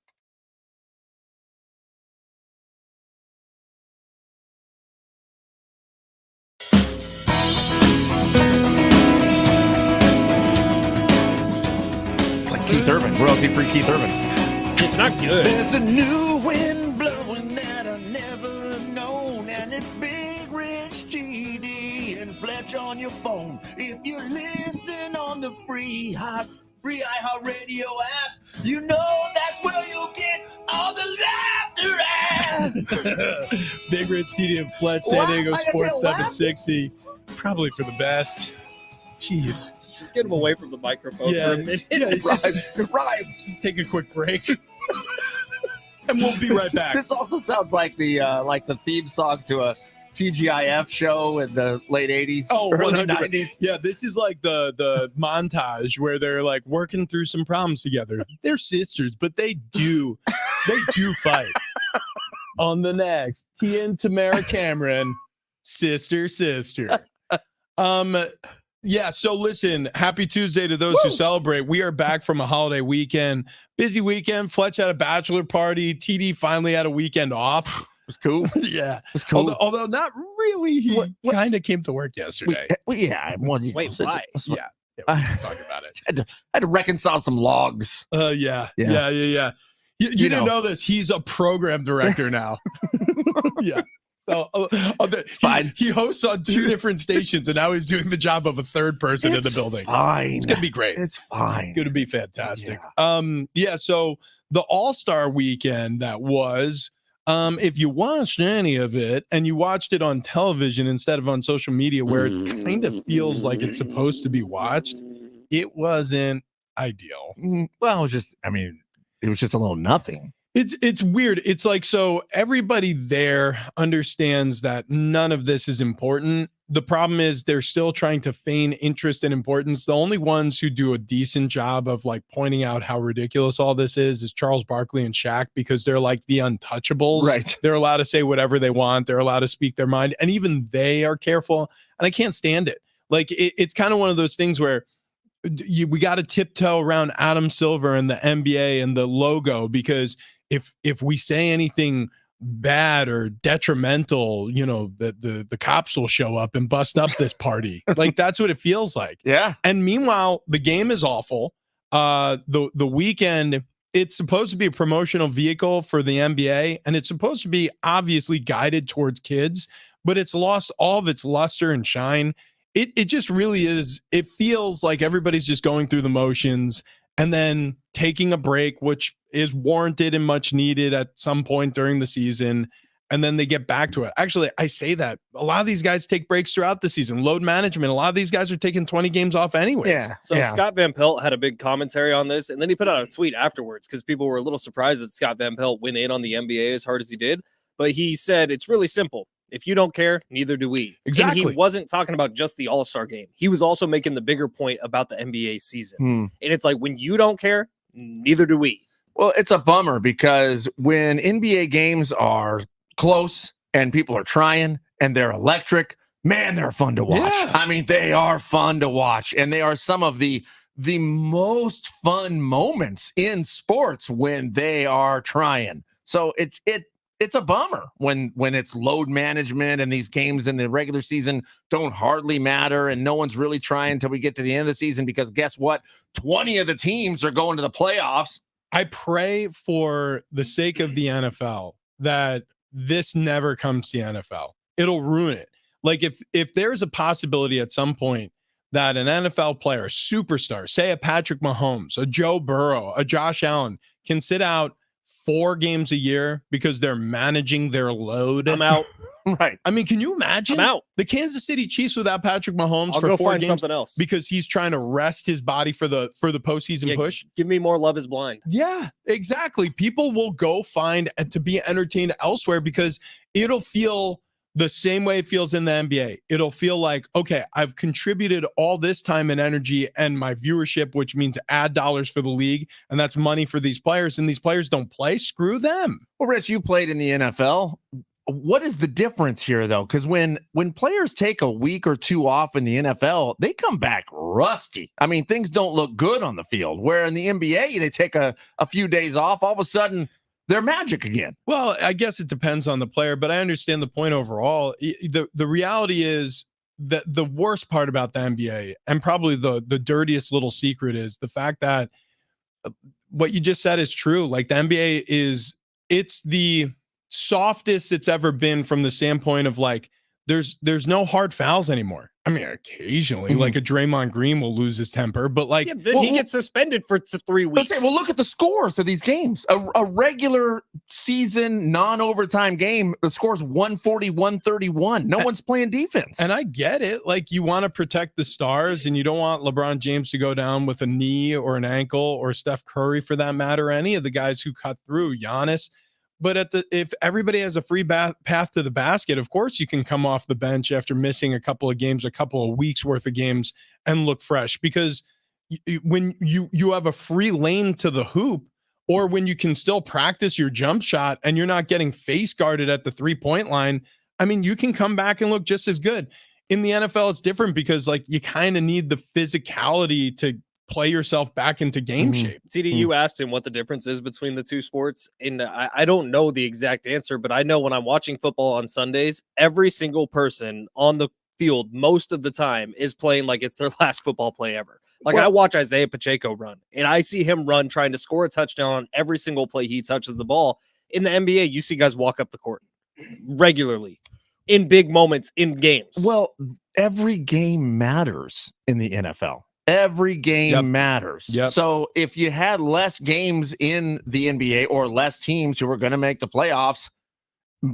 Keith Urban, royalty-free Keith Urban. It's not good. There's a new wind blowing that I never have known, and it's Big Rich, GD, and Fletch on your phone. If you're listening on the free iHeartRadio app, you know that's where you'll get all the laughter at. Big Rich, TD, and Fletch, San Diego Sports 760. Probably for the best. Jeez. Just get him away from the microphone for a minute. Right. Just take a quick break. And we'll be right back. This also sounds like the theme song to a TGIF show in the late 80s, early 90s. Yeah, this is like the montage where they're like working through some problems together. They're sisters, but they do fight. On the next, Tia and Tamara Cameron, sister. Yeah, so listen, happy Tuesday to those who celebrate. We are back from a holiday weekend. Busy weekend. Fletch had a bachelor party. TD finally had a weekend off. It was cool. Yeah. It was cool. Although not really. He kind of came to work yesterday. Wait, why? Yeah. We can talk about it. I had to reconcile some logs. Yeah. You didn't know this. He's a program director now. Yeah. So fine. He hosts on 2 different stations, and now he's doing the job of a third person in the building. Fine. It's gonna be great. It's fine. It's gonna be fantastic. So the All-Star weekend that was, if you watched any of it and you watched it on television instead of on social media where it kind of feels like it's supposed to be watched, it wasn't ideal. Well, it was just a little nothing. It's weird. It's like, so everybody there understands that none of this is important. The problem is they're still trying to feign interest and importance. The only ones who do a decent job of like pointing out how ridiculous all this is Charles Barkley and Shaq, because they're like the untouchables. Right. They're allowed to say whatever they want. They're allowed to speak their mind. And even they are careful. And I can't stand it. Like it's kind of one of those things where we got to tiptoe around Adam Silver and the NBA and the logo, because if we say anything bad or detrimental, the cops will show up and bust up this party. Like that's what it feels like. Yeah. And meanwhile, the game is awful. The weekend, it's supposed to be a promotional vehicle for the NBA, and it's supposed to be obviously guided towards kids, but it's lost all of its luster and shine. It just really is. It feels like everybody's just going through the motions and then taking a break, which is warranted and much needed at some point during the season. And then they get back to it. Actually, I say that a lot of these guys take breaks throughout the season. Load management. A lot of these guys are taking 20 games off anyways. Yeah. So Scott Van Pelt had a big commentary on this, and then he put out a tweet afterwards because people were a little surprised that Scott Van Pelt went in on the NBA as hard as he did. But he said, it's really simple. If you don't care, neither do we. Exactly. And he wasn't talking about just the All-Star game. He was also making the bigger point about the NBA season. And it's like, when you don't care, neither do we. Well, it's a bummer because when NBA games are close and people are trying and they're electric, man, they're fun to watch. Yeah. I mean, they are fun to watch. And they are some of the most fun moments in sports when they are trying. So it's a bummer when it's load management and these games in the regular season don't hardly matter and no one's really trying until we get to the end of the season, because guess what? 20 of the teams are going to the playoffs. I pray for the sake of the NFL that this never comes to the NFL. It'll ruin it. Like if there's a possibility at some point that an NFL player, a superstar, say a Patrick Mahomes, a Joe Burrow, a Josh Allen, can sit out 4 games a year because they're managing their load? I'm out. Right. I mean, can you imagine? I'm out. The Kansas City Chiefs without Patrick Mahomes I'll for go 4 find games something else because he's trying to rest his body for the postseason push. Give me more Love Is Blind. Yeah, exactly. People will go find to be entertained elsewhere because it'll feel the same way it feels in the NBA. It'll feel like, okay, I've contributed all this time and energy and my viewership, which means ad dollars for the league, and that's money for these players, and these players don't play. Screw them. Well, Rich, you played in the NFL. What is the difference here, though? Because when players take a week or 2 off in the NFL, they come back rusty. I mean, things don't look good on the field. Where in the NBA, they take a few days off, all of a sudden they're magic again. Well, I guess it depends on the player, but I understand the point overall. The reality is that the worst part about the NBA, and probably the dirtiest little secret, is the fact that what you just said is true. Like, the NBA it's the softest it's ever been from the standpoint of, like, there's no hard fouls anymore. I mean, occasionally, like a Draymond Green will lose his temper, but like, then he gets suspended for 3 weeks. Well, look at the scores of these games. A regular season non-overtime game, the score's 140-131. No one's playing defense. And I get it. Like, you want to protect the stars, and you don't want LeBron James to go down with a knee or an ankle, or Steph Curry for that matter, any of the guys who cut through, Giannis. But if everybody has a free path to the basket, of course you can come off the bench after missing a couple of games, a couple of weeks worth of games, and look fresh. Because when you have a free lane to the hoop, or when you can still practice your jump shot and you're not getting face guarded at the 3-point line, I mean, you can come back and look just as good. In the NFL, it's different because, like, you kind of need the physicality to play yourself back into game shape. TD, you asked him what the difference is between the two sports, and I don't know the exact answer, but I know when I'm watching football on Sundays, every single person on the field most of the time is playing like it's their last football play ever. Like, I watch Isaiah Pacheco run, and I see him run trying to score a touchdown on every single play he touches the ball. In the NBA, you see guys walk up the court regularly in big moments in games. Well, every game matters in the NFL. Every game matters. So if you had less games in the NBA or less teams who were going to make the playoffs,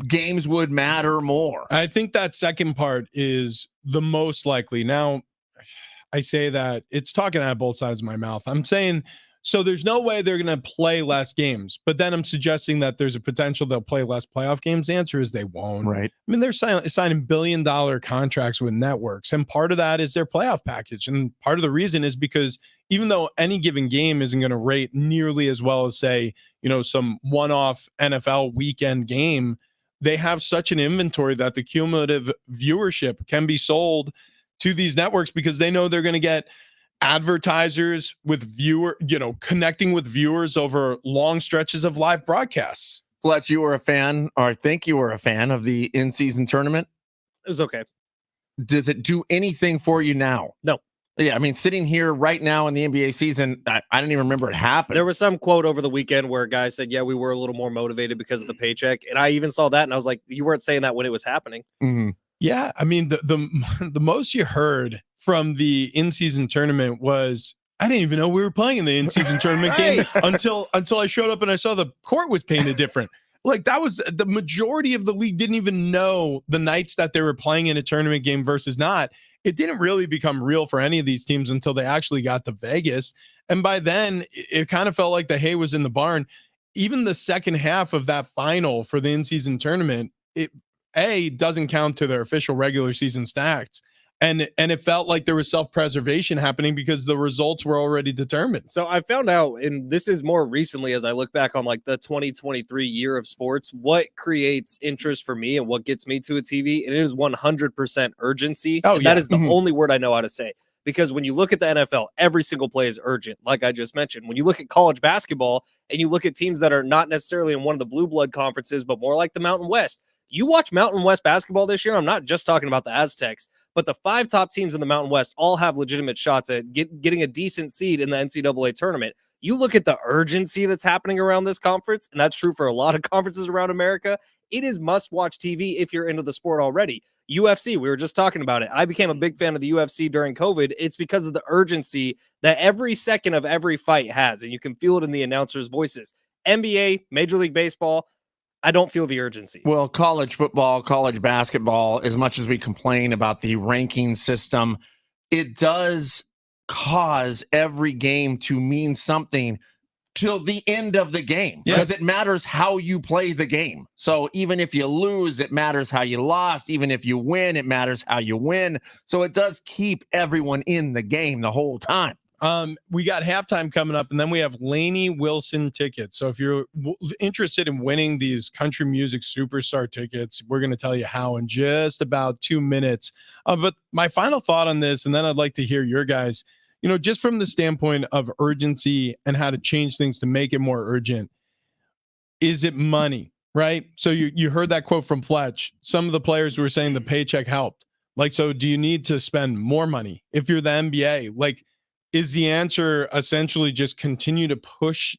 games would matter more. I think that second part is the most likely. Now, I say that it's talking out of both sides of my mouth. I'm saying, so there's no way they're going to play less games, but then I'm suggesting that there's a potential they'll play less playoff games. The answer is they won't. Right. I mean, they're signing billion-dollar contracts with networks, and part of that is their playoff package. And part of the reason is because even though any given game isn't going to rate nearly as well as, say, some one-off NFL weekend game, they have such an inventory that the cumulative viewership can be sold to these networks because they know they're going to get advertisers with connecting with viewers over long stretches of live broadcasts. Fletch, you were a fan, or I think you were a fan of the in-season tournament. It was okay. Does it do anything for you now? No. Yeah, I mean, sitting here right now in the NBA season, I didn't even remember it happened. There was some quote over the weekend where a guy said, yeah, we were a little more motivated because of the paycheck. And I even saw that, and I was like, you weren't saying that when it was happening. Mm-hmm. Yeah, I mean, the most you heard from the in-season tournament was, I didn't even know we were playing in the in-season tournament game until I showed up and I saw the court was painted different. Like, that was the majority of the league didn't even know the nights that they were playing in a tournament game versus not. It didn't really become real for any of these teams until they actually got to Vegas. And by then, it kind of felt like the hay was in the barn. Even the second half of that final for the in-season tournament, it doesn't count to their official regular season stats. And it felt like there was self-preservation happening because the results were already determined. So I found out, and this is more recently as I look back on like the 2023 year of sports, what creates interest for me and what gets me to a TV, and it is 100% urgency. Oh, and that is the only word I know how to say. Because when you look at the NFL, every single play is urgent, like I just mentioned. When you look at college basketball and you look at teams that are not necessarily in one of the blue blood conferences, but more like the Mountain West, you watch Mountain West basketball this year, I'm not just talking about the Aztecs, but the 5 top teams in the Mountain West all have legitimate shots at getting a decent seed in the NCAA tournament. You look at the urgency that's happening around this conference, and that's true for a lot of conferences around America. It is must-watch TV if you're into the sport already. UFC, we were just talking about it. I became a big fan of the UFC during COVID. It's because of the urgency that every second of every fight has, and you can feel it in the announcers' voices. NBA, Major League Baseball, I don't feel the urgency. Well, college football, college basketball, as much as we complain about the ranking system, it does cause every game to mean something till the end of the game, because it matters how you play the game. So even if you lose, it matters how you lost. Even if you win, it matters how you win. So it does keep everyone in the game the whole time. We got halftime coming up, and then we have Lainey Wilson tickets. So if you're interested in winning these country music superstar tickets, we're going to tell you how in just about 2 minutes. But my final thought on this, and then I'd like to hear your guys, just from the standpoint of urgency and how to change things to make it more urgent. Is it money, right? So you heard that quote from Fletch. Some of the players were saying the paycheck helped. Like, so do you need to spend more money? If you're the NBA, like, is the answer essentially just continue to push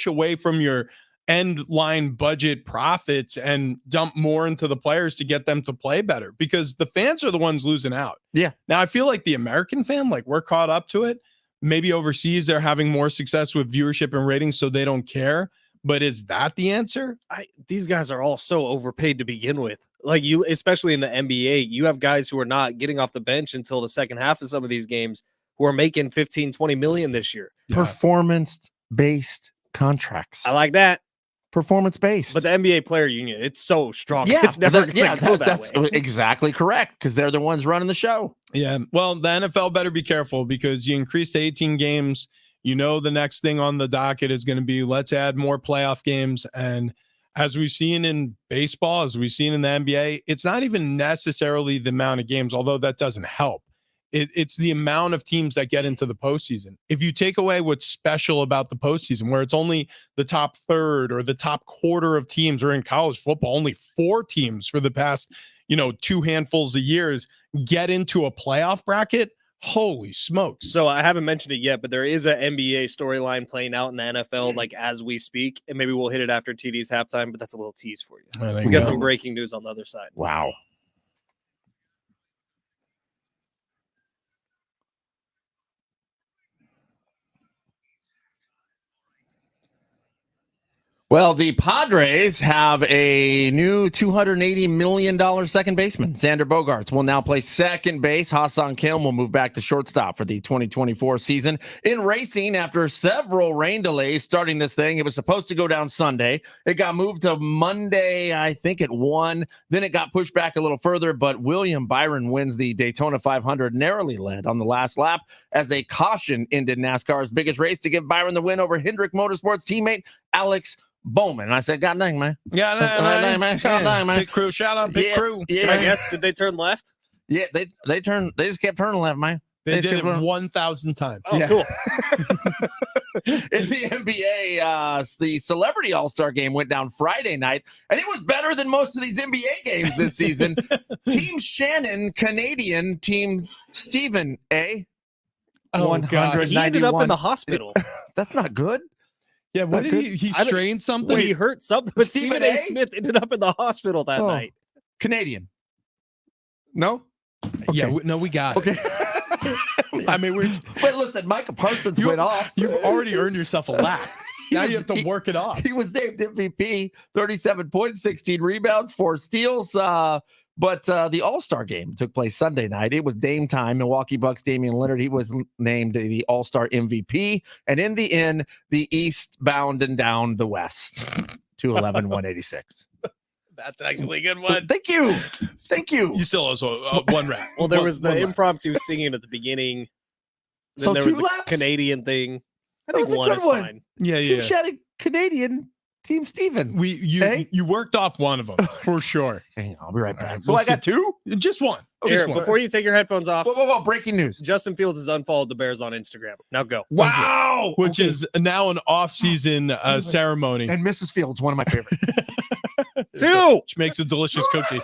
away from your end line budget profits and dump more into the players to get them to play better? Because the fans are the ones losing out. Yeah. Now I feel like the American fan, like, we're caught up to it. Maybe overseas they're having more success with viewership and ratings, so they don't care. But is that the answer? These guys are all so overpaid to begin with. Like, you, especially in the NBA, you have guys who are not getting off the bench until the second half of some of these games who are making 15, 20 million this year. Performance-based contracts. I like that. Performance-based. But the NBA player union, it's so strong. Yeah, It's never going to go that that's way. exactly correct, because they're the ones running the show. Yeah. Well, the NFL better be careful, because you increase to 18 games. The next thing on the docket is going to be, let's add more playoff games. And as we've seen in baseball, as we've seen in the NBA, it's not even necessarily the amount of games, although that doesn't help. It's the amount of teams that get into the postseason. If you take away what's special about the postseason, where it's only the top third or the top quarter of teams, or in college football, only 4 teams for the past, 2 handfuls of years get into a playoff bracket. Holy smokes. So I haven't mentioned it yet, but there is an NBA storyline playing out in the NFL, like, as we speak, and maybe we'll hit it after TD's halftime, but that's a little tease for you. We got some breaking news on the other side. Wow. Well, the Padres have a new $280 million second baseman. Xander Bogaerts will now play second base. Ha-Seong Kim will move back to shortstop for the 2024 season. In racing, after several rain delays starting this thing, it was supposed to go down Sunday. It got moved to Monday, I think, at 1. Then it got pushed back a little further, but William Byron wins the Daytona 500, narrowly led on the last lap, as a caution ended NASCAR's biggest race to give Byron the win over Hendrick Motorsports teammate Alex Bowman. And I said, God dang, man. God dang, man. God dang, man. Big crew. Shout out, big crew. Yeah. I guess, did they turn left? Yeah, they just kept turning left, man. They did it 1,000 times. Oh, cool. In the NBA, the Celebrity All-Star Game went down Friday night, and it was better than most of these NBA games this season. Team Shannon, Canadian. Team Stephen A. Oh, 191. He ended up in the hospital. That's not good. Yeah, what did he strained something? He hurt something, but Stephen A. Smith ended up in the hospital that night. Canadian. No? Okay. Yeah, no, we got it. Okay. I mean, but listen, Micah Parsons went off. You've already earned yourself a lap. Now you have to work it off. He was named MVP, 37 points, 16 rebounds, 4 steals. But the All-Star game took place Sunday night. It was Dame time. Milwaukee Bucks Damian Lillard, he was named the All-Star MVP. And in the end, the East bound and down the West, 211-186. That's actually a good one. Thank you. Thank you. You still also one rap. Well, there was the impromptu singing at the beginning. Then So there 2 was the laps? Canadian thing. I think That was a one good is one. fine. Yeah, Team yeah. Shannon, Canadian, Team Steven. You worked off one of them for sure. Hang on, I'll be right back. right, So we'll I got see. 2? Just one. Here, Just one. before you take your headphones off, Whoa, breaking news. Justin Fields has unfollowed the Bears on Instagram. Now go. Wow. Which is now an off-season ceremony. And Mrs. Fields, one of my favorites. 2. Which makes a delicious cookie.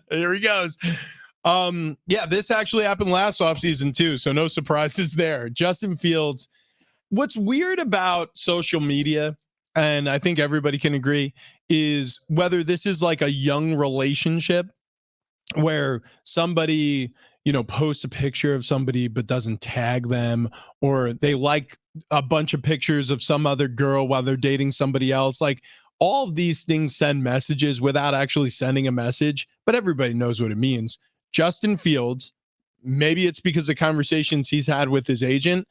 Here he goes. Yeah, this actually happened last offseason too, so no surprises there. Justin Fields. What's weird about social media, and I think everybody can agree, is whether this is like a young relationship where somebody, posts a picture of somebody but doesn't tag them, or they like a bunch of pictures of some other girl while they're dating somebody else. Like, all of these things send messages without actually sending a message, but everybody knows what it means. Justin Fields, maybe it's because of conversations he's had with his agent,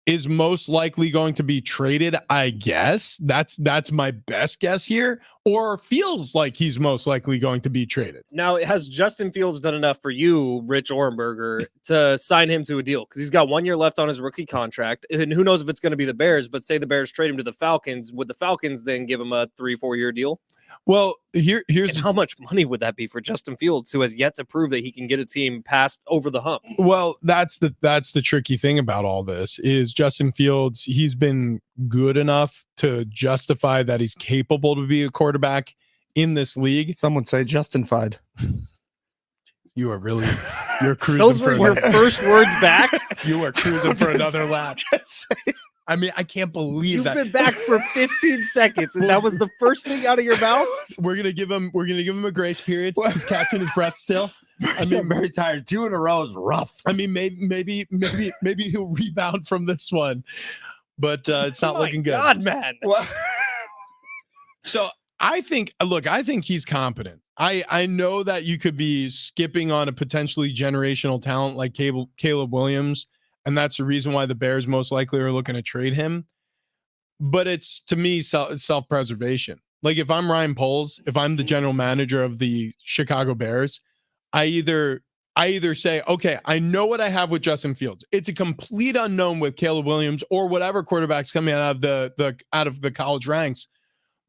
is most likely going to be traded, I guess. That's my best guess here, or feels like he's most likely going to be traded. Now, has Justin Fields done enough for you, Rich Orenberger, to sign him to a deal? Because he's got 1 year left on his rookie contract, and who knows if it's going to be the Bears, but say the Bears trade him to the Falcons, would the Falcons then give him a 3-4 year deal? Well, here's and how much money would that be for Justin Fields, who has yet to prove that he can get a team past over the hump? Well, that's the tricky thing about all this is Justin Fields. He's been good enough to justify that he's capable to be a quarterback in this league. Some would say justified. You're cruising. Those were your first words back. You are cruising for another lap. I mean, I can't believe that. You've been back for 15 seconds, and that was the first thing out of your mouth. We're gonna give him a grace period. He's catching his breath still. I mean, I'm very tired. 2 in a row is rough. I mean, maybe he'll rebound from this one, but it's not looking good. God, man. So I think he's competent. I know that you could be skipping on a potentially generational talent like Caleb Williams, and that's the reason why the Bears most likely are looking to trade him. But it's, to me, self-preservation. Like, if I'm Ryan Poles, if I'm the general manager of the Chicago Bears, I either say, okay, I know what I have with Justin Fields. It's a complete unknown with Caleb Williams or whatever quarterbacks coming out of the college ranks.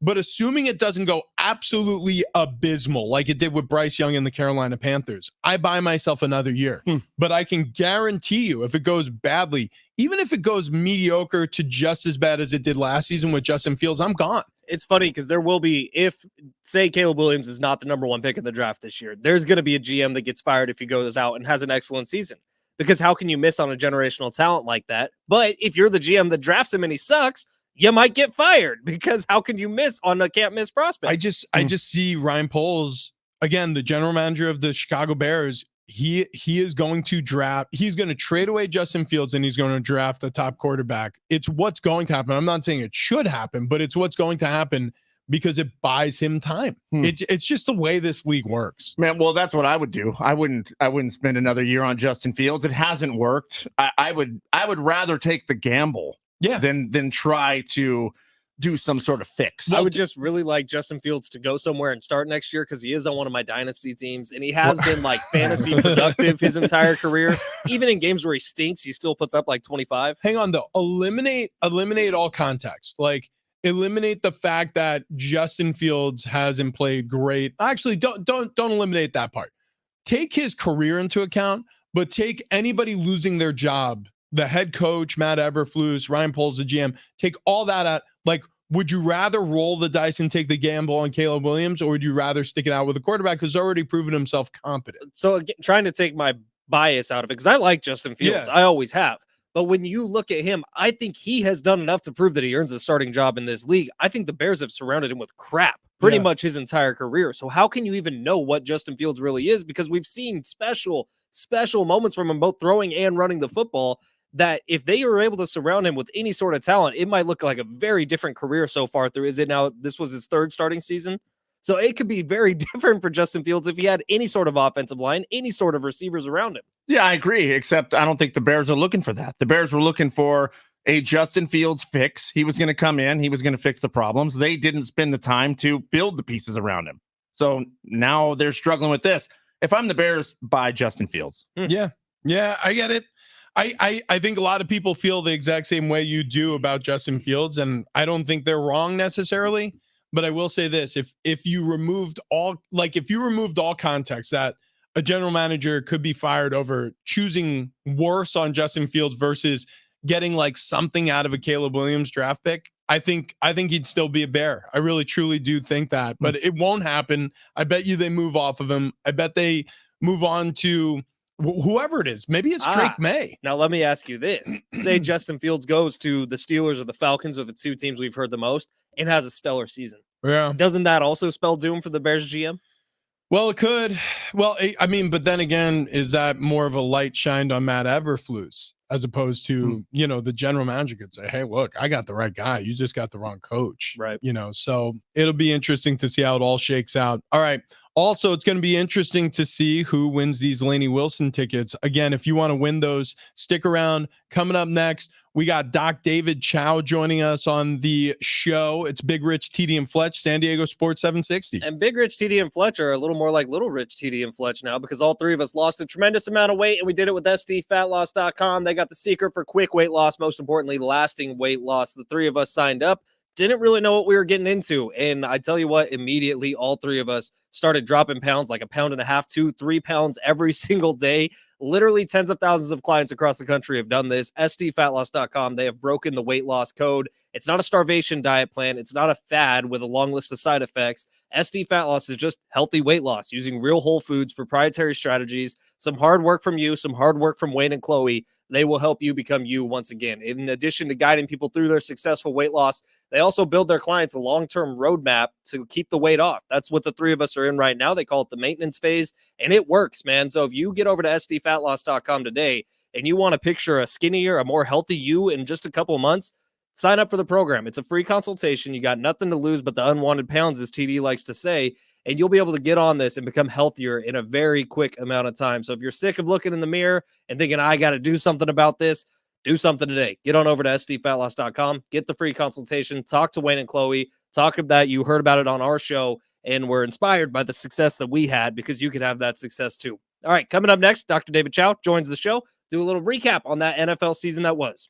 But assuming it doesn't go absolutely abysmal like it did with Bryce Young and the Carolina Panthers, I buy myself another year. But I can guarantee you, if it goes badly, even if it goes mediocre to just as bad as it did last season with Justin Fields, I'm gone. It's funny because there will be, if, say, Caleb Williams is not the number 1 pick in the draft this year, there's going to be a GM that gets fired if he goes out and has an excellent season. Because how can you miss on a generational talent like that? But if you're the GM that drafts him and he sucks, you might get fired, because how can you miss on a can't miss prospect? I just see Ryan Poles, again, the general manager of the Chicago Bears. He is going to draft. He's going to trade away Justin Fields and he's going to draft a top quarterback. It's what's going to happen. I'm not saying it should happen, but it's what's going to happen because it buys him time. It's just the way this league works. Man, well, that's what I would do. I wouldn't spend another year on Justin Fields. It hasn't worked. I would rather take the gamble. Yeah. Than try to do some sort of fix. I would just really like Justin Fields to go somewhere and start next year, because he is on one of my dynasty teams, and he has been like fantasy productive his entire career. Even in games where he stinks, he still puts up like 25. Hang on though. Eliminate all context. Like, eliminate the fact that Justin Fields hasn't played great. Actually, don't eliminate that part. Take his career into account, but take anybody losing their job. The head coach, Matt Eberflus, Ryan Poles, the GM, take all that out. Like, would you rather roll the dice and take the gamble on Caleb Williams, or would you rather stick it out with a quarterback who's already proven himself competent? So again, trying to take my bias out of it, because I like Justin Fields. I always have. But when you look at him, I think he has done enough to prove that he earns a starting job in this league. I think the Bears have surrounded him with crap pretty much his entire career. So how can you even know what Justin Fields really is? Because we've seen special moments from him, both throwing and running the football, that if they were able to surround him with any sort of talent, it might look like a very different career so far through. Is it now? This was his 3rd starting season. So it could be very different for Justin Fields if he had any sort of offensive line, any sort of receivers around him. Yeah, I agree, except I don't think the Bears are looking for that. The Bears were looking for a Justin Fields fix. He was going to come in. He was going to fix the problems. They didn't spend the time to build the pieces around him. So now they're struggling with this. If I'm the Bears, buy Justin Fields. Yeah, I get it. I think a lot of people feel the exact same way you do about Justin Fields, and I don't think they're wrong necessarily. But I will say this: if you removed all context, that a general manager could be fired over choosing worse on Justin Fields versus getting like something out of a Caleb Williams draft pick, I think he'd still be a Bear. I really truly do think that, but it won't happen. I bet you they move off of him. I bet they move on to whoever it is. Maybe it's Drake May. Now, let me ask you this. Say Justin Fields goes to the Steelers or the Falcons, or the 2 teams we've heard the most, and has a stellar season. Yeah. Doesn't that also spell doom for the Bears GM? Well, it could. Well, I mean, but then again, is that more of a light shined on Matt Eberflus as opposed to, the general manager could say, hey, look, I got the right guy. You just got the wrong coach. Right. So it'll be interesting to see how it all shakes out. All right. Also, it's going to be interesting to see who wins these Lainey Wilson tickets. Again, if you want to win those, stick around. Coming up next, we got Doc David Chow joining us on the show. It's Big Rich, TD, and Fletch, San Diego Sports 760. And Big Rich, TD, and Fletch are a little more like Little Rich, TD, and Fletch now because all three of us lost a tremendous amount of weight, and we did it with SDFatLoss.com. They got the secret for quick weight loss, most importantly, lasting weight loss. The three of us signed up, didn't really know what we were getting into. And I tell you what, immediately, all three of us started dropping pounds, like 1.5 pounds, 2, 3 pounds every single day. Literally tens of thousands of clients across the country have done this. SDFatLoss.com. They have broken the weight loss code. It's not a starvation diet plan. It's not a fad with a long list of side effects. SD Fat Loss is just healthy weight loss using real whole foods, proprietary strategies, some hard work from you, some hard work from Wayne and Chloe. They will help you become you once again. In addition to guiding people through their successful weight loss, they also build their clients a long-term roadmap to keep the weight off. That's what the three of us are in right now. They call it the maintenance phase, and it works, man. So if you get over to SDFatLoss.com today and you want to picture a skinnier, a more healthy you in just a couple of months, sign up for the program. It's a free consultation. You got nothing to lose but the unwanted pounds, as TD likes to say, and you'll be able to get on this and become healthier in a very quick amount of time. So if you're sick of looking in the mirror and thinking, I got to do something about this, do something today. Get on over to SDFatLoss.com, get the free consultation, talk to Wayne and Chloe, talk about you heard about it on our show, and we're inspired by the success that we had because you could have that success too. All right, coming up next, Dr. David Chow joins the show, do a little recap on that NFL season that was.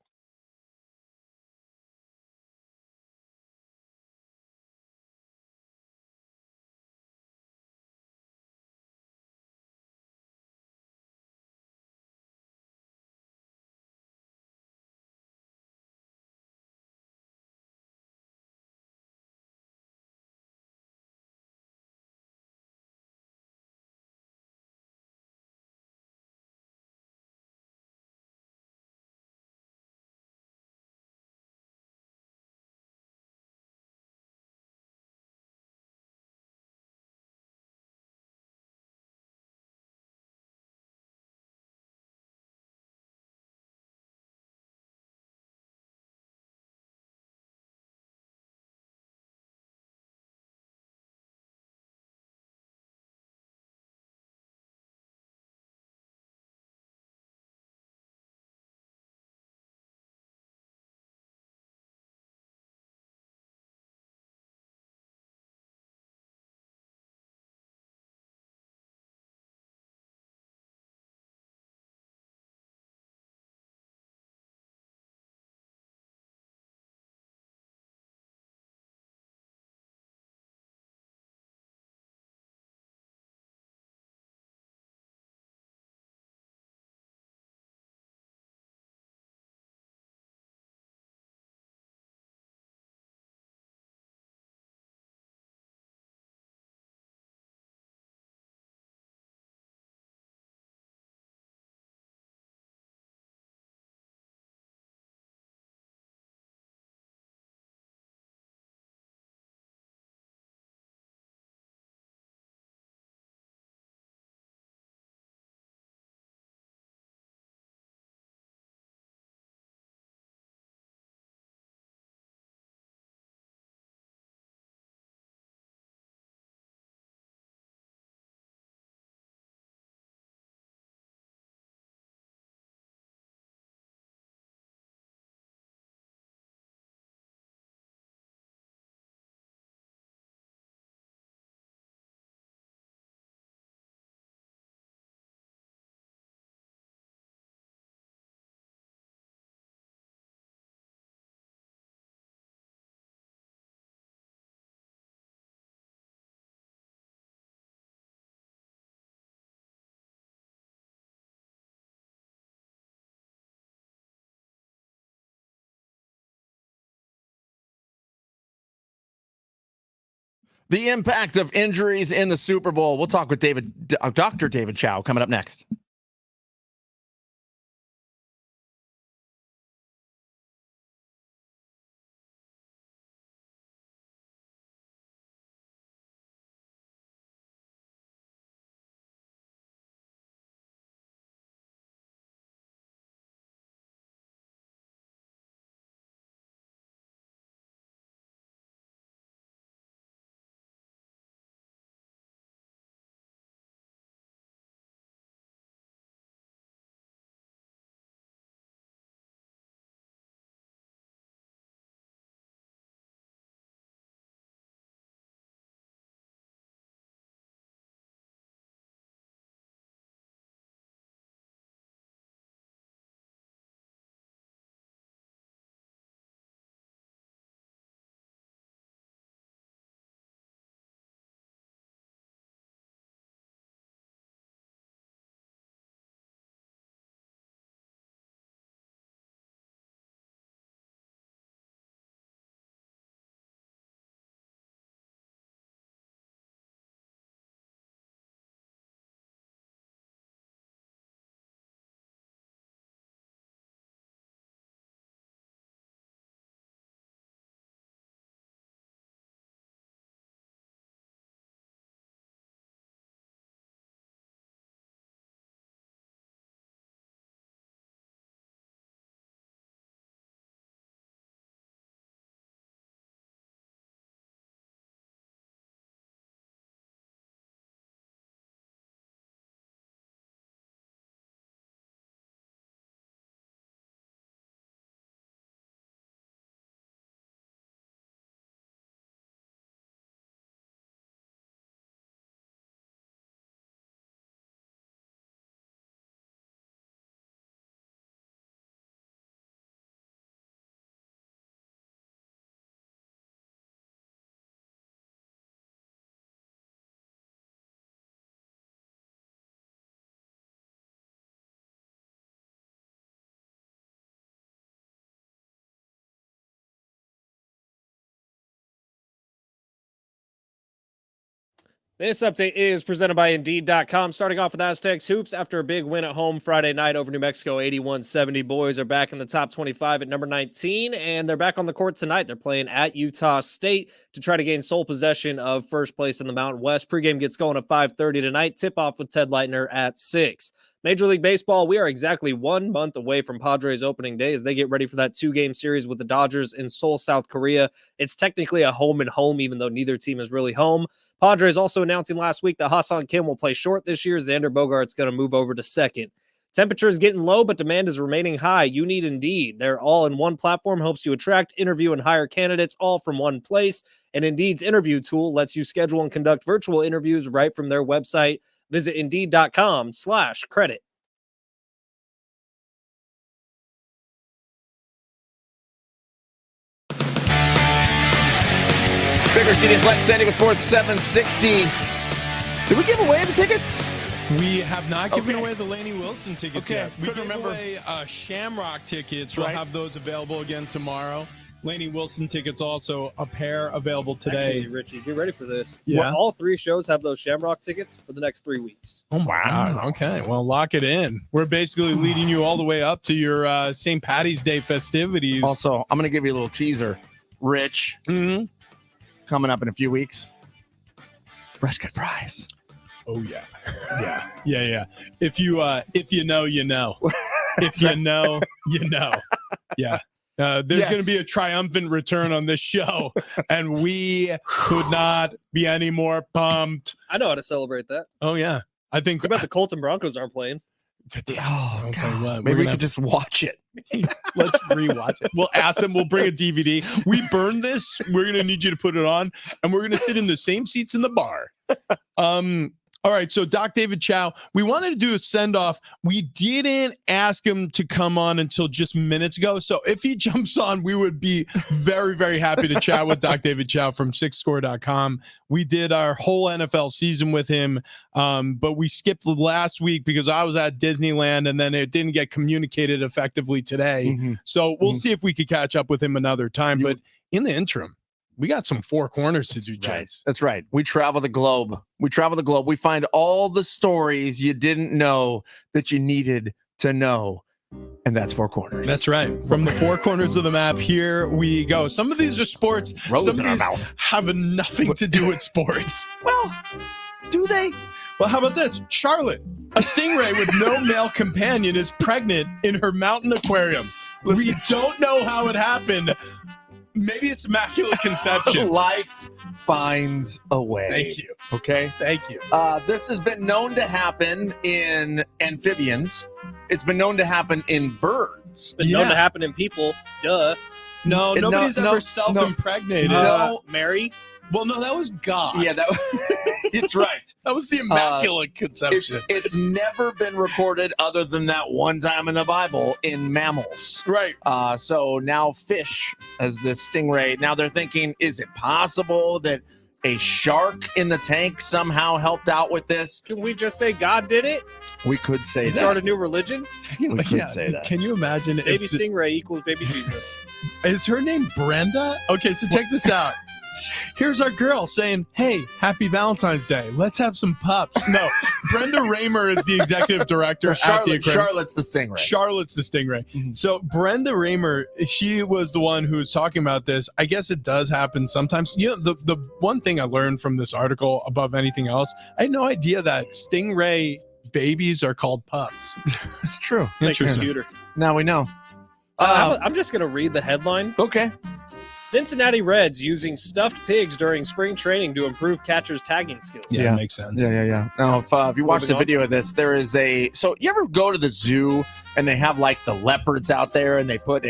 The impact of injuries in the Super Bowl. We'll talk with Dr. David Chow coming up next. This update is presented by Indeed.com. Starting off with Aztecs Hoops after a big win at home Friday night over New Mexico, 81-70. Boys are back in the top 25 at number 19, and they're back on the court tonight. They're playing at Utah State to try to gain sole possession of first place in the Mountain West. Pregame gets going at 5:30 tonight. Tip-off with Ted Leitner at 6. Major League Baseball, we are exactly 1 month away from Padres opening day as they get ready for that 2-game series with the Dodgers in Seoul, South Korea. It's technically a home and home, even though neither team is really home. Padres also announcing last week that Hassan Kim will play short this year. Xander Bogaerts going to move over to second. Temperature is getting low, but demand is remaining high. You need Indeed. Their all-in-one platform helps you attract, interview, and hire candidates all from one place. And Indeed's interview tool lets you schedule and conduct virtual interviews right from their website. Visit Indeed.com/credit. Bigger CD and Flex, San Diego Sports 760. Did we give away the tickets? We have not given away the Laney Wilson tickets yet. We couldn't gave remember. away Shamrock tickets. We'll have those available again tomorrow. Laney Wilson tickets also a pair available today. Actually, Richie, get ready for this. Yeah. Well, all 3 shows have those Shamrock tickets for the next 3 weeks. Oh, my God. Okay. Well, lock it in. We're basically leading you all the way up to your St. Patty's Day festivities. Also, I'm going to give you a little teaser. Rich, coming up in a few weeks. Fresh cut fries. Oh, yeah. Yeah. If you know, you know. If you know, you know. Yeah. There's going to be a triumphant return on this show, and we could not be any more pumped. I know how to celebrate that. Oh, yeah. I think. It's about the Colts and Broncos aren't playing. I'll tell you what, Maybe we could just watch it. Let's rewatch it. We'll ask them. We'll bring a DVD. We burned this. We're going to need you to put it on, and we're going to sit in the same seats in the bar. All right, so Doc David Chow, we wanted to do a send-off. We didn't ask him to come on until just minutes ago. So if he jumps on, we would be very, very happy to chat with Doc David Chow from sixscore.com. We did our whole NFL season with him, but we skipped last week because I was at Disneyland, and then it didn't get communicated effectively today. So we'll see if we could catch up with him another time. But in the interim, we got some four corners to do, Chase. That's right. We travel the globe. We find all the stories you didn't know that you needed to know. And that's Four Corners. That's right. From the four corners of the map, here we go. Some of these are sports. Some of these have nothing to do with sports. Well, do they? Well, how about this? Charlotte, a stingray with no male companion, is pregnant in her mountain aquarium. We don't know how it happened. Maybe it's immaculate conception. Life finds a way. Thank you. Okay? Thank you. This has been known to happen in amphibians. It's been known to happen in birds. It's been known to happen in people. Duh. No, nobody's ever self-impregnated. Mary? Well, no, that was God. Yeah, it's right. That was the immaculate conception. It's never been recorded other than that one time in the Bible in mammals. Right. So now fish as this stingray. Now they're thinking, is it possible that a shark in the tank somehow helped out with this? Can we just say God did it? We could say that. Start a new religion? We could say that. Can you imagine Baby stingray equals baby Jesus. Is her name Brenda? Okay, so check this out. Here's our girl saying, hey, happy Valentine's Day. Let's have some pups. No, Brenda Raymer is the executive director at the aquarium. Charlotte's the stingray. Charlotte's the stingray. So Brenda Raymer, she was the one who was talking about this. I guess it does happen sometimes. You know, the one thing I learned from this article above anything else, I had no idea that stingray babies are called pups. It's true. Makes it cuter. Now we know. I'm just going to read the headline. Okay. Cincinnati Reds using stuffed pigs during spring training to improve catchers' tagging skills. Yeah, makes sense. Yeah. Now, if you watch the video of this, there is so you ever go to the zoo and they have like the leopards out there and they put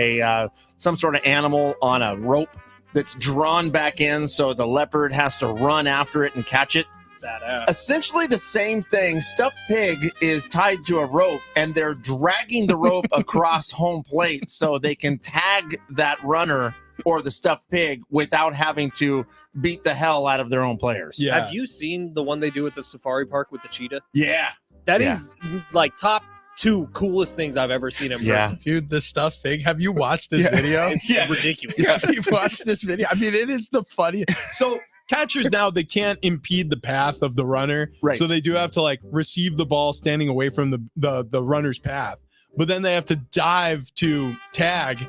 some sort of animal on a rope that's drawn back in so the leopard has to run after it and catch it? Badass. Essentially the same thing. Stuffed pig is tied to a rope and they're dragging the rope across home plate so they can tag that runner or the stuffed pig without having to beat the hell out of their own players. Yeah. Have you seen the one they do at the safari park with the cheetah? Yeah. That is like top 2 coolest things I've ever seen in person. Dude, the stuffed pig. Have you watched this video? It's ridiculous. You've watched this video. I mean, it is the funniest. So catchers now, they can't impede the path of the runner. Right. So they do have to like receive the ball standing away from the runner's path. But then they have to dive to tag.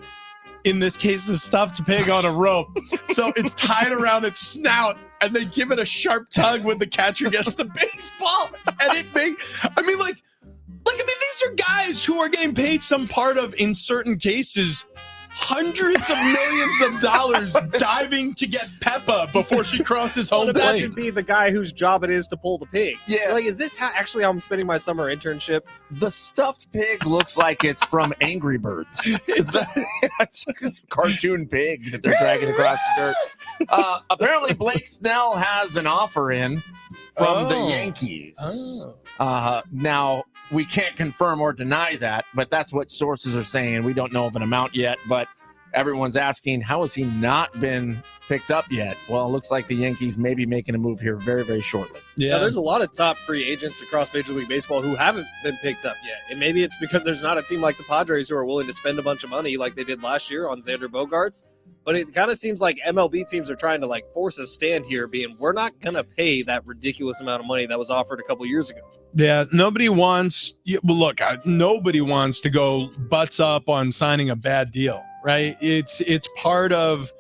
In this case, a stuffed pig on a rope. So it's tied around its snout, and they give it a sharp tug when the catcher gets the baseball. And these are guys who are getting paid some part of, in certain cases, hundreds of millions of dollars diving to get Peppa before she crosses home plate. Imagine being the guy whose job it is to pull the pig. Yeah. Like, is this actually how I'm spending my summer internship? The stuffed pig looks like it's from Angry Birds. It's a cartoon pig that they're dragging across the dirt. Apparently, Blake Snell has an offer in from the Yankees. Now, we can't confirm or deny that, but that's what sources are saying. We don't know of an amount yet, but everyone's asking, how has he not been picked up yet? Well, it looks like the Yankees may be making a move here very, very shortly. Yeah, there's a lot of top free agents across Major League Baseball who haven't been picked up yet. And maybe it's because there's not a team like the Padres who are willing to spend a bunch of money like they did last year on Xander Bogaerts. But it kind of seems like MLB teams are trying to like force a stand here, being we're not going to pay that ridiculous amount of money that was offered a couple years ago. Yeah, nobody wants nobody wants to go butts up on signing a bad deal, right? It's part of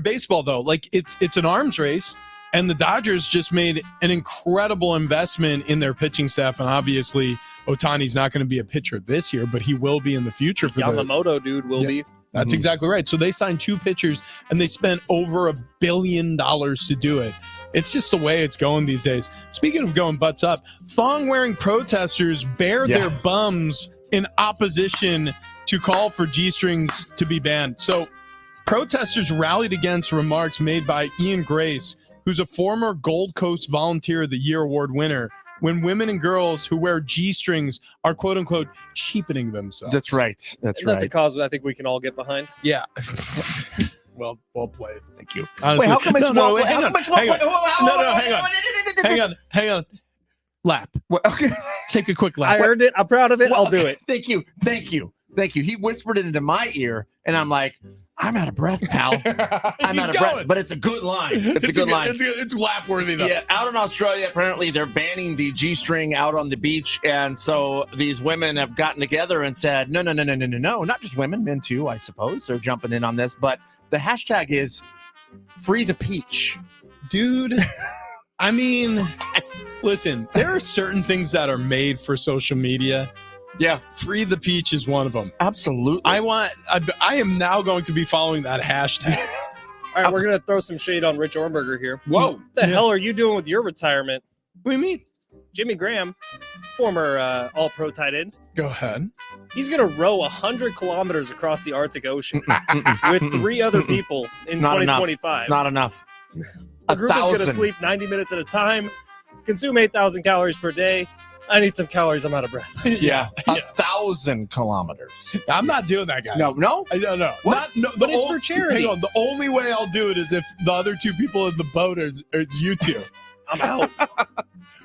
baseball though. Like it's an arms race, and the Dodgers just made an incredible investment in their pitching staff, and obviously Ohtani's not going to be a pitcher this year, but he will be in the future. For Yamamoto dude will be. That's exactly right. So they signed 2 pitchers, and they spent over $1 billion to do it. It's just the way it's going these days. Speaking of going butts up, thong-wearing protesters bare their bums in opposition to call for G-strings to be banned. So protesters rallied against remarks made by Ian Grace, who's a former Gold Coast Volunteer of the Year award winner, when women and girls who wear G-strings are quote-unquote cheapening themselves. That's right. That's a cause that I think we can all get behind. Yeah. Well played. Thank you. Honestly. Wait, how come it's hang on. Lap. Okay. Take a quick lap. I earned it. I'm proud of it. I'll do it. Thank you. He whispered it into my ear, and I'm like, I'm out of breath, pal. I'm out of breath, but it's a good line. It's a good line. It's lap worthy though. Yeah, out in Australia, apparently they're banning the G-string out on the beach, and so these women have gotten together and said, no, not just women, men too, I suppose. They're jumping in on this, but the hashtag is free the peach. Dude, I mean, listen, there are certain things that are made for social media. Yeah. Free the peach is one of them. Absolutely. I am now going to be forward that hashtag. All right, we're going to throw some shade on Rich Ornberger here. Whoa. What the hell are you doing with your retirement? What do you mean? Jimmy Graham, former All-Pro tight end. Go ahead. He's going to row 100 kilometers across the Arctic Ocean with 3 other people in 2025. Not enough. The group is going to sleep 90 minutes at a time, consume 8,000 calories per day. I need some calories. I'm out of breath. Yeah. 1,000 kilometers. I'm not doing that, guys. No? I don't know. What? But it's for charity. Hang on. The only way I'll do it is if the other 2 people in the boat it's you 2. I'm out.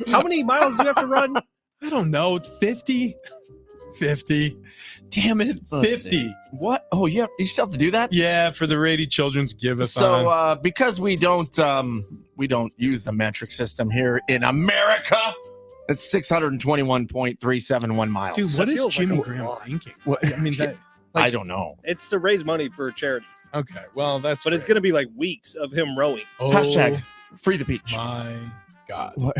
How many miles do you have to run? I don't know. 50. Damn it. 50. What? Oh, yeah. You still have to do that? Yeah, for the Rady Children's Give-a-thon. So because we don't use the metric system here in America, it's 621.371 miles. Dude, what is Jimmy Graham thinking? I mean, I don't know. It's to raise money for charity. Okay, well, that's But it's going to be like weeks of him rowing. Oh, hashtag free the peach. My God. What?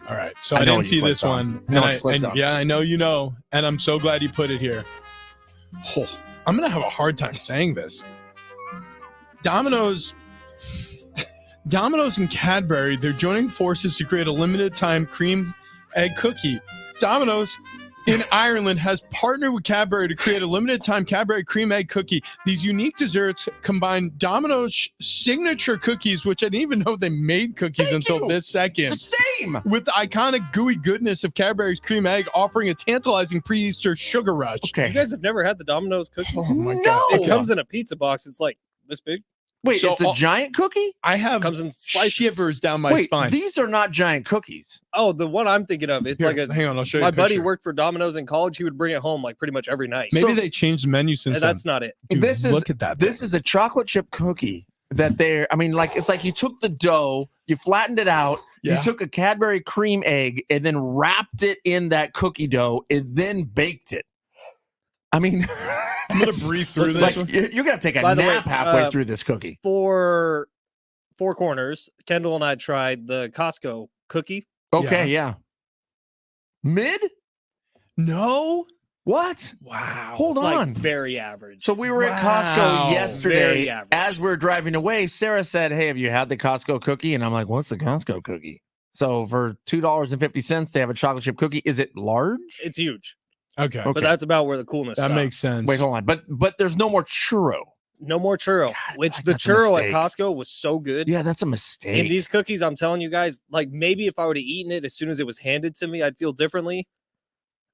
All right, so I didn't see this one. Yeah, I know you know, and I'm so glad you put it here. Oh, I'm going to have a hard time saying this. Domino's and Cadbury, they're joining forces to create a limited time cream egg cookie. Domino's in Ireland has partnered with Cadbury to create a limited time Cadbury cream egg cookie. These unique desserts combine Domino's signature cookies, which I didn't even know they made cookies until this second. It's the same. With the iconic gooey goodness of Cadbury's cream egg, offering a tantalizing pre-Easter sugar rush. Okay. You guys have never had the Domino's cookie? Oh my God. It comes in a pizza box. It's like this big. Wait, So it's a giant cookie? I have Comes in slices. shivers down my spine. These are not giant cookies. Oh, the one I'm thinking of. It's Here, like a. hang on, I'll show you My a buddy picture. worked for Domino's in college. He would bring it home like pretty much every night. Maybe they changed the menu since And that's not it. then. Dude, This is look at that. This is a chocolate chip cookie that they're, I mean, like, it's like you took the dough, you flattened it out, you took a Cadbury cream egg and then wrapped it in that cookie dough and then baked it. I mean, I'm going to breathe through this. Like, you're going to take a nap halfway through this cookie. For Four Corners, Kendall and I tried the Costco cookie. Okay, yeah. Mid? No. What? Wow. Hold It's on. like very average. So we were at Costco yesterday. Very average. As we were driving away, Sarah said, "Hey, have you had the Costco cookie?" And I'm like, "What's the Costco cookie?" So for $2.50, they have a chocolate chip cookie. Is it large? It's huge. Okay. But that's about where the coolness That stops. makes sense. Wait, hold on. But there's no more churro. No more churro, which the that's a churro at mistake. Costco was so good. Yeah, that's a mistake. And these cookies, I'm telling you guys, like maybe if I would have eaten it as soon as it was handed to me, I'd feel differently.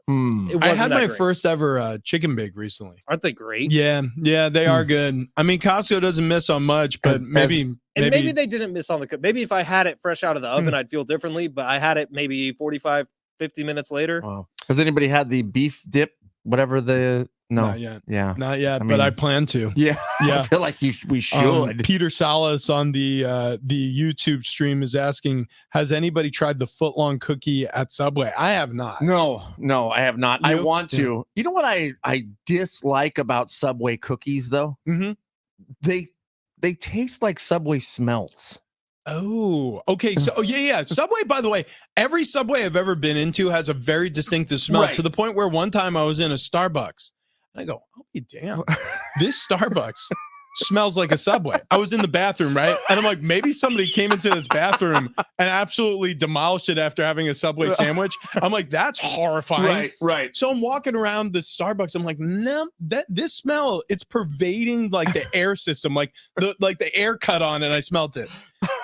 It I wasn't had that my great. first ever chicken bake recently. Aren't they great? Yeah, they are good. I mean, Costco doesn't miss on much, but maybe they didn't miss on the cook. Maybe if I had it fresh out of the oven, I'd feel differently. But I had it maybe 45, 50 minutes later. Wow. Has anybody had the beef dip? Whatever the no, Not yet. Yeah, not yet. I But mean, I plan to. Yeah, Yeah. I feel like we should. Peter Salas on the YouTube stream is asking, has anybody tried the footlong cookie at Subway? I have not. No, I have not. I You? want to. You know what I dislike about Subway cookies though? Mm-hmm. They taste like Subway smells. Oh, okay. So, yeah. Subway, by the way, every Subway I've ever been into has a very distinctive smell Right. to the point where one time I was in a Starbucks and I go, I'll be damned. This Starbucks smells like a Subway. I was in the bathroom, right? And I'm like, maybe somebody came into this bathroom and absolutely demolished it after having a Subway sandwich. I'm like, that's horrifying. Right. So I'm walking around the Starbucks. I'm like, no, this smell, it's pervading like the air system, like the air cut on, and I smelt it.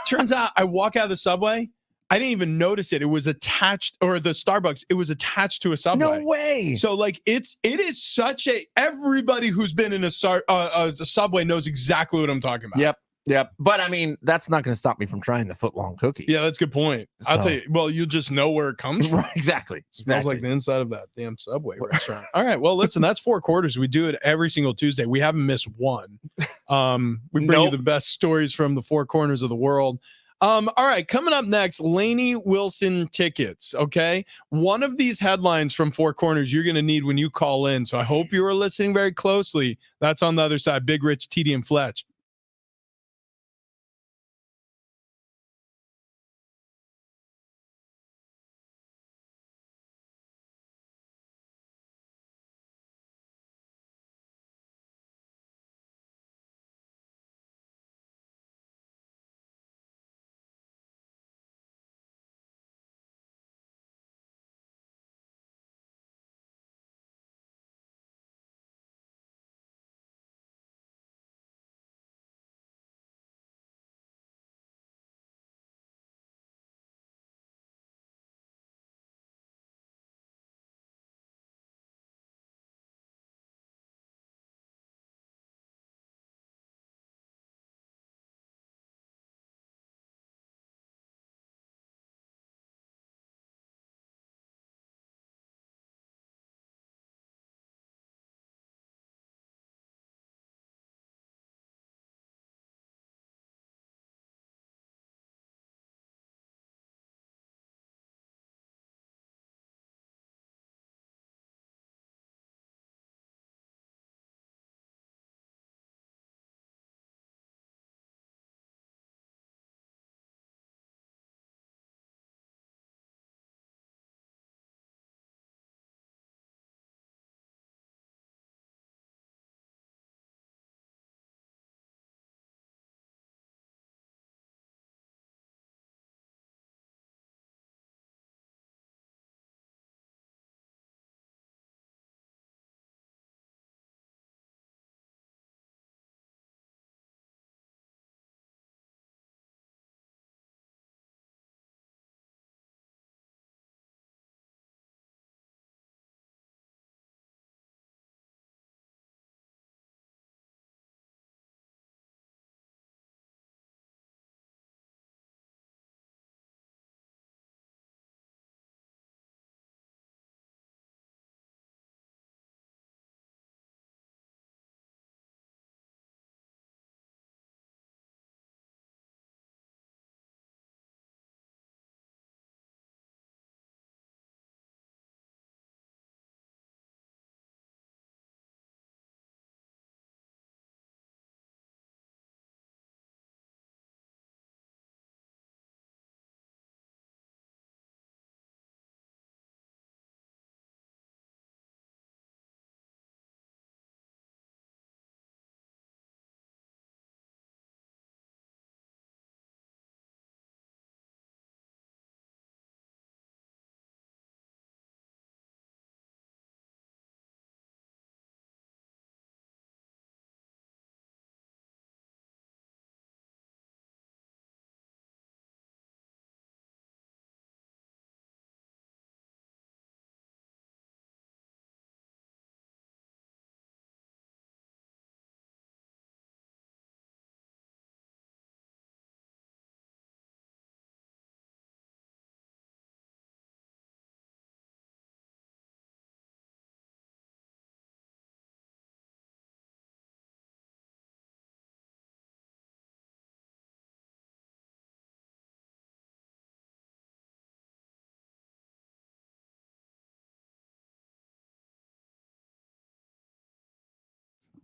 Turns out I walk out of the Subway. I didn't even notice it. It was attached, or the Starbucks, it was attached to a Subway. No way. So like it is such a, everybody who's been in a Subway knows exactly what I'm talking about. Yep. But I mean, that's not going to stop me from trying the footlong cookie. Yeah, that's a good point. I'll tell you. Well, you'll just know where it comes from. Right, exactly. It smells like the inside of that damn Subway restaurant. All right. Well, listen, that's Four Quarters. We do it every single Tuesday. We haven't missed one. We bring you the best stories from the four corners of the world. All right, coming up next, Lainey Wilson tickets. Okay, one of these headlines from Four Corners you're going to need when you call in. So I hope you are listening very closely. That's on the other side. Big Rich, TD, and Fletch.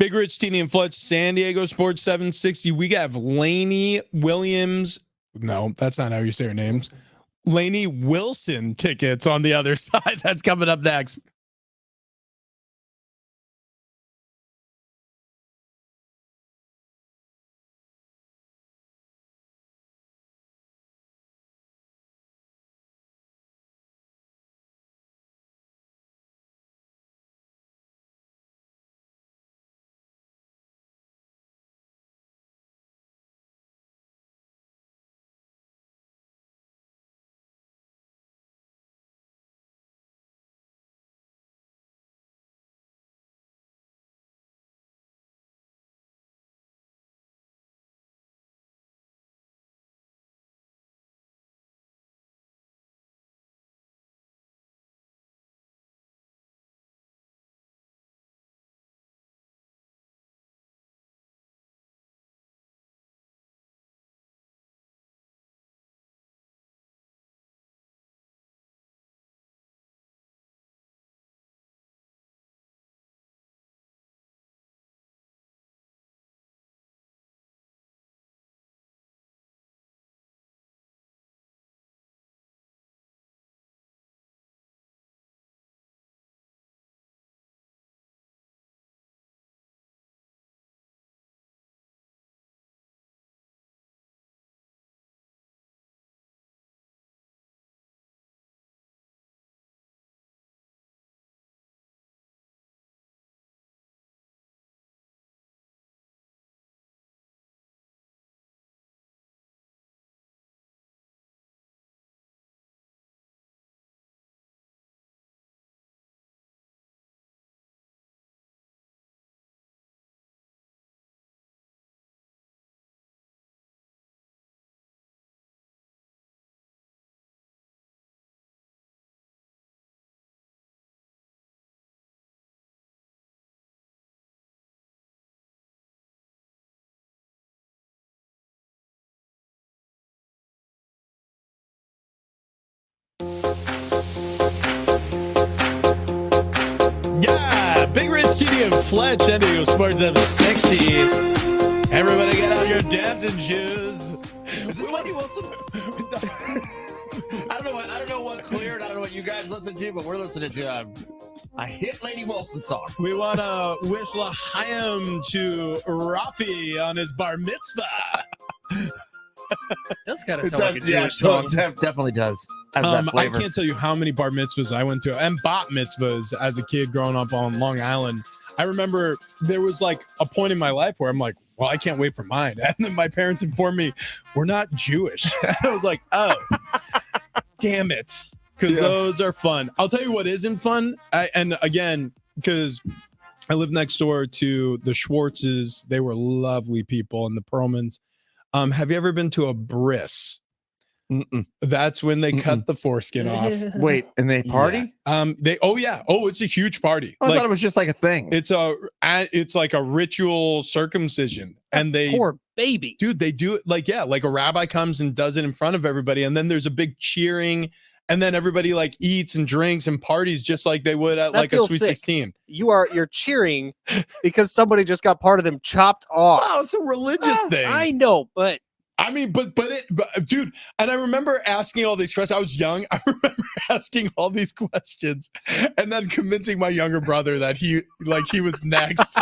Big Rich, Teeny, and Fletch, San Diego Sports 760. We have Lainey Williams. No, that's not how you say her names. Lainey Wilson tickets on the other side. That's coming up next. Yeah, Big Rich, Teeny, and Fletch, San Diego Sports 760. Everybody get out your dancing shoes. Is this Lainey Wilson? I don't know what cleared. I don't know what you guys listen to, but we're listening to a hit Lainey Wilson song. We want to wish l'chaim to Rafi on his bar mitzvah. Does kind of sound like a Jewish song. Definitely does. Has I that flavor. can't tell you how many bar mitzvahs I went to and bat mitzvahs as a kid growing up on Long Island. I remember there was like a point in my life where I'm like, well, I can't wait for mine. And then my parents informed me, we're not Jewish. And I was like, oh, damn it. Because those are fun. I'll tell you what isn't fun. And again, because I live next door to the Schwartzes. They were lovely people, and the Perlmans. Have you ever been to a bris? Mm-mm. That's when they cut the foreskin off. Wait, and they party? Yeah. It's a huge party. I thought it was just like a thing. It's like a ritual circumcision. And they poor baby. Dude, they do it like a rabbi comes and does it in front of everybody, and then there's a big cheering, and then everybody like eats and drinks and parties just like they would at like a Sweet 16. You're cheering because somebody just got part of them chopped off. Wow, it's a religious thing. I know, but I mean, but dude, and I remember asking all these questions. I was young. I remember asking all these questions and then convincing my younger brother that he was next.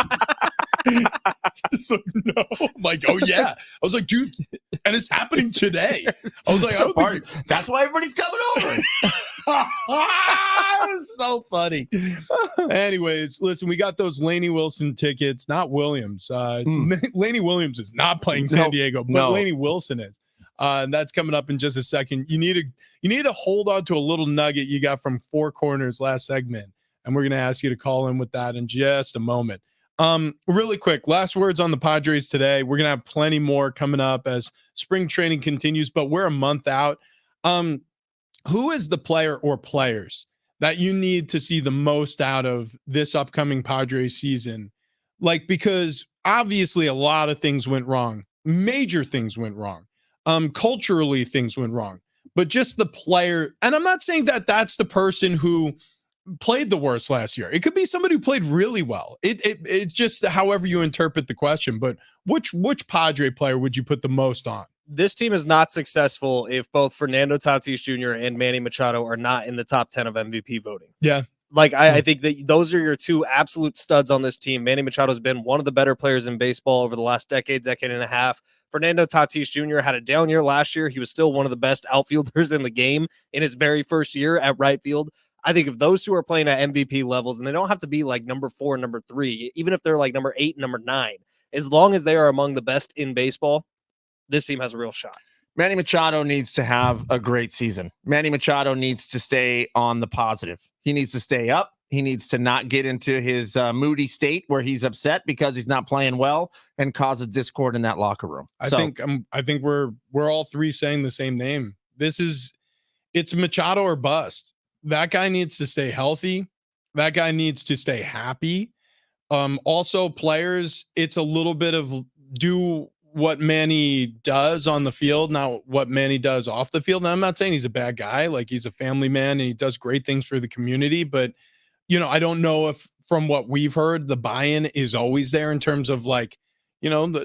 So no, I'm like, oh yeah. I was like, dude, and it's happening today. I was like, that's why everybody's coming over. It was so funny. Anyways, listen, we got those Lainey Wilson tickets, not Williams. Lainey Williams is not playing San Diego, but Lainey Wilson is. And that's coming up in just a second. You need to hold on to a little nugget you got from Four Corners last segment, and we're going to ask you to call in with that in just a moment. Really quick, last words on the Padres today. We're going to have plenty more coming up as spring training continues, but we're a month out. Who is the player or players that you need to see the most out of this upcoming Padres season? Like, because obviously a lot of things went wrong. Major things went wrong. Culturally, things went wrong. But just the player, and I'm not saying that that's the person who played the worst last year. It could be somebody who played really well. It's just however you interpret the question. But which Padre player would you put the most on? This team is not successful if both Fernando Tatis Jr. and Manny Machado are not in the top 10 of MVP voting. Yeah. Like, I think that those are your two absolute studs on this team. Manny Machado has been one of the better players in baseball over the last decade and a half. Fernando Tatis Jr. had a down year last year. He was still one of the best outfielders in the game in his very first year at right field. I think if those two are playing at MVP levels, and they don't have to be like number 4 and number 3, even if they're like number 8 and number 9, as long as they are among the best in baseball, this team has a real shot. Manny Machado needs to have a great season. Manny Machado needs to stay on the positive. He needs to stay up. He needs to not get into his moody state where he's upset because he's not playing well and cause a discord in that locker room. I think we're all three saying the same name. It's Machado or bust. That guy needs to stay healthy. That guy needs to stay happy. Also, players, it's a little bit of do what Manny does on the field, not what Manny does off the field. Now, I'm not saying he's a bad guy. Like, he's a family man and he does great things for the community. But, I don't know if from what we've heard, the buy-in is always there in terms of like,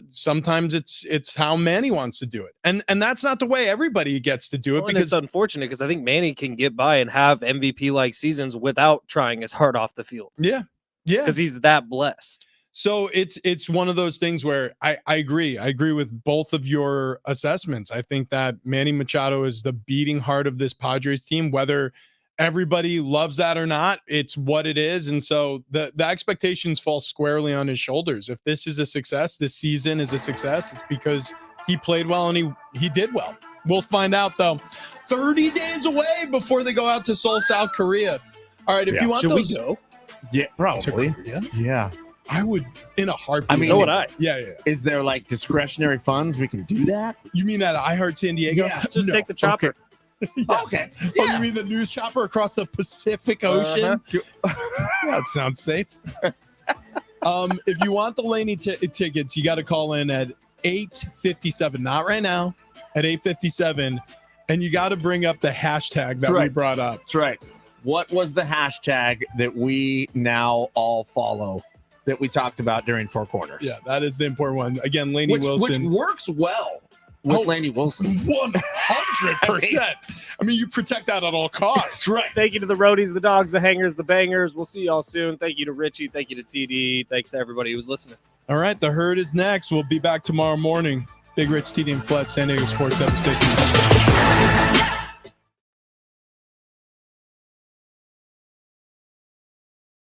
sometimes it's how Manny wants to do it. And that's not the way everybody gets to do it. Because it's unfortunate because I think Manny can get by and have MVP-like seasons without trying as hard off the field. Yeah. Yeah. Because he's that blessed. So it's one of those things where I agree. I agree with both of your assessments. I think that Manny Machado is the beating heart of this Padres team, whether everybody loves that or not. It's what it is. And so the expectations fall squarely on his shoulders. If this is a success, this season is a success, it's because he played well and he did well. We'll find out, though. 30 days away before they go out to Seoul, South Korea. All right, if you want Should those... we go? Yeah, probably. Yeah. I would in a heartbeat. I mean, so would I. Yeah. Is there like discretionary funds we can do that? You mean at iHeart San Diego? Yeah. Just take the chopper. Okay. Okay. Oh, you mean the news chopper across the Pacific Ocean? That sounds safe. If you want the Laney tickets, you got to call in at 8:57. Not right now. At 8:57, and you got to bring up the hashtag that we brought up. That's right. What was the hashtag that we now all follow that we talked about during Four Corners? Yeah, that is the important one. Again, Laney Wilson. Which works well with Laney Wilson. 100%. I mean, you protect that at all costs. Right. Thank you to the roadies, the dogs, the hangers, the bangers. We'll see y'all soon. Thank you to Richie. Thank you to TD. Thanks to everybody who was listening. All right, the herd is next. We'll be back tomorrow morning. Big Rich, TD, and Fletch, San Diego Sports 760.